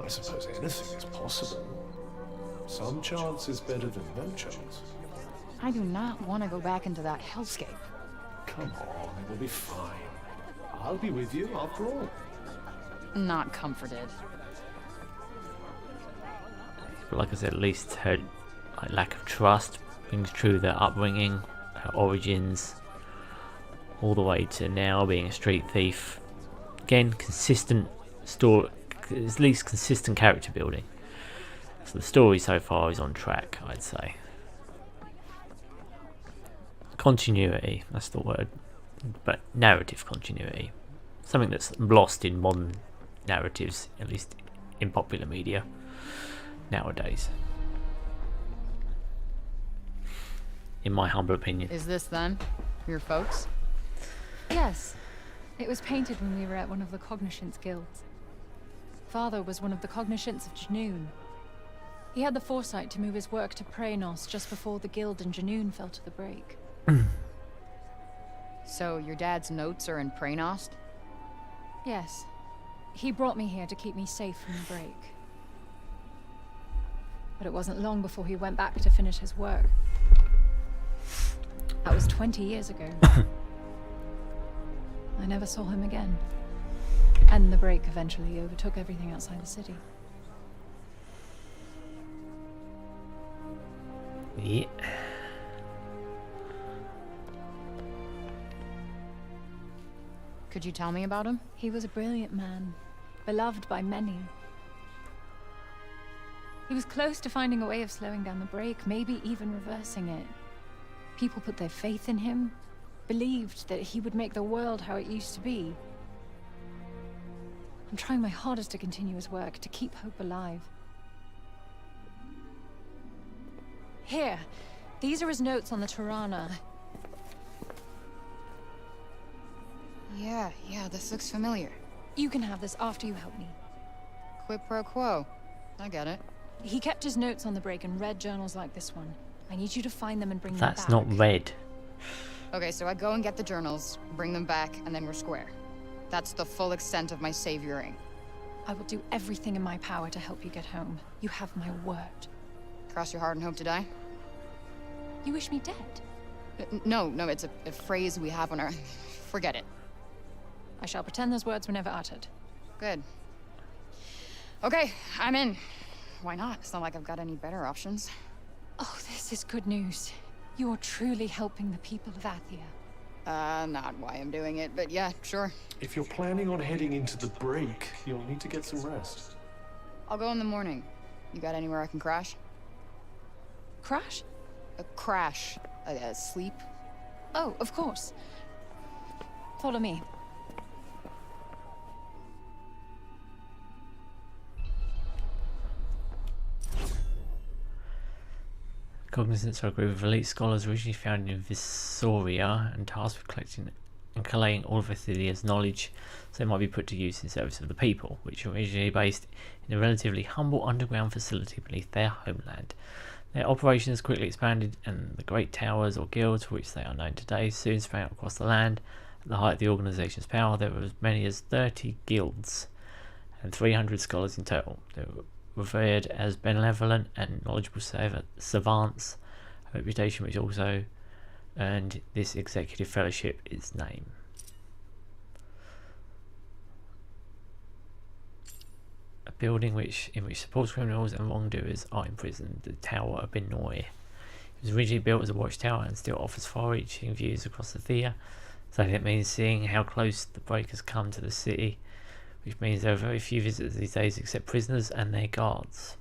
I suppose anything is possible. Some chance is better than no chance. I do not want to go back into that hellscape. Come on, it will be fine. I'll be with you after all. Not comforted. But like I said, at least her lack of trust rings true. Their upbringing, her origins, all the way to now being a street thief. Again, consistent story, at least consistent character building. So the story so far is on track, I'd say. Continuity, that's the word, but narrative continuity. Something that's lost in modern narratives, at least in popular media nowadays. In my humble opinion. Is this then your folks? Yes. It was painted when we were at one of the Cognoscence guilds. Father was one of the Cognoscents of Junoon. He had the foresight to move his work to Preynos just before the guild in Junoon fell to the break. So your dad's notes are in Preynos? Yes. He brought me here to keep me safe from the break. But it wasn't long before he went back to finish his work. That was 20 years ago. I never saw him again. And the break eventually overtook everything outside the city. Yeah. Could you tell me about him? He was a brilliant man, beloved by many. He was close to finding a way of slowing down the break, maybe even reversing it. People put their faith in him, believed that he would make the world how it used to be. I'm trying my hardest to continue his work, to keep hope alive. Here, these are his notes on the Tirana. Yeah, this looks familiar. You can have this after you help me. Quid pro quo. I get it. He kept his notes on the break and read journals like this one. I need you to find them and bring them back. That's not red. Okay, so I go and get the journals, bring them back, and then we're square. That's the full extent of my savioring. I will do everything in my power to help you get home. You have my word. Cross your heart and hope to die? You wish me dead? No, it's a phrase we have on our... Forget it. I shall pretend those words were never uttered. Good. Okay, I'm in. Why not? It's not like I've got any better options. Oh, this is good news. You're truly helping the people of Athia. Not why I'm doing it, but yeah, sure. If you're planning on heading into the break, you'll need to get some rest. I'll go in the morning. You got anywhere I can crash? Crash? Crash. Sleep? Oh, of course. Follow me. Cognizants are a group of elite scholars originally founded in Visoria and tasked with collecting and collating all of Athia's knowledge so they might be put to use in service of the people, which are originally based in a relatively humble underground facility beneath their homeland. Their operations quickly expanded, and the great towers or guilds for which they are known today soon sprang up across the land. At the height of the organization's power, there were as many as 30 guilds and 300 scholars in total. They were revered as benevolent and knowledgeable savants, a reputation which also earned this executive fellowship its name. A building in which supports criminals and wrongdoers are imprisoned, the Tower of Benoy. It was originally built as a watchtower and still offers far-reaching views across Athia, so that means seeing how close the break has come to the city, which means there are very few visitors these days except prisoners and their guards.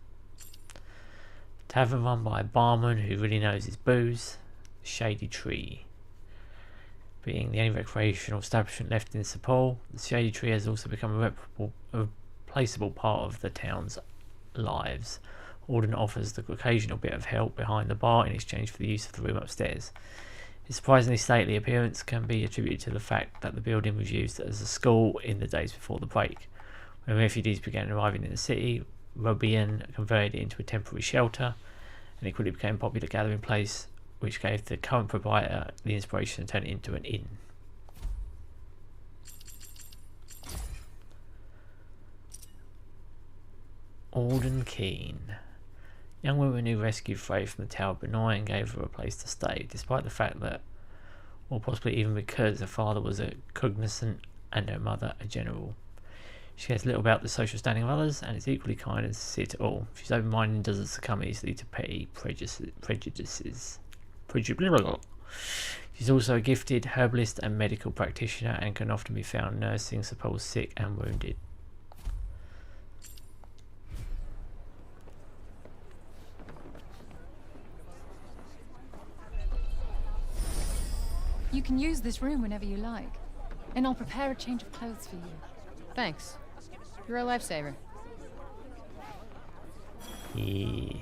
A tavern run by a barman who really knows his booze, the Shady Tree. Being the only recreational establishment left in Sepul, the Shady Tree has also become a replaceable part of the town's lives. Alden offers the occasional bit of help behind the bar in exchange for the use of the room upstairs. Its surprisingly stately appearance can be attributed to the fact that the building was used as a school in the days before the break. When refugees began arriving in the city, Robian converted it into a temporary shelter, and it quickly became a popular gathering place, which gave the current proprietor the inspiration to turn it into an inn. Alden Keene. Young woman who rescued Frey from the Tower of Benoy and gave her a place to stay, despite the fact that, or possibly even because, her father was a cognizant and her mother a general. She cares little about the social standing of others and is equally kind and sincere to all. She's open-minded and doesn't succumb easily to petty prejudices. She's also a gifted herbalist and medical practitioner and can often be found nursing Sepul's sick and wounded. You can use this room whenever you like, and I'll prepare a change of clothes for you. Thanks. You're a lifesaver. Yeah.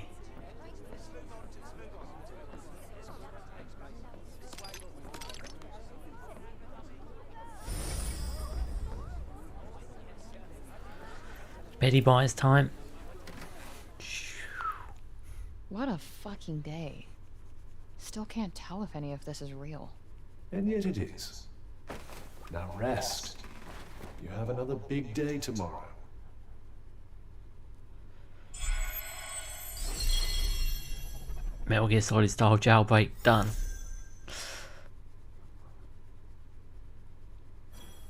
Betty buys time. What a fucking day. Still can't tell if any of this is real. And yet it is. Now rest. You have another big day tomorrow. Metal Gear Solid style jailbreak done.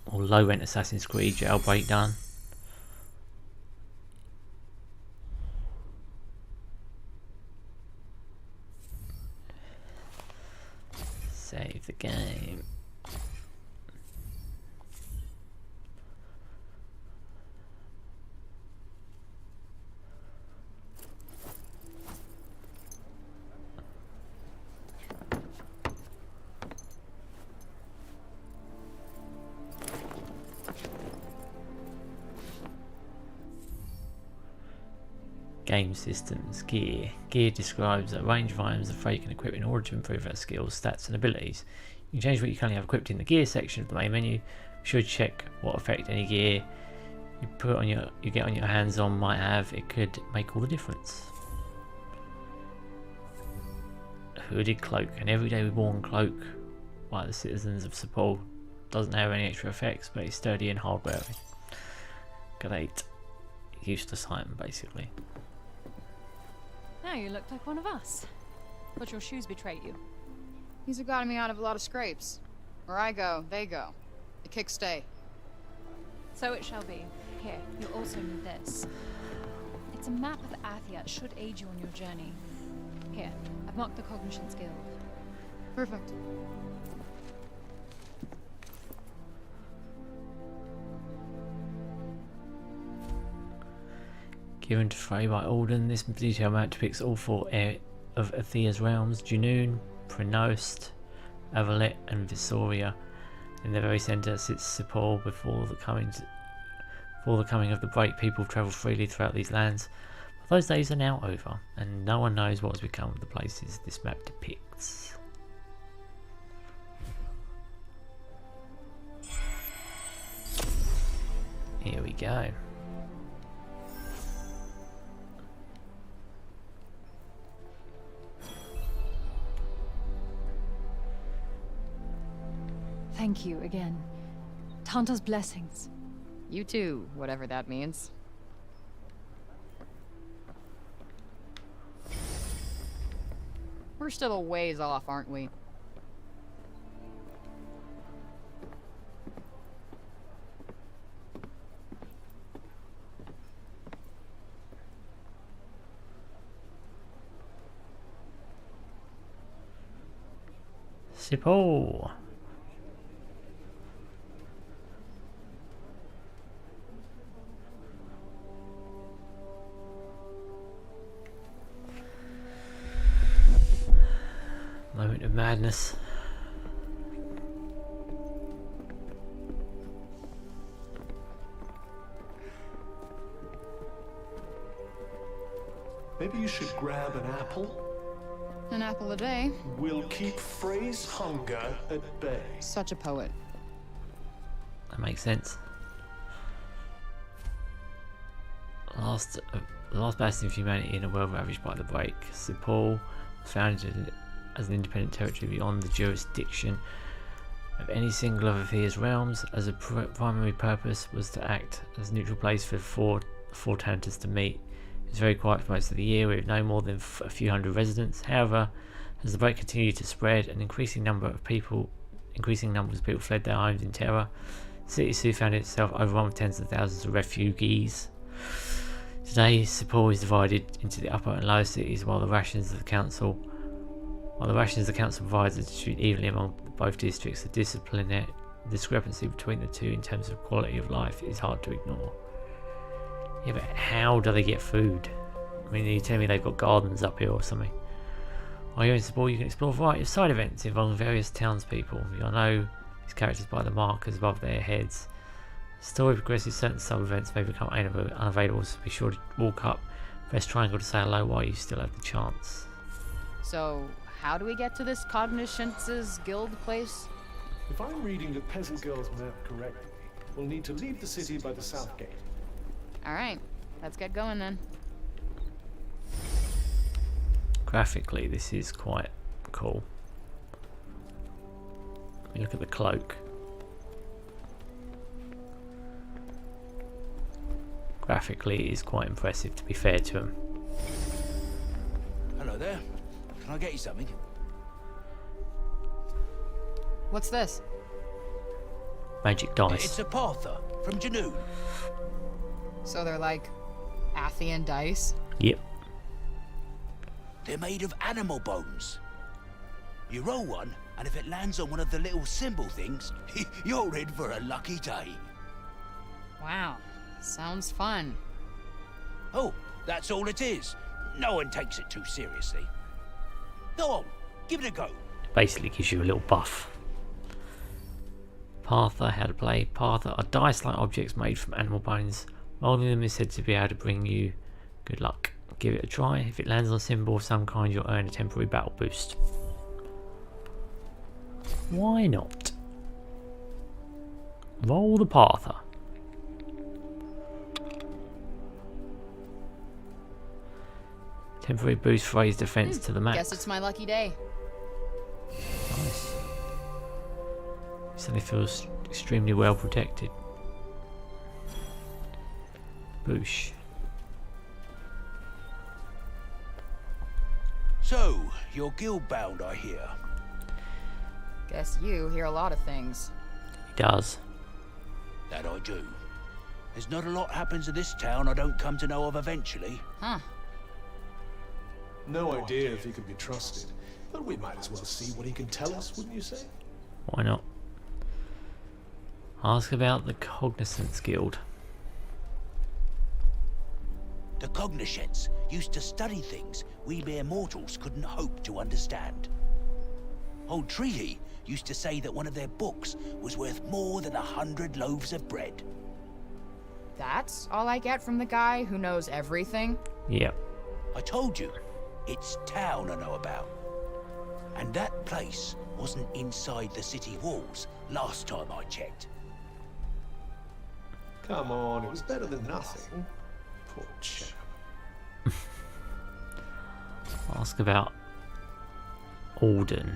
Or low rent Assassin's Creed jailbreak done. Save the game. Game systems. Gear. Gear describes a range of items the Frey can equip in order to improve their skills, stats and abilities. You can change what you currently have equipped in the gear section of the main menu. You should check what effect any gear you get on your hands on might have. It could make all the difference. A hooded cloak. An everyday worn cloak like the citizens of Sepul. Doesn't have any extra effects, but it's sturdy and hard wearing. Great. Useless item basically. Now you look like one of us. But your shoes betrayed you. These have gotten me out of a lot of scrapes. Where I go, they go. The kicks stay. So it shall be. Here, you'll also need this. It's a map of Athia. It should aid you on your journey. Here, I've marked the Cognitions Guild. Perfect. Given to Frey by Alden, this detailed map depicts all four of Athia's realms: Junoon, Pronost, Avalet and Visoria. In the very centre sits Sepul. Before the coming of the break, people travel freely throughout these lands. But those days are now over, and no one knows what has become of the places this map depicts. Here we go. Thank you again. Tantas' blessings. You too, whatever that means. We're still a ways off, aren't we? Sepul. Moment of madness. Maybe you should grab an apple. An apple a day. We'll keep Frey's hunger at bay. Such a poet. That makes sense. The last bastion of humanity in a world ravaged by the break. Sepul was founded as an independent territory beyond the jurisdiction of any single of Athia's realms. As a primary purpose was to act as a neutral place for the four Tantas to meet. It was very quiet for most of the year, with no more than a few hundred residents. However, as the break continued to spread, an increasing numbers of people fled their homes in terror. The city soon found itself overrun with tens of thousands of refugees. Today, Sepul is divided into the upper and lower cities, while the rations of the council While the rations the council provides are distributed evenly among both districts, the discrepancy between the two in terms of quality of life is hard to ignore. Yeah, but how do they get food? I mean, you tell me they've got gardens up here or something. While you're in support, you can explore a variety of side events involving various townspeople. You'll know these characters by the markers above their heads. The story progresses, certain sub-events may become unavailable, so be sure to walk up, press triangle to say hello while you still have the chance. So, how do we get to this Cognoscence's guild place? If I'm reading the peasant girl's map correctly, we'll need to leave the city by the south gate. Alright, let's get going then. Graphically, this is quite cool. Let me look at the cloak. Graphically, it is quite impressive, to be fair to him. Hello there. Can I get you something? What's this? Magic dice. It's a Partha from Junoon. So they're like Athian dice? Yep. They're made of animal bones. You roll one, and if it lands on one of the little symbol things, you're in for a lucky day. Wow, sounds fun. Oh, that's all it is. No one takes it too seriously. Go on, give it a go. Basically gives you a little buff. Partha, how to play. Partha are dice-like objects made from animal bones. Rolling them is said to be able to bring you good luck. Give it a try. If it lands on a symbol of some kind, you'll earn a temporary battle boost. Why not? Roll the Partha. Temporary boost Frey's defense to the max. Guess it's my lucky day. Nice. Suddenly feels extremely well protected. Boosh. So, you're guild-bound, I hear. Guess you hear a lot of things. He does. That I do. There's not a lot happens in this town I don't come to know of eventually. Huh. No idea if he can be trusted, but we might as well see what he can tell us, wouldn't you say? Why not? Ask about the Cognizance Guild. The Cognoscents used to study things we mere mortals couldn't hope to understand. Old Treaty used to say that one of their books was worth more than 100 loaves of bread. That's all I get from the guy who knows everything? Yep. I told you, it's town I know about. And that place wasn't inside the city walls last time I checked. Come on, it was better than nothing. Poor chap. Ask about Alden.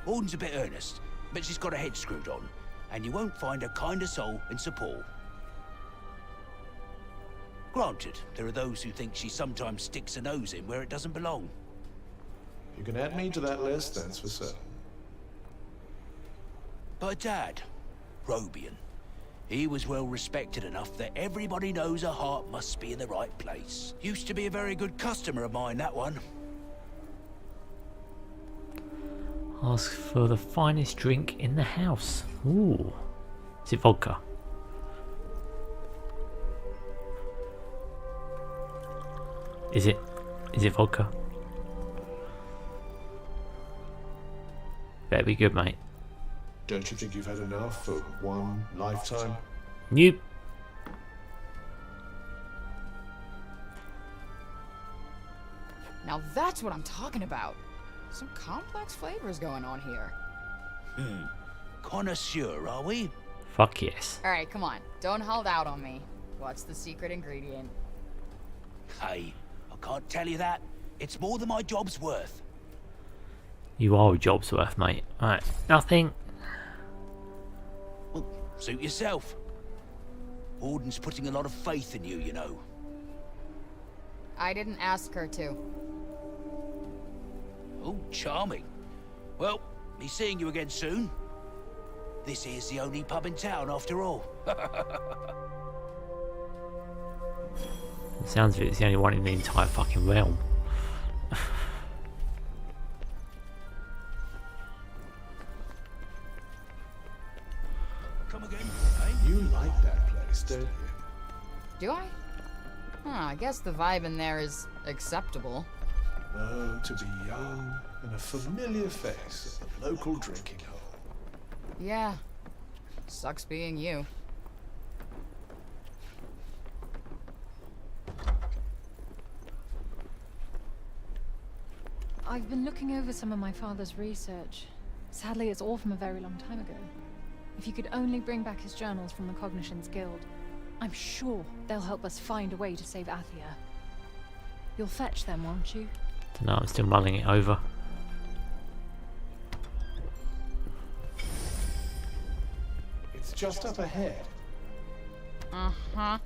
Alden's a bit earnest, but she's got her head screwed on, and you won't find a kinder soul in support. Granted, there are those who think she sometimes sticks her nose in where it doesn't belong. You can add me to that list, that's for certain. But Dad, Robian, he was well respected enough that everybody knows her heart must be in the right place. Used to be a very good customer of mine, that one. Ask for the finest drink in the house. Ooh. Is it vodka? Is it vodka? Better be good, mate. Don't you think you've had enough for one lifetime? Nope. Now that's what I'm talking about. Some complex flavors going on here. Connoisseur, are we? Fuck yes. Alright, come on. Don't hold out on me. What's the secret ingredient? Hey, I can't tell you that. It's more than my job's worth. You are a job's worth, mate. Alright, nothing. Well, suit yourself. Alden's putting a lot of faith in you, you know. I didn't ask her to. Oh, charming. Well, be seeing you again soon. This is the only pub in town, after all. It sounds of it, it's the only one in the entire fucking realm. like that place, don't you? Do I? I guess the vibe in there is acceptable. Oh, to be young and a familiar face at the local drinking hole. Yeah. Sucks being you. I've been looking over some of my father's research. Sadly, it's all from a very long time ago. If you could only bring back his journals from the Cognitions Guild, I'm sure they'll help us find a way to save Athia. You'll fetch them, won't you? No, I'm still mulling it over. It's just up ahead. Uh-huh.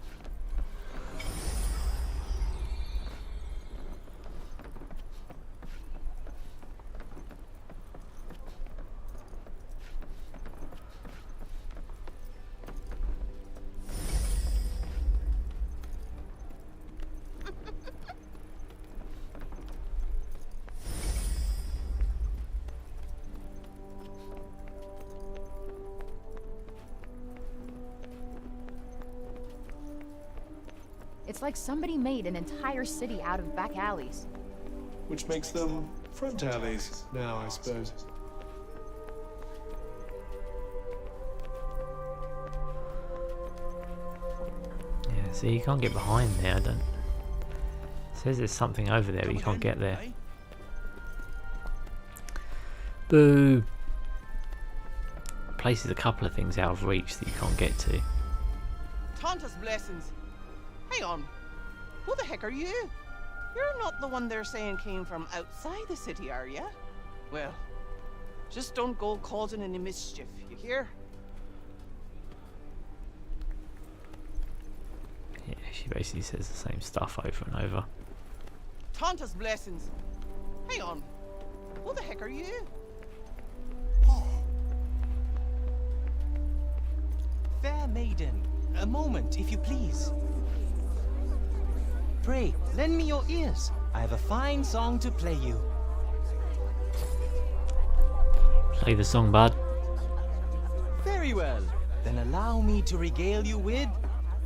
It's like somebody made an entire city out of back alleys. Which makes them front alleys now, I suppose. Yeah, see, you can't get behind there, I don't... It says there's something over there, but you can't get there. Boo! Places a couple of things out of reach that you can't get to. Tantas blessings. Hang on. Who the heck are you? You're not the one they're saying came from outside the city, are you? Well, just don't go causing any mischief, you hear? Yeah, she basically says the same stuff over and over. Tantas blessings. Hang on. Who the heck are you? Fair maiden, a moment, if you please. Pray, lend me your ears. I have a fine song to play you. Play the song, bud. Very well. Then allow me to regale you with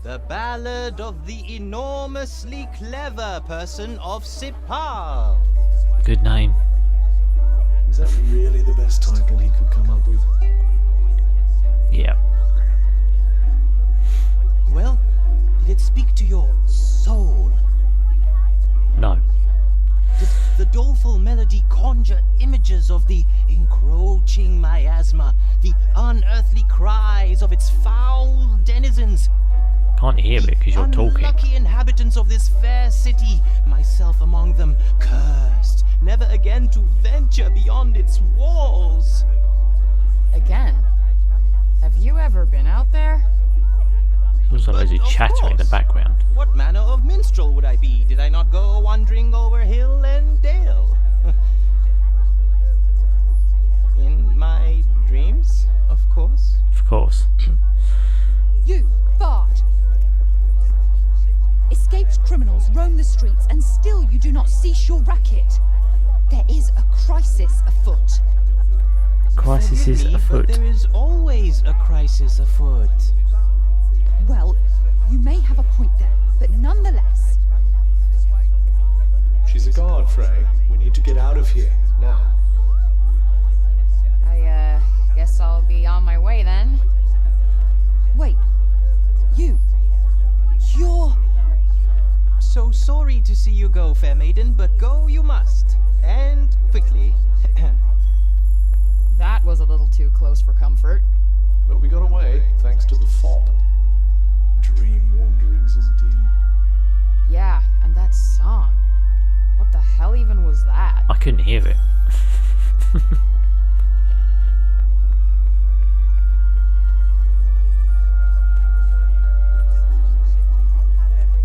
the ballad of the enormously clever person of Sipal. Good name. Is that really the best title he could come up with? Yeah. Well, did it speak to your soul? No. Did the doleful melody conjure images of the encroaching miasma, the unearthly cries of its foul denizens? Can't hear it because you're talking. Unlucky inhabitants of this fair city, myself among them, cursed, never again to venture beyond its walls. Again? Have you ever been out there? There's also loads of chatter in the background. What manner of minstrel would I be, did I not go wandering over hill and dale? In my dreams, of course. Of course. You, Bard! Escaped criminals roam the streets, and still you do not cease your racket. There is a crisis afoot. Crisis is afoot. But there is always a crisis afoot. Well, you may have a point there, but nonetheless... She's a guard, Frey. We need to get out of here, now. I, guess I'll be on my way then. Wait. You're... So sorry to see you go, fair maiden, but go you must. And quickly. That was a little too close for comfort. But we got away, thanks to the fop. Dream wanderings indeed. Yeah, and that song. What the hell even was that? I couldn't hear it.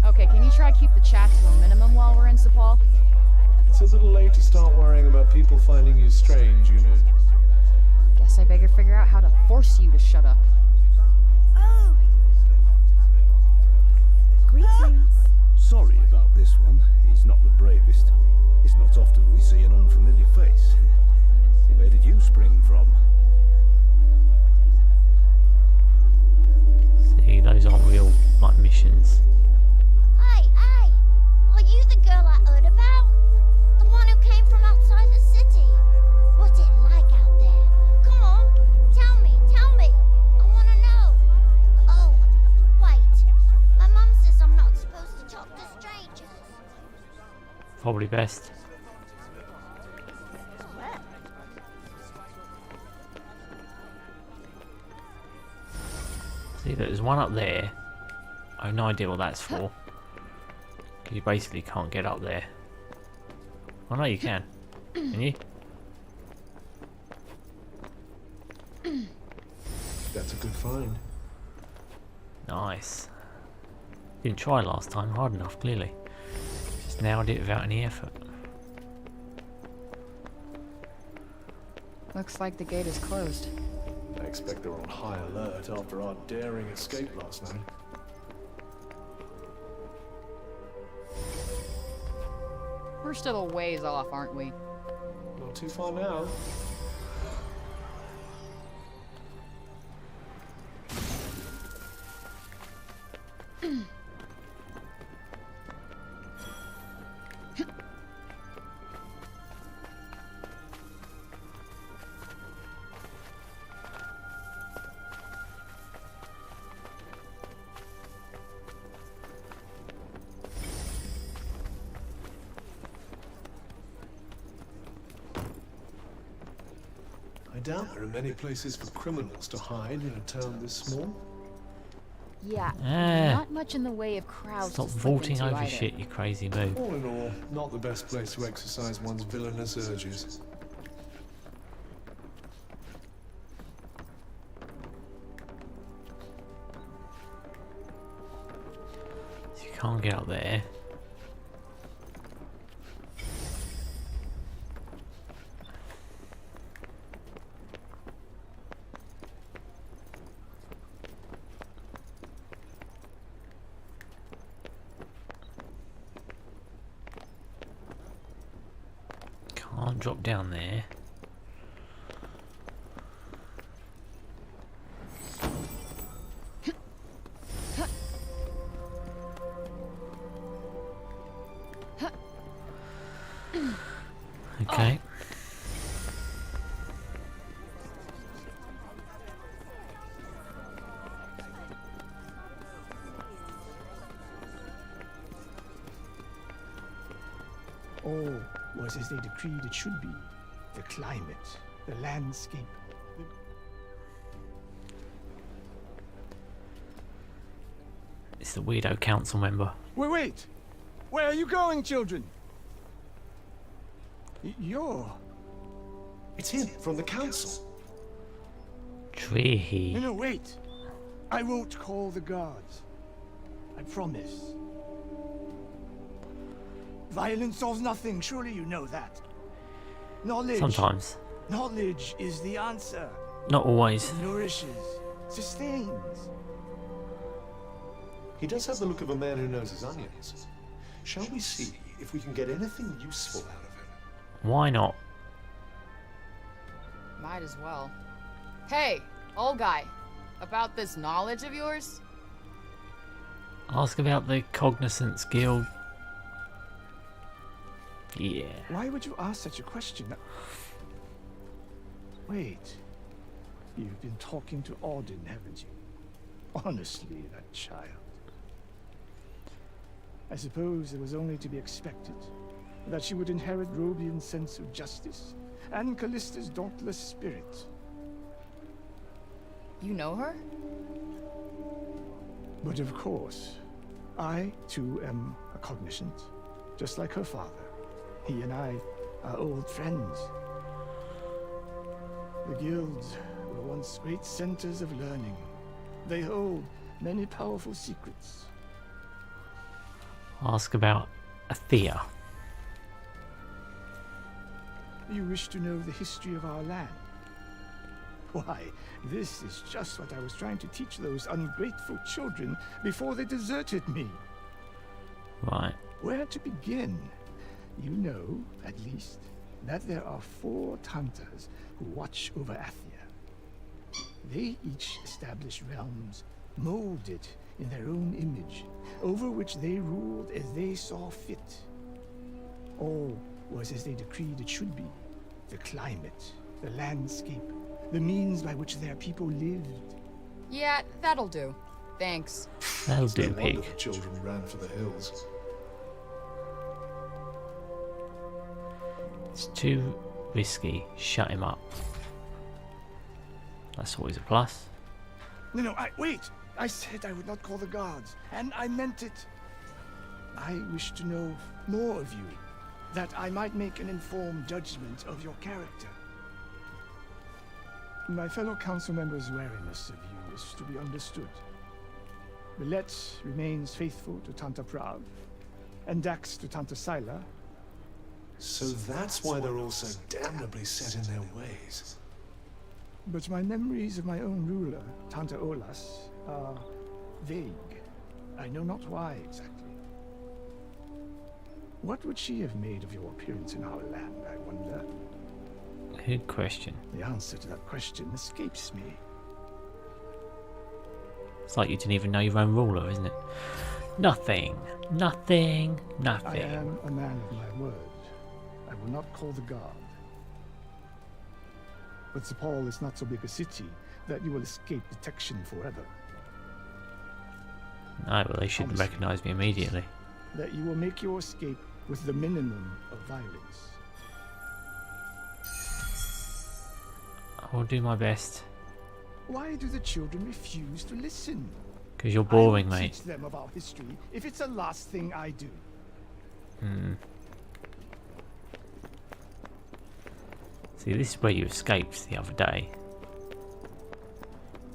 Okay, can you try keep the chat to a minimum while we're in Sipal? It's a little late to start worrying about people finding you strange, you know. Guess I better figure out how to force you to shut up. Oh! Greetings. Sorry about this one. He's not the bravest. It's not often we see an unfamiliar face. Where did you spring from? See, Probably best. See, there's one up there. I have no idea what that's for. You basically can't get up there. Oh no, you can. Can you? That's a good find. Nice. Didn't try last time hard enough, clearly. Just nailed it without any effort. Looks like the gate is closed. I expect they're on high alert after our daring escape last night. We're still a ways off, aren't we? Not too far now. I doubt there are many places for criminals to hide in a town this small. Yeah, Ah. not much in the way of crowds. Stop to slip vaulting into over either. shit, you crazy move. All in all, not the best place to exercise one's villainous urges. You can't get up there. Can't drop down there. Okay. All was as they decreed it should be. The climate, the landscape. It's the weirdo council member. Wait! Where are you going, children? You're... It's him, from the council. Tree. No, wait. I won't call the guards. I promise. Violence solves nothing, surely you know that. Knowledge. Sometimes. Knowledge is the answer. Not always. It nourishes, sustains. He does have the look of a man who knows his onions. Shall we see if we can get anything useful out of him? Why not? Might as well. Hey, old guy. About this knowledge of yours? Ask about the Cognizance Guild. Yeah. Why would you ask such a question? Wait. You've been talking to Auden, haven't you? Honestly, that child. I suppose it was only to be expected that she would inherit Robian's sense of justice and Callista's dauntless spirit. You know her? But of course, I too am a cognizant, just like her father. He and I are old friends. The guilds were once great centers of learning. They hold many powerful secrets. Ask about Athia. You wish to know the history of our land? Why, this is just what I was trying to teach those ungrateful children before they deserted me. Right. Where to begin? You know, at least, that there are 4 Tantas who watch over Athia. They each establish realms, molded in their own image, over which they ruled as they saw fit. All was as they decreed it should be. The climate, the landscape, the means by which their people lived. Yeah, that'll do. Thanks. That'll do, No wonder pig. the children ran for the hills. It's too risky. Shut him up. That's always a plus. No, wait! I said I would not call the guards, and I meant it. I wish to know more of you, that I might make an informed judgment of your character. My fellow council members' wariness of you is to be understood. Bellet remains faithful to Tanta Prav, and Dax to Tanta Sila. So that's why they're all so damnably set in their ways. But my memories of my own ruler, Tanta Olas, are vague. I know not why exactly. What would she have made of your appearance in our land, I wonder? Good question. The answer to that question escapes me. It's like you didn't even know your own ruler, isn't it? Nothing. Nothing. Nothing. I am a man of my word. I will not call the guard. But Sepal is not so big a city that you will escape detection forever. No, well, they shouldn't recognise me immediately. That you will make your escape with the minimum of violence. I will do my best. Why do the children refuse to listen? Because you're boring, I will mate. teach them about history if it's the last thing I do. See, this is where you escaped the other day.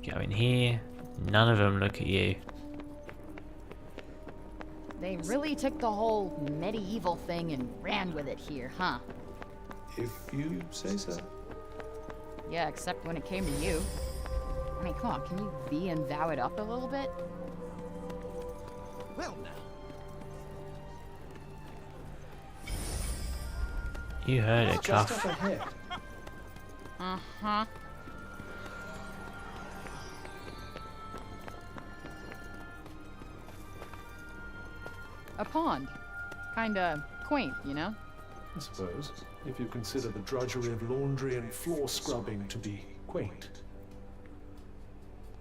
Go in here. None of them look at you. They really took the whole medieval thing and ran with it here, huh? If you say so. Yeah, except when it came to you. I mean, come on, can you be and vow it up a little bit? Well now. You heard it, Just Cuff. up ahead. Uh-huh. A pond. Kinda quaint, you know? I suppose, if you consider the drudgery of laundry and floor scrubbing to be quaint.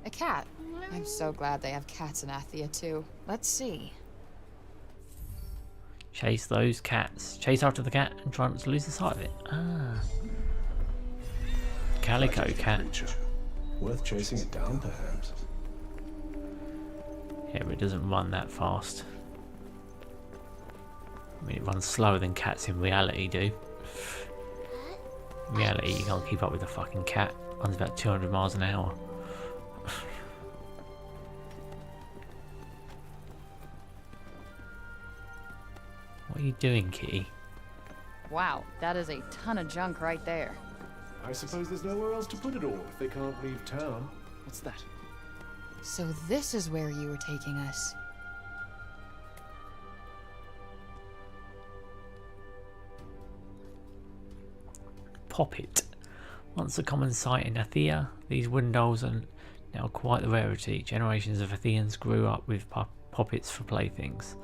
A cat. I'm so glad they have cats in Athia, too. Let's see. Chase those cats. Chase after the cat and try not to lose the sight of it. Ah. Calico cat. Worth chasing it down, perhaps. Yeah, but it doesn't run that fast. I mean, it runs slower than cats in reality do. In reality, you can't keep up with the fucking cat. It runs about 200 miles an hour. What are you doing, kitty? Wow, that is a ton of junk right there. I suppose there's nowhere else to put it all if they can't leave town. What's that? So this is where you were taking us. Poppet. Once a common sight in Athia, these wooden dolls are now quite the rarity. Generations of Athians grew up with poppets for playthings.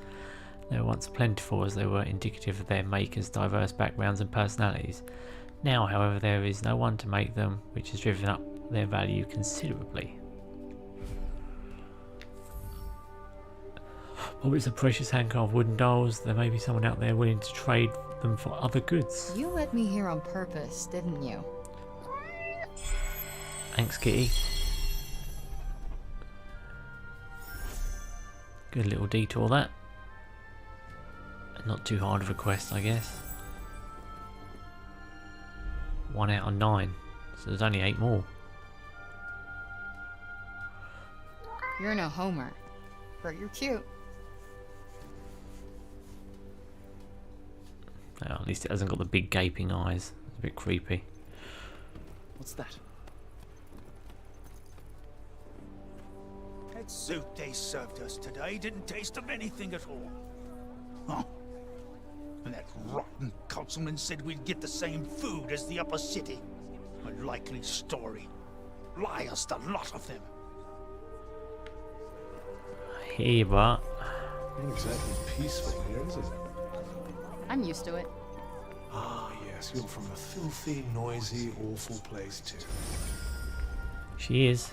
They were once plentiful as they were indicative of their makers' diverse backgrounds and personalities. Now, however, there is no one to make them, which has driven up their value considerably. Poppets are precious hand-carved wooden dolls. There may be someone out there willing to trade them for other goods. You let me here on purpose, didn't you? Thanks, kitty. Good little detour, that. Not too hard of a quest, I guess. 1 out of 9, so there's only 8 more. You're no Homer, but you're cute. Oh, at least it hasn't got the big gaping eyes. It's a bit creepy. What's that? That soup they served us today didn't taste of anything at all. Huh? And that rotten councilman said we'd get the same food as the upper city. A likely story. Liars, the lot of them. Hey, but Not exactly peaceful here, is it? I'm used to it. Ah, yes, you're from a filthy, noisy, awful place too. she is.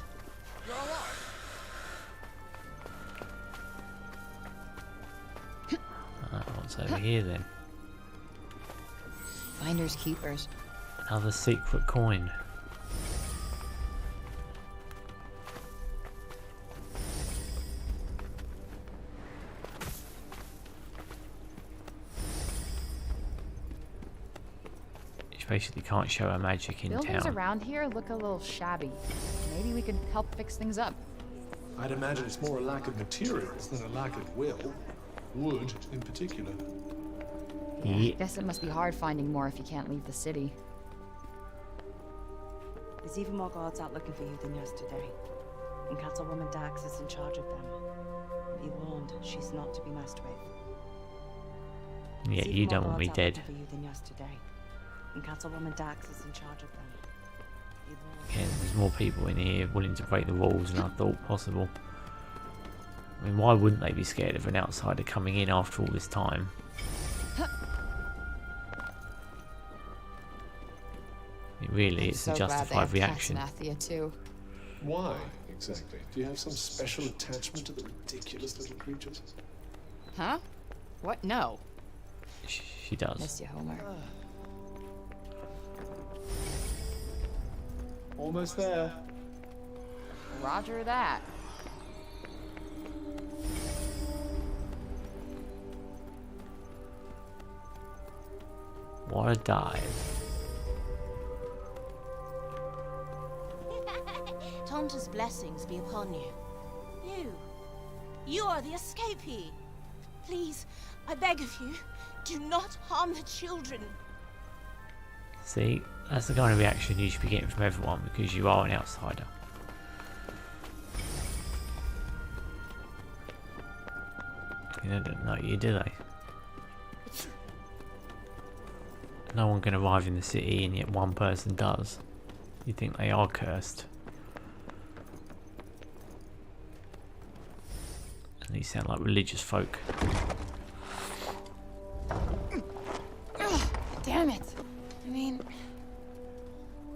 What's over here then? Finders keepers. Another secret coin. She basically can't show her magic in Buildings town. around here look a little shabby. Maybe we could help fix things up. I'd imagine it's more a lack of materials than a lack of will. Wood, in particular. Yeah. Guess it must be hard finding more if you can't leave the city. There's even more guards out looking for you than yesterday. And Councilwoman Dax is in charge of them. Be warned, she's not to be messed with. Yeah, you don't want me dead. For you than yesterday. And Councilwoman Dax is in charge of them. Be warned. Yeah, there's more people in here willing to break the rules than I thought possible. I mean, why wouldn't they be scared of an outsider coming in after all this time? Really, it's a justified reaction. Athia too. Why, exactly? Do you have some special attachment to the ridiculous little creatures? Huh? What? No. She does. Miss you, Homer. Almost there. Roger that. What a dive. Tantas' blessings be upon you. You are the escapee. Please, I beg of you, do not harm the children. See, that's the kind of reaction you should be getting from everyone because you are an outsider. They don't know you, do they? No one can arrive in the city and yet one person does. You think they are cursed. And these sound like religious folk. Damn it. I mean...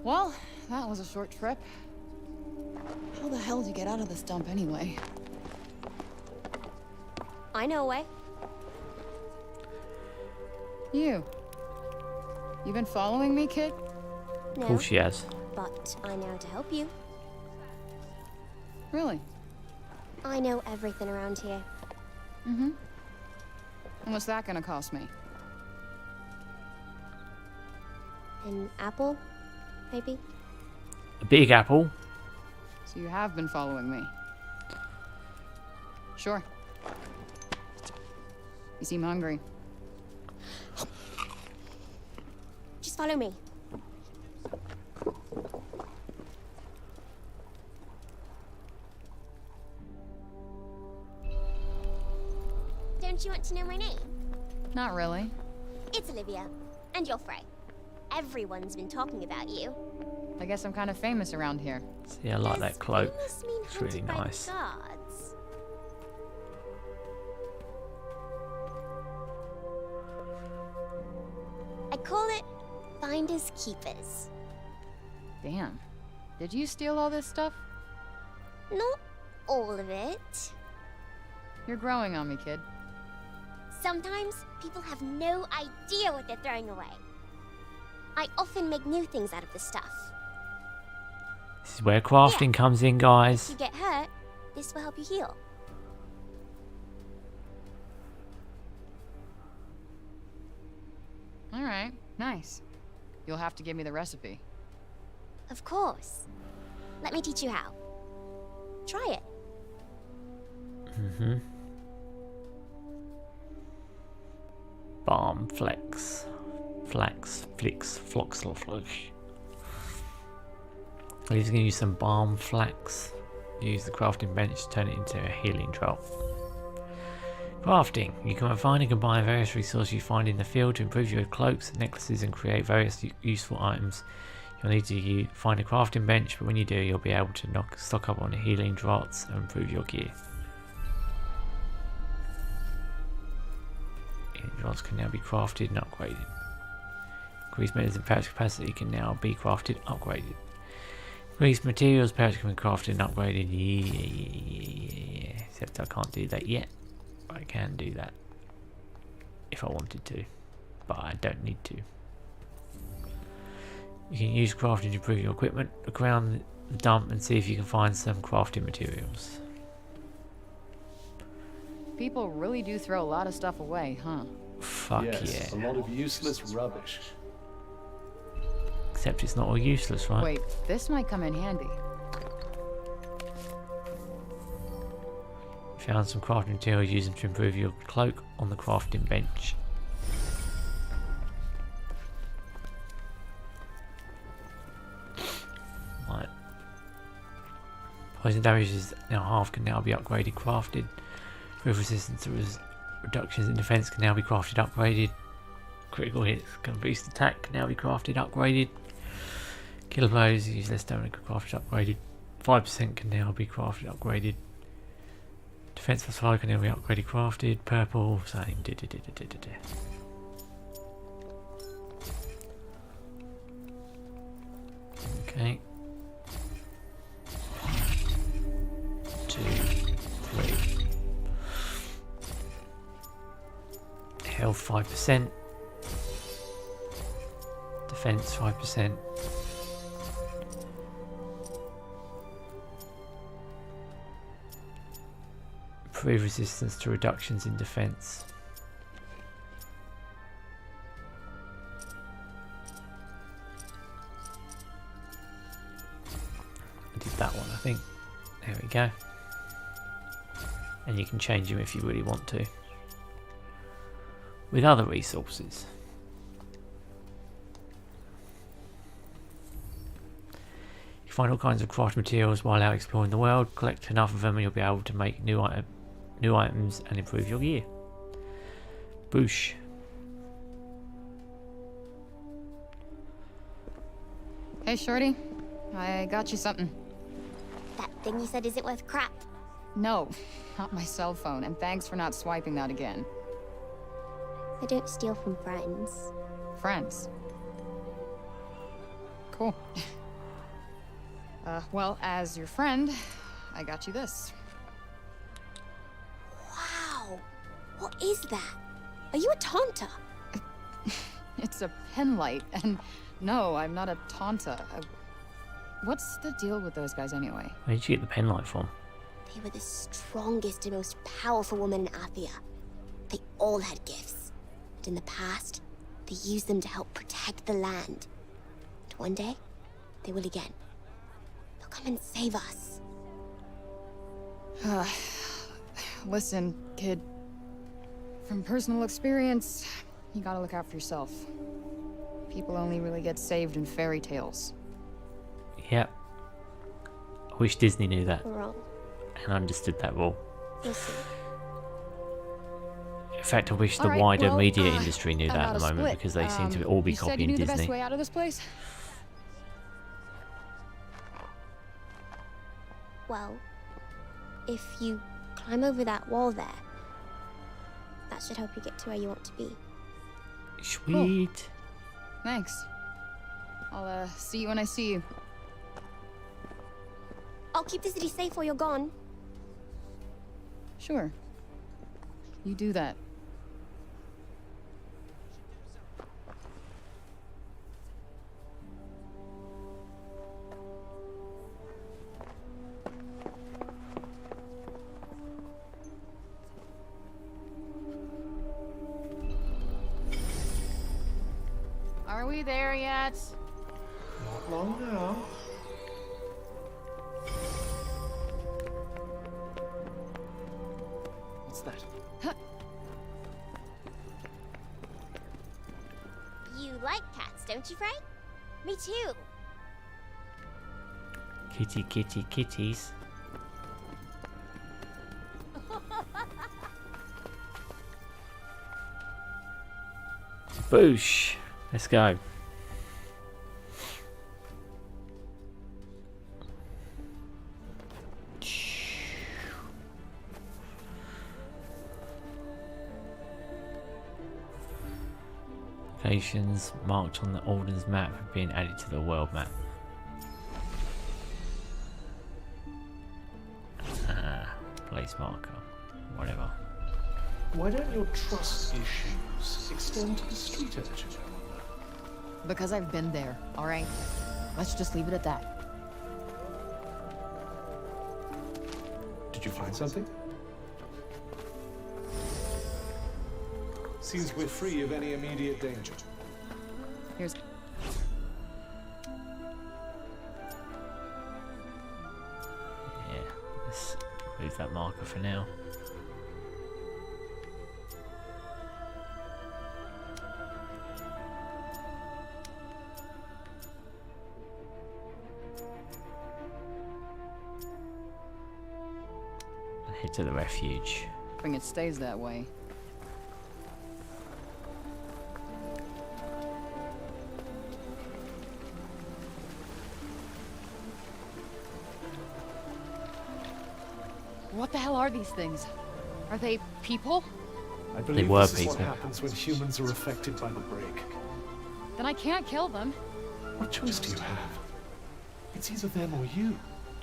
Well, that was a short trip. How the hell did you get out of this dump anyway? I know a way. You been following me, kid? Of course she has. But I know how to help you. Really? I know everything around here. Mm-hmm. And what's that gonna cost me? An apple, maybe? A big apple? So you have been following me? Sure. You seem hungry. Just follow me. Don't you want to know my name? Not really. It's Olivia, and you're Frey. Everyone's been talking about you. I guess I'm kind of famous around here. See, I like that cloak. It's really nice. Guards. I call it Finders Keepers. Damn. Did you steal all this stuff? Not all of it. You're growing on me, kid. Sometimes people have no idea what they're throwing away. I often make new things out of the stuff. This is where crafting comes in, guys. If you get hurt, this will help you heal. Alright, nice. You'll have to give me the recipe. Of course. Let me teach you how. Try it. Mm-hmm. Balm flex. Flax, flicks, floxel, flush. He's going to use some balm flax. Use the crafting bench to turn it into a healing drop. Crafting. You can refine and combine various resources you find in the field to improve your cloaks, necklaces, and create various useful items. You'll need to find a crafting bench, but when you do, you'll be able to stock up on healing drops and improve your gear. Healing drops can now be crafted and upgraded. Increased metals and pouch capacity can now be crafted, upgraded. Increased materials pouch can be crafted and upgraded. Yeah. Except I can't do that yet. But I can do that if I wanted to, but I don't need to. You can use crafting to improve your equipment. Look around the dump and see if you can find some crafting materials. People really do throw a lot of stuff away, huh? Fuck yes, yeah. A lot of useless rubbish. Except it's not all useless, right? Wait, this might come in handy. Found some crafting materials, use them to improve your cloak on the crafting bench. Right. Poison damage is now half, can now be upgraded, crafted. With resistance to reductions in defense can now be crafted, upgraded. Critical hits can boost attack, can now be crafted, upgraded. Killer blows, use less damage, crafted, upgraded. 5% can now be crafted, upgraded. Defense plus 5 can now be upgraded, crafted. Purple, same. Okay. 2, 3. Health 5%. Defense 5%. Improve resistance to reductions in defense. I did that one, I think. There we go. And you can change them if you really want to with other resources. You find all kinds of craft materials while out exploring the world. Collect enough of them and you'll be able to make new items and improve your gear. Boosh. Hey, shorty. I got you something. That thing you said isn't worth crap. No, not my cell phone, and thanks for not swiping that again. I don't steal from friends. Friends? Cool. Well, as your friend, I got you this. Wow! What is that? Are you a Tanta? It's a pen light, and no, I'm not a Tanta. What's the deal with those guys anyway? Where did you get the pen light from? They were the strongest and most powerful women in Athia. They all had gifts. And in the past, they used them to help protect the land. And one day, they will again. They'll come and save us. Listen, kid. From personal experience, you gotta look out for yourself. People only really get saved in fairy tales. Yep. I wish Disney knew that. Wrong. And understood that rule. Listen. In fact, I wish the Alright, wider well, media industry knew that at the about a moment split. because they seem to all be you said copying you knew Disney. the best way out of this place? Well, if you climb over that wall there, that should help you get to where you want to be. Sweet. Cool. Thanks. I'll see you when I see you. I'll keep the city safe while you're gone. Sure. You do that. Are we there yet? Not long now. What's that? You like cats, don't you, Frey? Me too. Kitty, kitty, kitties. Boosh. Let's go. Locations marked on the Alden's map have been added to the world map. Place marker. Whatever. Why don't your trust issues extend to the street urchin, I wonder? Because I've been there, alright? Let's just leave it at that. Did you find something? Seems we're free of any immediate danger. Here's... Yeah, let's move that marker for now. And head to the refuge. Hoping it stays that way. What the hell are these things? Are they people? I believe were this is people. what happens when humans are affected by the break. Then I can't kill them. What choice do you have? It's either them or you.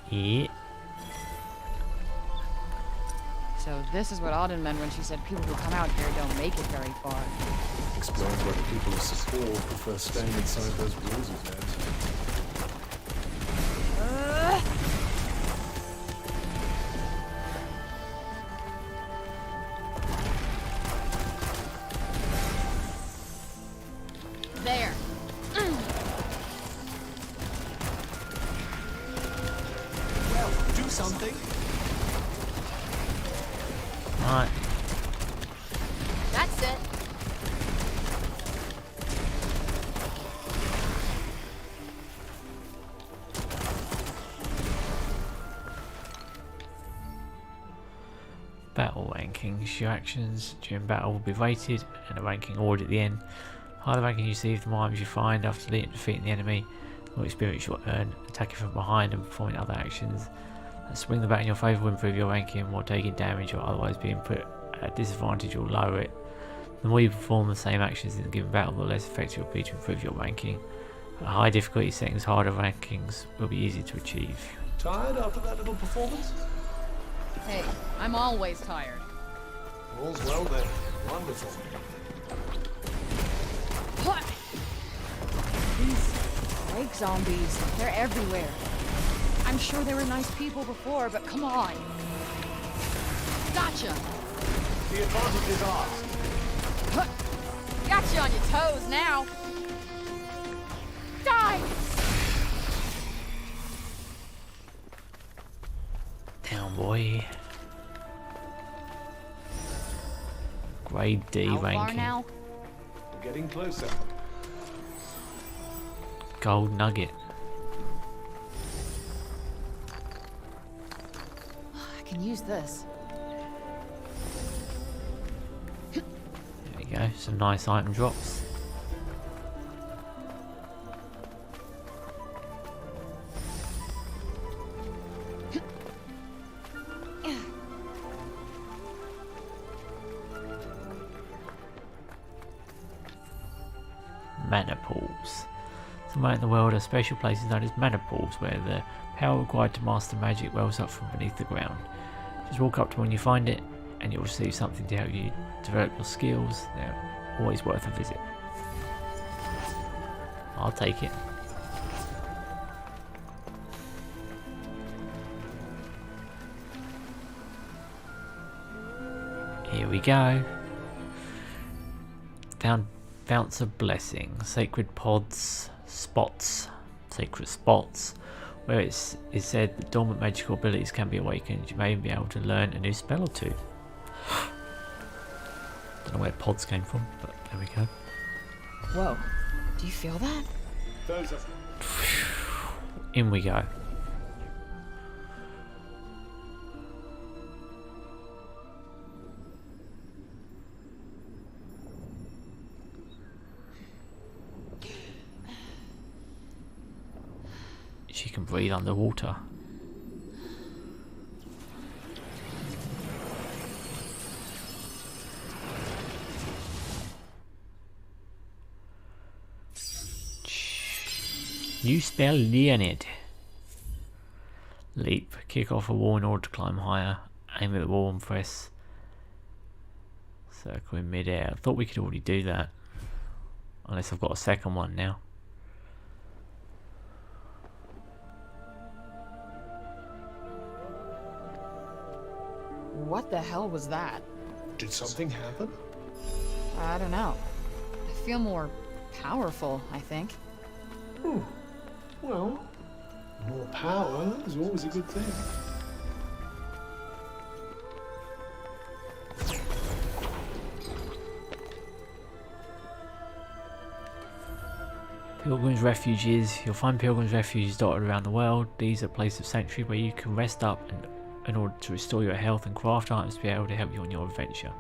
Yeah. So this is what Auden meant when she said people who come out here don't make it very far. Explains why the people of Support prefer staying inside those walls of theirs. There. Well, do something. Right. That's it. Battle rankings. Your actions during battle will be rated and a ranking ordered at the end. Higher the ranking you receive, the more items you find after defeating the enemy, the more experience you'll earn. Attacking from behind and performing other actions that swing the bat in your favour will improve your ranking, while taking damage or otherwise being put at a disadvantage will lower it. The more you perform the same actions in a given battle, the less effective it will be to improve your ranking. At high difficulty settings, harder rankings will be easy to achieve. Tired after that little performance? Hey, I'm always tired. All's well then. Wonderful. What? These break zombies, they're everywhere. I'm sure they were nice people before, but come on. Gotcha. The advantage is ours. Huh. Got you on your toes now. Die! Down, boy. Grade D How far ranking. now? We're getting closer. Gold nugget. I can use this. There we go. Some nice item drops. Mana pools. Somewhere in the world are special places known as mana pools where the power required to master magic wells up from beneath the ground. Just walk up to when you find it and you'll receive something to help you develop your skills. They're always worth a visit. I'll take it. Here we go. Found Bounce of Blessing, sacred pods, spots, sacred spots, where it is said that dormant magical abilities can be awakened. You may even be able to learn a new spell or two. Don't know where pods came from, but there we go. Whoa, do you feel that? Those are... In we go. She can breathe underwater. New spell Leonid. Leap. Kick off a wall in order to climb higher. Aim at the wall and press circle in mid-air. I thought we could already do that. Unless I've got a second one now. What the hell was that? Did something happen? I don't know. I feel more powerful, I think. Well, more power is always a good thing. Pilgrims' refuges. You'll find pilgrims' refuges dotted around the world. These are places of sanctuary where you can rest up and in order to restore your health and craft items to be able to help you on your adventure.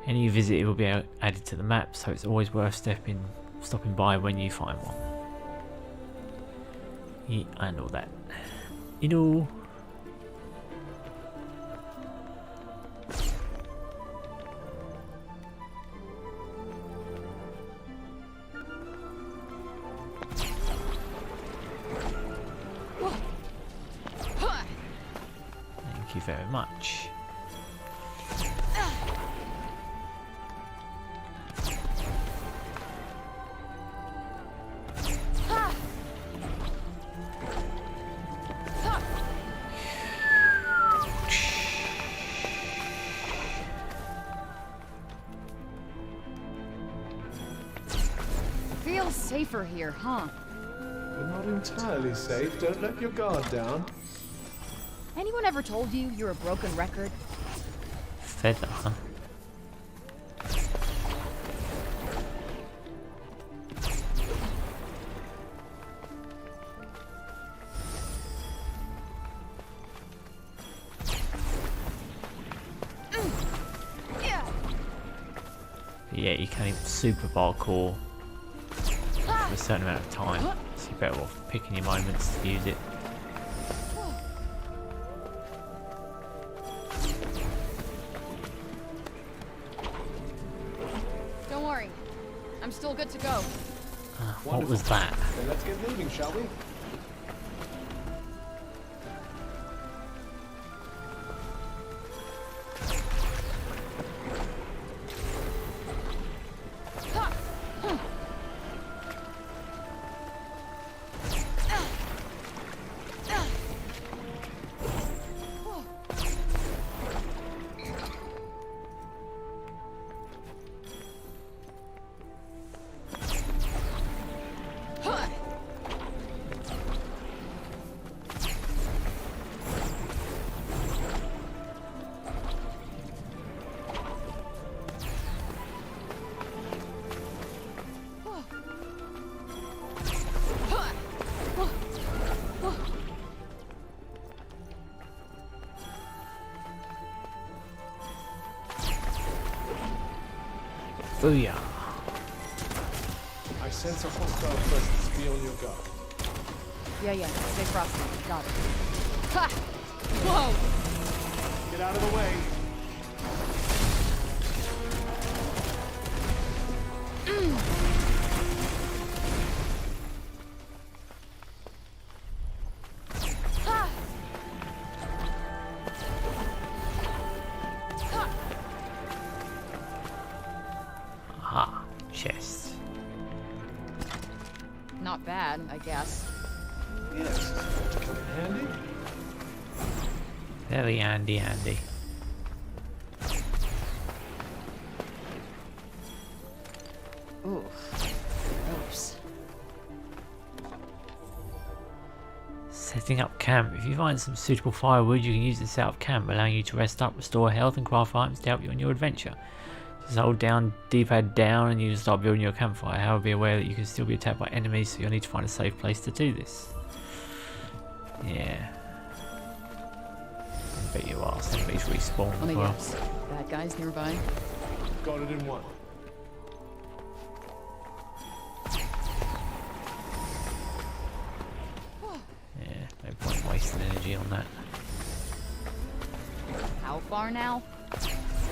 Any you visit will be added to the map, so it's always worth stopping by when you find one. Yeah, I know that. You know. Thank you very much. Feels safer here, huh? We're not entirely safe. Don't let your guard down. Anyone ever told you you're a broken record? Feather, huh? Yeah, you can super parkour for a certain amount of time, so you're better off picking your moments to use it. Don't worry, I'm still good to go. What was that? Then let's get moving, shall we? Booyah. I sense a hostile presence. Be on your guard. Yeah, stay frosty. Got it. Ha! Whoa! Get out of the way. Aha, chest. Not bad, I guess. Yes, come in handy. Very handy. Ooh, gross. Setting up camp. If you find some suitable firewood, you can use it to set up camp, allowing you to rest up, restore health, and craft items to help you on your adventure. Just hold down D-pad down and you just start building your campfire. However, be aware that you can still be attacked by enemies, so you'll need to find a safe place to do this. Yeah. I bet you are. Enemies respawn Let me as well. guess. Bad guys nearby? Got it in one. Yeah, no point wasting energy on that. How far now?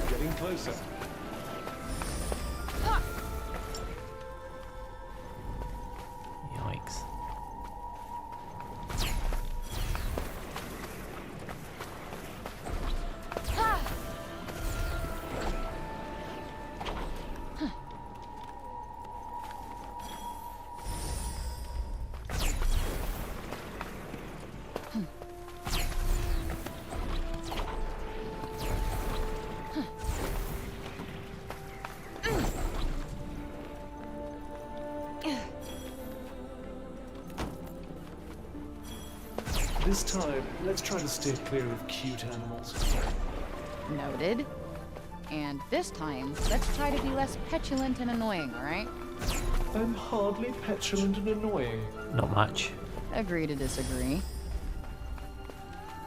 Getting closer. Yikes. This time, let's try to steer clear of cute animals. Noted. And this time, let's try to be less petulant and annoying, alright? I'm hardly petulant and annoying. Not much. Agree to disagree.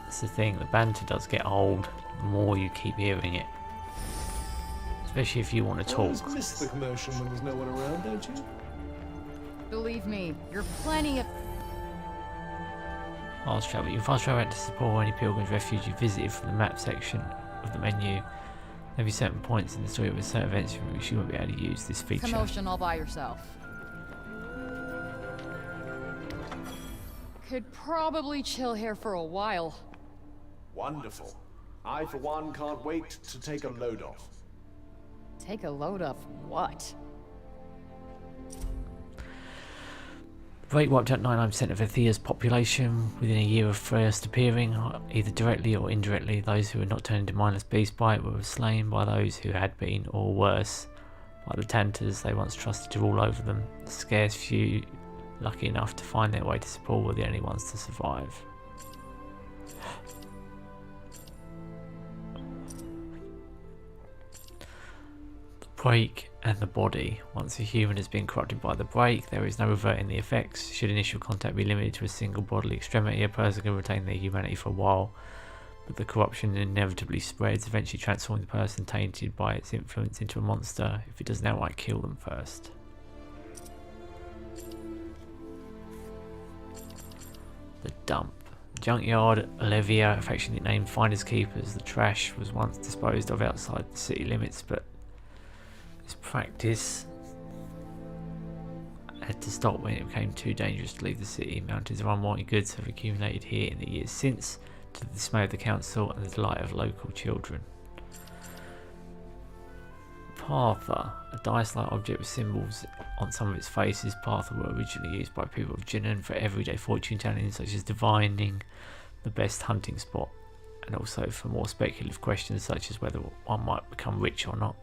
That's the thing, the banter does get old the more you keep hearing it. Especially if you want to talk. You always miss the commotion when there's no one around, don't you? Believe me, you're plenty of... Fast travel. You can fast travel out to support any pilgrim's refuge you visited from the map section of the menu. There'll be certain points in the story with certain events from which you won't be able to use this feature. Commotion all by yourself. Could probably chill here for a while. Wonderful. I, for one, can't wait to take a load off. Take a load of what? Break wiped out 99% of Athia's population within a year of first appearing, either directly or indirectly. Those who were not turned into mindless beasts by it were slain by those who had been, or worse, by the Tantas they once trusted to rule over them. The scarce few lucky enough to find their way to Sepul were the only ones to survive. Break and the body. Once a human has been corrupted by the break, there is no reverting the effects. Should initial contact be limited to a single bodily extremity, a person can retain their humanity for a while, but the corruption inevitably spreads, eventually transforming the person tainted by its influence into a monster if it doesn't outright kill them first. The dump. Junkyard, Olevia, affectionately named Finders Keepers. The trash was once disposed of outside the city limits, but this practice had to stop when it became too dangerous to leave the city. Mountains of unwanted goods have accumulated here in the years since, to the dismay of the council and the delight of local children. Partha, a dice-like object with symbols on some of its faces. Partha were originally used by people of Jinan for everyday fortune telling, such as divining the best hunting spot, and also for more speculative questions such as whether one might become rich or not.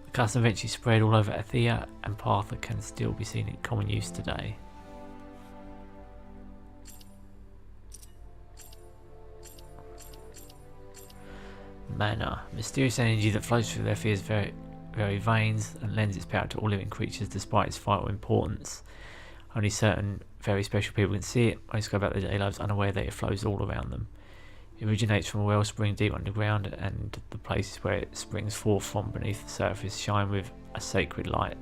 The custom eventually spread all over Athia, and Partha can still be seen in common use today. Mana, mysterious energy that flows through Athia's very veins and lends its power to all living creatures despite its vital importance. Only certain very special people can see it. Most go about their daily lives unaware that it flows all around them. It originates from a wellspring deep underground, and the places where it springs forth from beneath the surface shine with a sacred light,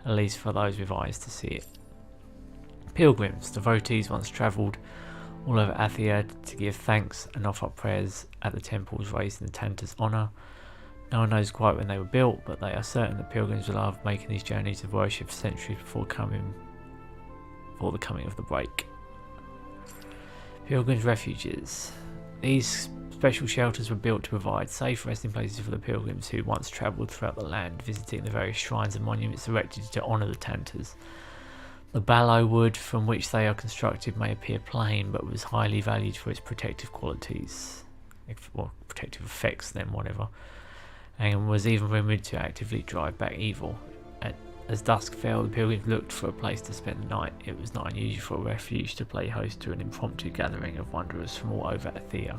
at least for those with eyes to see it. Pilgrims, devotees once travelled all over Athia to give thanks and offer up prayers at the temples raised in the Tantas' honour. No one knows quite when they were built, but they are certain that pilgrims will love making these journeys of worship centuries before the coming of the break. Pilgrims' refuges. These special shelters were built to provide safe resting places for the pilgrims who once travelled throughout the land, visiting the various shrines and monuments erected to honour the Tantas. The ballow wood from which they are constructed may appear plain, but was highly valued for its protective qualities, or protective effects then, whatever, and was even rumored to actively drive back evil. As dusk fell, the pilgrims looked for a place to spend the night. It was not unusual for a refuge to play host to an impromptu gathering of wanderers from all over Athia.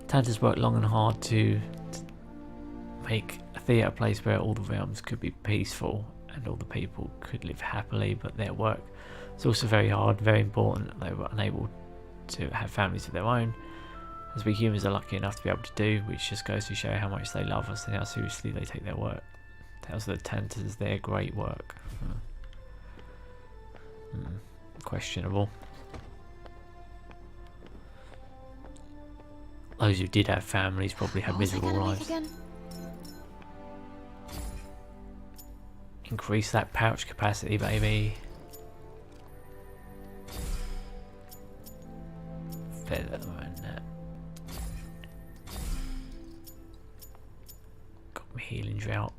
Tantas worked long and hard to make Athia a place where all the realms could be peaceful and all the people could live happily, but their work was also very hard, very important. They were unable to have families of their own, as we humans are lucky enough to be able to do, which just goes to show how much they love us and how seriously they take their work. Tells the Tantas their great work. Questionable. Those who did have families probably had miserable lives. Increase that pouch capacity, baby. Feather and that. Got my healing drought.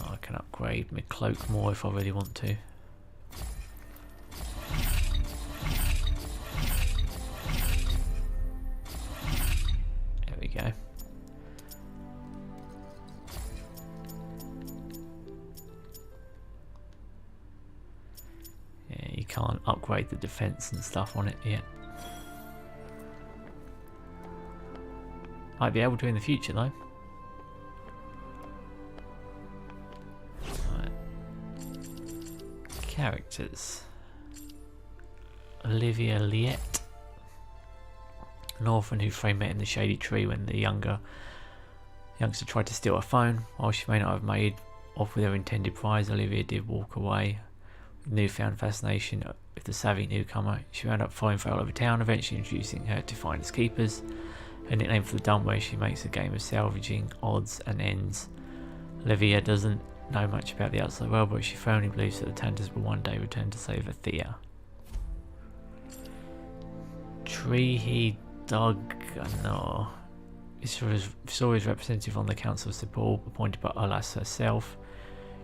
I can upgrade my cloak more if I really want to. There we go. can't upgrade the defense and stuff on it yet. Might be able to in the future though. Right. Characters. Olevia Liette, an orphan who Frey met in the shady tree when the youngster tried to steal her phone. While she may not have made off with her intended prize, Olevia did walk away with newfound fascination with the savvy newcomer. She wound up following Frey all over town, eventually introducing her to finders keepers, her nickname for the dump, where she makes a game of salvaging odds and ends. Olevia doesn't know much about the outside world, but she firmly believes that the Tantas will one day return to save Athia. Trehe Dugganor is always representative on the Council of Sepul, appointed by Olas herself.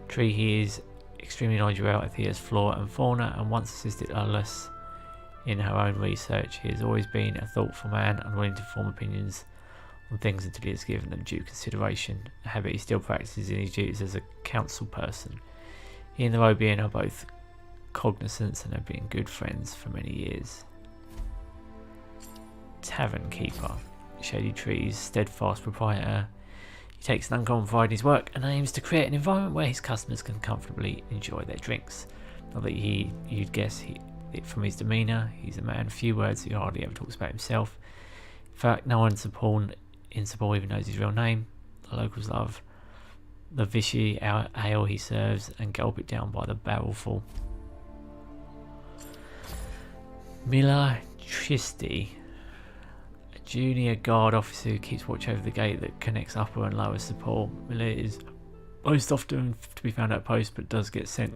Trehe is extremely knowledgeable about Athia's flora and fauna, and once assisted Olas in her own research. He has always been a thoughtful man, unwilling to form opinions on things until he has given them due consideration, a habit he still practices in his duties as a council person. He and the Robian are both cognizants and have been good friends for many years. Tavern Keeper, Shady Tree's steadfast proprietor. He takes an uncommon pride in his work and aims to create an environment where his customers can comfortably enjoy their drinks. Not that you'd guess from his demeanour, he's a man of few words who hardly ever talks about himself. In fact, no one in Sepul even knows his real name. The locals love the Vichy ale he serves and gulp it down by the barrelful. Mila Tristi, a junior guard officer who keeps watch over the gate that connects upper and lower Sepul. Mila is most often to be found at post, but does get sent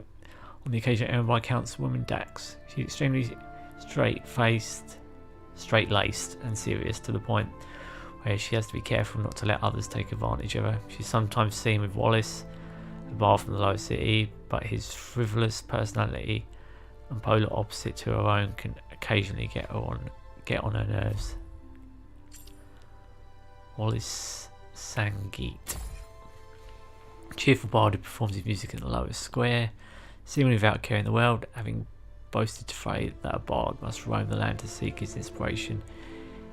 on the occasion errand by Councilwoman Dax. She's extremely straight-laced and serious, to the point where she has to be careful not to let others take advantage of her. She's sometimes seen with Wallace, a bar from the lower city, but his frivolous personality and polar opposite to her own can occasionally get on her nerves. Wallace Sangeet, a cheerful bard who performs his music in the lowest square, seemingly without caring the world, having boasted to Frey that a bard must roam the land to seek his inspiration.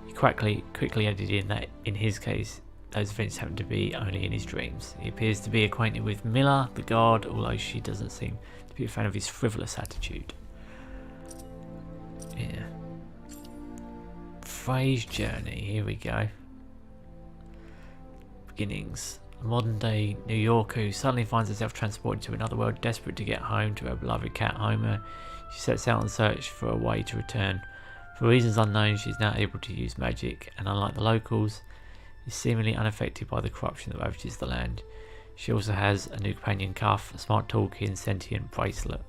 He quickly added in that in his case, those events happen to be only in his dreams. He appears to be acquainted with Miller, the guard, although she doesn't seem to be a fan of his frivolous attitude. Yeah. Frey's journey, here we go. Beginnings. A modern day New Yorker who suddenly finds herself transported to another world, desperate to get home to her beloved cat Homer. She sets out on search for a way to return. For reasons unknown, she is now able to use magic, and unlike the locals, is seemingly unaffected by the corruption that ravages the land. She also has a new companion Cuff, a smart talkie and sentient bracelet.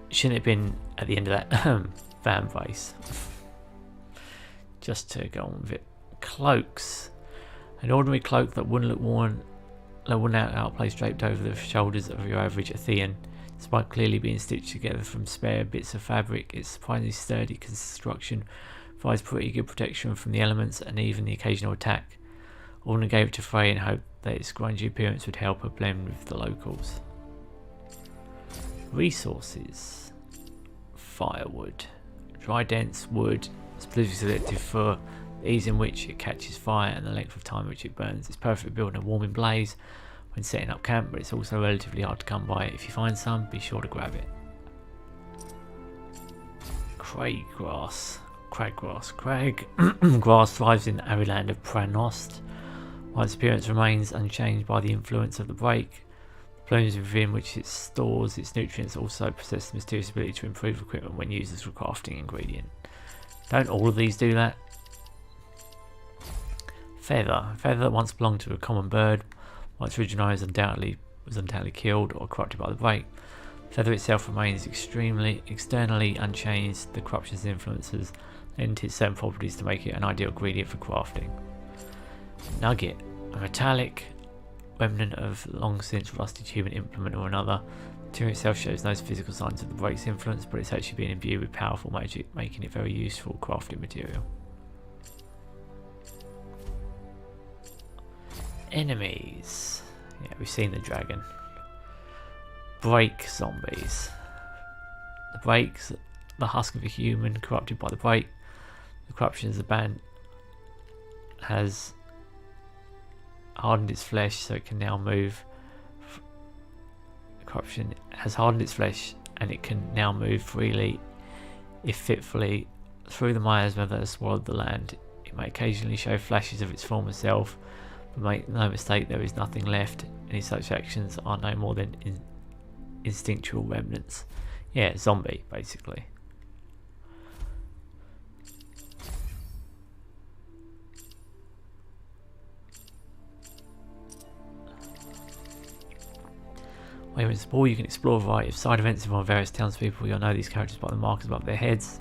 Shouldn't it have been at the end of that fan base? Just to go on with it. Cloaks. An ordinary cloak that wouldn't outplace draped over the shoulders of your average Athian. Despite clearly being stitched together from spare bits of fabric, its surprisingly sturdy construction provides pretty good protection from the elements and even the occasional attack. Orna gave it to Frey in hope that its grungy appearance would help her blend with the locals. Resources. Firewood. Dry, dense wood, specifically selected for the ease in which it catches fire and the length of time in which it burns. It's perfect for building a warming blaze when setting up camp, but it's also relatively hard to come by. If you find some, be sure to grab it. Craggrass. Grass thrives in the arid land of Pranost. While its appearance remains unchanged by the influence of the break, the plumes within which it stores its nutrients also possess the mysterious ability to improve equipment when used as a crafting ingredient. Don't all of these do that? Feather. A feather that once belonged to a common bird, while its original owner was undoubtedly killed or corrupted by the break. Feather itself remains externally unchanged. The corruption's influences lend it certain properties to make it an ideal ingredient for crafting. Nugget. A metallic remnant of long since rusted human implement or another. The material itself shows no physical signs of the break's influence, but it's actually been imbued with powerful magic, making it very useful crafting material. Enemies. Yeah, we've seen the dragon. break zombies. The breaks, the husk of a human corrupted by the break. The corruption of the band has hardened its flesh so it can now move. The corruption has hardened its flesh and it can now move freely, if fitfully, through the miasma that has swallowed the land. It may occasionally show flashes of its former self, but make no mistake, there is nothing left. Any such actions are no more than instinctual remnants. Yeah, zombie, basically. When in Spore, you can explore a variety of side events involving various townspeople. You'll know these characters by the markers above their heads.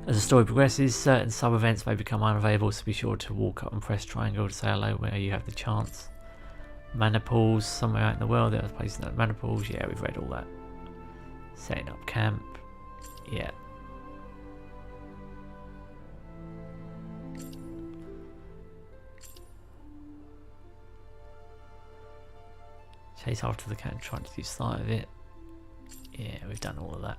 As the story progresses, certain sub-events may become unavailable, so be sure to walk up and press triangle to say hello where you have the chance. Mana pools, somewhere out in the world there was placing that mana pools. Yeah, we've read all that. Setting up camp. Yeah. Chase after the cat and trying to do sight of it. Yeah, we've done all of that.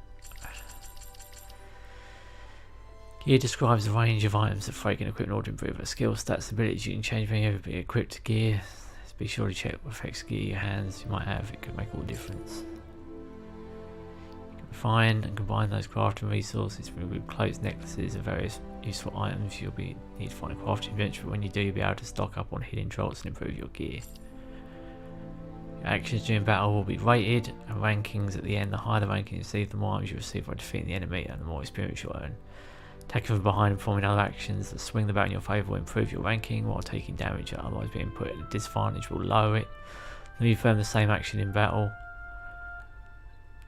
Gear describes a range of items that Frey can equip in order to improve her skill stats, abilities. You can change any of it equipped gear. So be sure to check what effects gear your hands you might have. It could make all the difference. You can find and combine those crafting resources with clothes, necklaces, and various useful items. You'll need to find a crafting inventory, but when you do, you'll be able to stock up on hidden drops and improve your gear. Your actions during battle will be rated, and rankings at the end. The higher the ranking you receive, the more items you receive by defeating the enemy, and the more experience you'll earn. Attacking from behind and performing other actions that swing the bat in your favour will improve your ranking, while taking damage, otherwise being put at a disadvantage, will lower it. When you perform the same action in battle,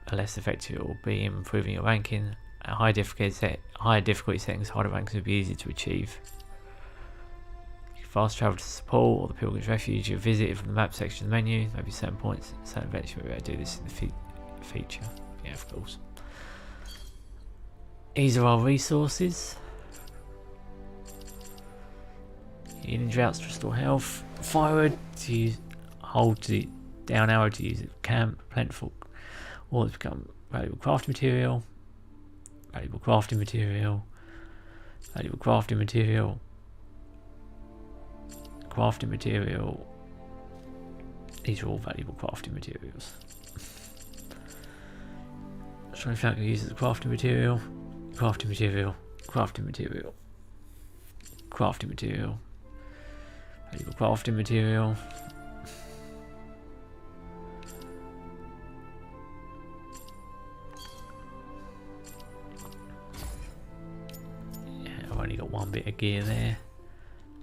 a less effective it will be in improving your ranking. At higher difficulty settings, harder rankings will be easier to achieve. You can fast travel to support or the Pilgrim's Refuge you visit from the map section of the menu. Maybe certain points, certain events you may be able to do this in the feature. Yeah, of course. These are our resources. Healing droughts to restore health. Firewood to use, hold to down arrow to use at camp. Plentiful. All has become valuable crafting material. Valuable crafting material. Valuable crafting material. Crafting material. These are all valuable crafting materials. Trying to find use as a crafting material. Crafting material, crafting material, crafting material, valuable crafting material. Yeah, I've only got one bit of gear there.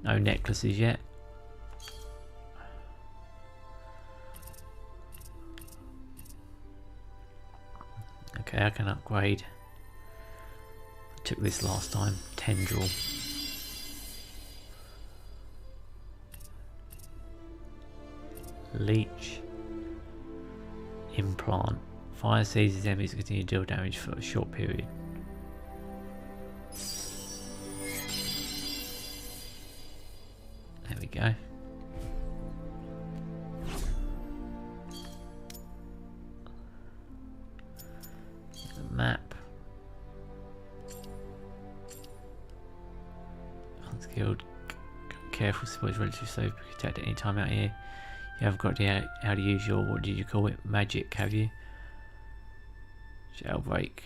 No necklaces yet. Okay, I can upgrade. Took this last time. Tendril. Leech. Implant. Fire seizes enemies to continue to deal damage for a short period. There we go. The map. Unskilled. Careful, suppose relatively safe. Protect at any time out here. You have got how to use your, what did you call it? Magic, have you? Jailbreak.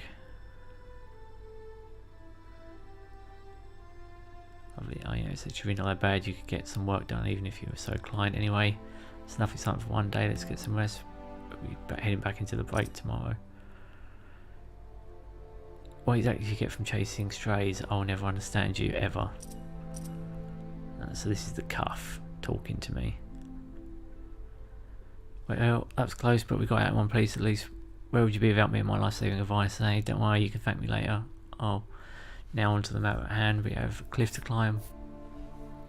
Lovely. Oh yeah, it's actually not that bad. You could get some work done even if you were so inclined. Anyway, it's enough excitement for one day. Let's get some rest. We'll be heading back into the break tomorrow. What exactly do you get from chasing strays? I'll never understand you, ever. So this is the cuff talking to me. Well, that was close, but we got out in one place at least. Where would you be without me and my life-saving advice? Eh? Don't worry, you can thank me later. Oh, now onto the map at hand. We have a cliff to climb.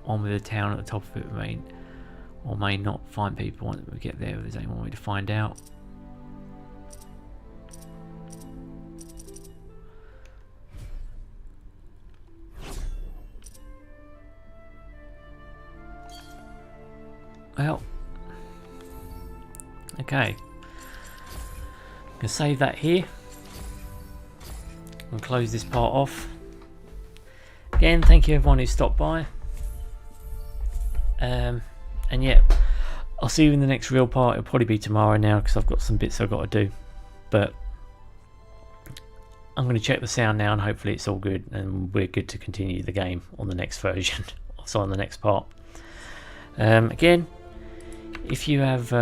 One with a town at the top of it. We may not find people once we get there. If there's only one way to find out. Well, okay. can save that here and close this part off. Again, thank you everyone who stopped by. And yeah, I'll see you in the next real part. It'll probably be tomorrow now because I've got some bits I've got to do. But I'm going to check the sound now and hopefully it's all good and we're good to continue the game on the next version. Also on the next part. Again, if you have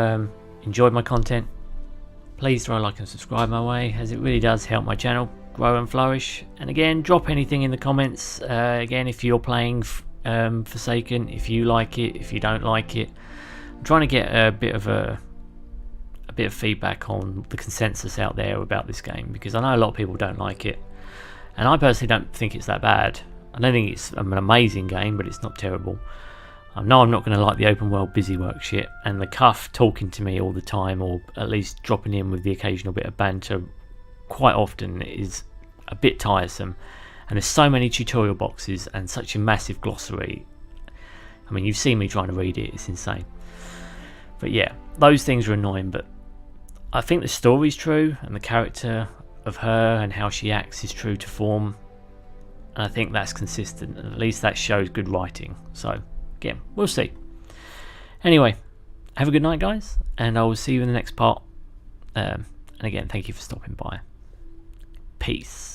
enjoyed my content, please throw a like and subscribe my way, as it really does help my channel grow and flourish. And again, drop anything in the comments. Again, if you're playing Forsaken, if you like it, if you don't like it. I'm trying to get a bit of feedback on the consensus out there about this game, because I know a lot of people don't like it, and I personally don't think it's that bad. I don't think it's an amazing game, but it's not terrible. I know I'm not going to like the open world busy work shit, and the cuff talking to me all the time, or at least dropping in with the occasional bit of banter quite often, is a bit tiresome. And there's so many tutorial boxes and such a massive glossary. I mean, you've seen me trying to read it, it's insane. But yeah, those things are annoying, but I think the story's true, and the character of her and how she acts is true to form. And I think that's consistent, and at least that shows good writing. So again, we'll see. Anyway, have a good night guys, and I will see you in the next part. And again, thank you for stopping by. Peace.